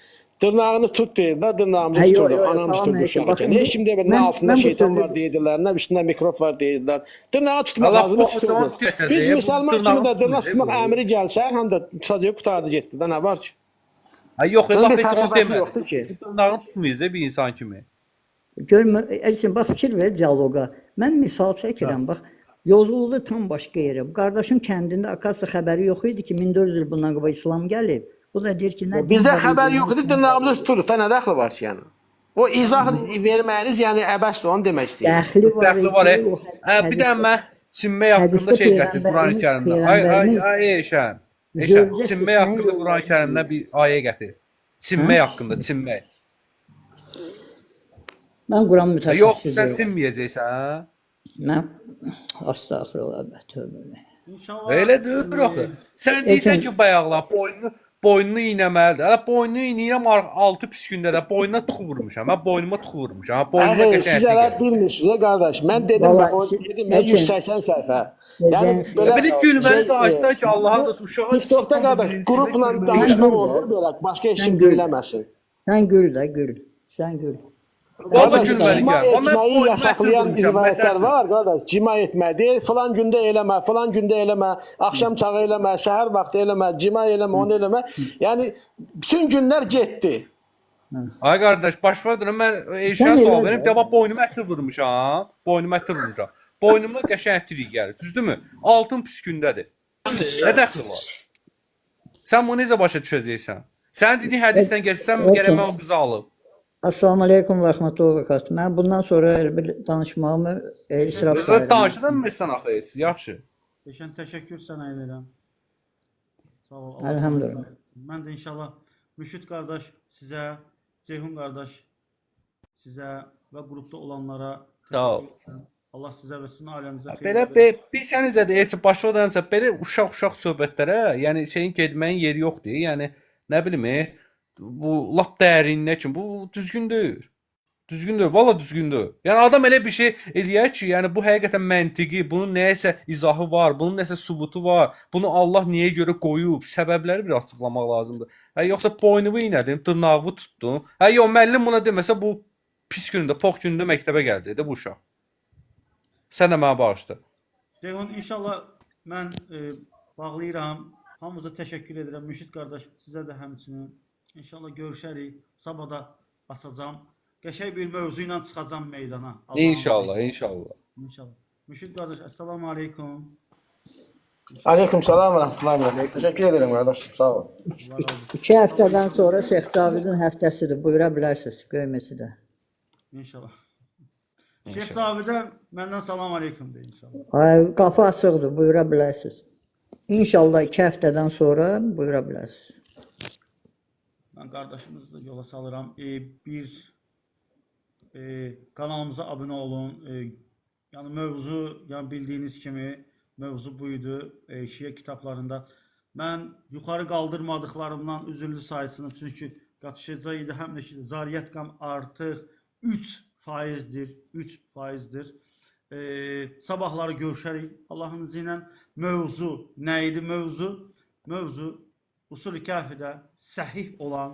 Dırnağını tut deyirlər, dırnağımızı tuturduq. Anam tuturdu uşaqkən. Heç kim demədi, nə altında şeytan var deyirdilər, nə üstündə mikrop var deyirdilər. Dırnağı tutmaq lazımı tuturdu. Biz müsəlman kimi də dırnaq tutmaq əmri gəlsə, hər handa tutacaq, qutardı getdi də, nə var ki? Yox, bax heç o demədi. Dırnağını tutmayacaq bir insan kimi. Görmə, Elçin, bax fikir ver dialoqa. Mən misal çəkirəm, bax. Yozuldu tam başqa yerə. Bu qardaşın kəndində akasiya xəbəri yox idi ki, 1400 il bundan qabaq İslam gəlib. Bu da deyir ki, nə Bizdə xəbər yox idi, dırnağımızı tuturuq da, nə dəxli var ki, yəni? O izah verməyiniz, yəni əbəsdir, onu demək istəyirəm. Dəxli var. Dəxli var. Bir də mən çinmək haqqında şey gətir Qurani-Kərimdən. Ay Eşən. Eşən, çinmək haqqında Qurani-Kərimdən bir ayə gətir. Çinmək haqqında, çinmək. Mən Quran mütəxəssisi Yox, sən deyiləm. çinməyəcəksən. Mən astagfirullah, tövbə. İnşallah. Elə deyil axı. Sən deyirsən ki, bayaqlar boynunu iynəməlidir. Hələ boynunu iynəyirəm 6 pis gündə də boynuna tıxı vurmuşam. Mən boynuma tıxı vurmuşam. Boynuma Əxi, siz elə bilmirsiniz, qardaş. Mən dedim, mən 180 səhifə. Yəni, Belə gülməni də açsa ki, Allah'a da uşağı... TikTokda qardaş, qrupla danışmaq olur, belə, başqa heç kim gülləməsin. Sən gül də, gül. Sən gül. Qardaş, cima etməyi yasaklayan rivayətlər var, qardaş. Cima etmə, deyir, filan gündə eləmə, filan gündə eləmə, axşam çağı eləmə, səhər vaxtı eləmə, cima eləmə, onu eləmə. Yəni, bütün günlər getdi. Ay qardaş, başqa durun, mən Elşən sual verim, dəba boynuma ətir vurmuşam. Boynuma ətir vurmuşam. Boynumda qəşəng ətir gəlir, düzdürmü? Altın pis gündədir. Nə dəxli var? Sən bunu necə başa düşəcəksən? Sən dediyin hədisdən geçsən, gələk mən o qızı alıb. Assalamu aleykum və rəhmətullah və bərəkatuhu. Mən bundan sonra elə bir danışmağımı israf sayıram. Danışdın mı sən axı heç? Yaxşı. Eşən, təşəkkür sənə edirəm. Sağ ol. Elhamdülillah. Mən də inşallah Müşid qardaş sizə, Ceyhun qardaş sizə və qrupda olanlara Sağ ol. Allah sizə və sizin ailənizə Belə bir sən necədir? Heç başa dönəmsə belə uşaq söhbətlərə, yəni şeyin getməyin yeri yoxdur. Yəni nə bilim, bu lap dərinliyə kimi bu düzgün deyil. Düzgün deyil, valla düzgün deyil. Yəni adam elə bir şey eləyər ki, yəni bu həqiqətən məntiqi, bunun nəyəsə izahı var, bunun nəsə sübutu var. Bunu Allah niyə görə qoyub, səbəbləri bir açıqlamaq lazımdır. Hə yoxsa boynumu iynədim, dırnağımı tutdum. Hə yox, müəllim buna deməsə bu pis gündə, pox gündə məktəbə gələcəkdi bu uşaq. Sən də mənə bağışla. Ceyhun, inşallah mən bağlayıram. Hamınıza təşəkkür edirəm. Müşid qardaş, sizə də həmçinin. İnşallah görüşərik. Sabah da açacağam. Qəşəng bir mövzu ilə çıxacağam meydana. İnşallah, inşallah. İnşallah. Müşid qardaş, assalamu aleykum. Aleyküm salam və rəhmətullah. Təşəkkür edirəm, qardaş. Sağ ol. 2 həftədən sonra Şeyx Davidin həftəsidir. Buyura bilərsiniz, göyməsi də. İnşallah. Şeyx Davidə məndən salam aleykum de inşallah. Ay, qapı açıqdır, buyura bilərsiniz. İnşallah 2 həftədən sonra buyura bilərsiniz. Mən qardaşımızı da yola salıram. Kanalımıza abunə olun. Yəni mövzu, yəni bildiyiniz kimi mövzu buydu. Şiə kitablarında. Mən yuxarı qaldırmadıqlarımdan üzürlü sayısını, çünki qatışacaq idi. Həm də ki, zariyyət qam artıq 3%'dir. 3%'dir. Sabahları görüşərik Allah'ın izni ilə. Mövzu nə idi mövzu? Mövzu Usul-i Kafidə səhih olan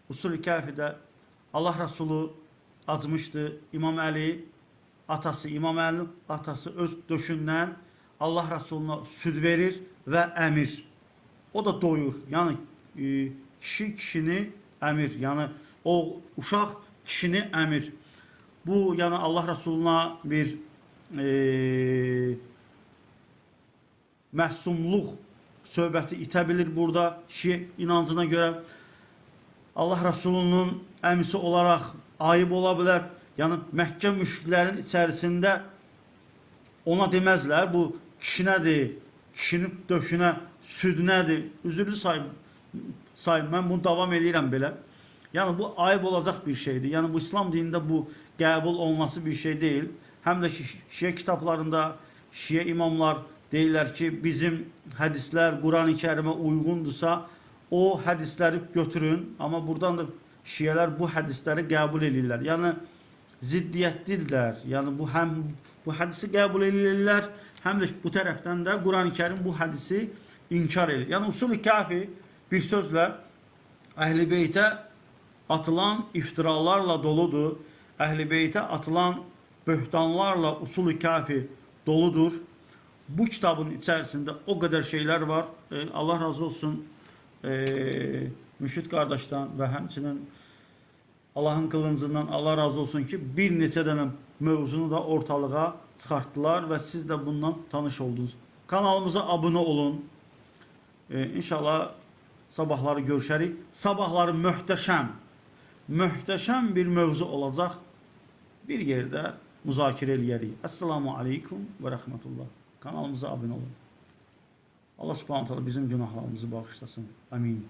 Usul-i Kafidə Allah Resulü acmışdı. İmam Əlinin atası öz döşündən Allah Resuluna süd verir və əmir. O da doyur. Yəni kişini əmir. Yəni o uşaq kişini əmir. Bu yəni Allah Resuluna bir məhsumluq söhbəti itə bilir burada Şiə inancına görə. Allah Resulunun əmisi olaraq ayıb ola bilər. Yəni Məkkə müşriklərin içərisində ona deməzlər. Bu kişinədir, kişinin döşünə südünədir. Üzürlü sayım. Mən bunu davam edirəm belə. Yəni bu ayıb olacaq bir şeydir. Yəni bu İslam dinində bu qəbul olunması bir şey deyil. Həm də Şiə kitablarında Şiə imamlar deyirlər ki, bizim hədislər Quran-ı Kərimə uyğundursa, o hədisləri götürün. Amma buradan da Şiələr bu hədisləri qəbul edirlər. Yəni ziddiyyətlidirlər. Yəni həm bu hədisi qəbul edirlər, həm də bu tərəfdən də Quran-ı Kərim bu hədisi inkar edir. Yəni Usul-i Kafi bir sözlə Əhl-i Beytə atılan iftiralarla doludur. Əhl-i Beytə atılan böhtanlarla Usul-i Kafi doludur. Bu kitabın içərisində o qədər şeylər var. Allah razı olsun Müşid qardaşdan və həmçinin Allahın qılıncından Allah razı olsun ki, bir neçə dənə mövzunu da ortalığa çıxartdılar və siz də bundan tanış oldunuz. Kanalımıza abunə olun. İnşallah sabahları görüşərik. Sabahları möhtəşəm bir mövzu olacaq. Bir yerdə müzakirə eləyərik. Esselamu aleykum və rəhmətullah. Kanalımıza abunə olun. Allah subhanahu teala bizim günahlarımızı bağışlasın. Amin.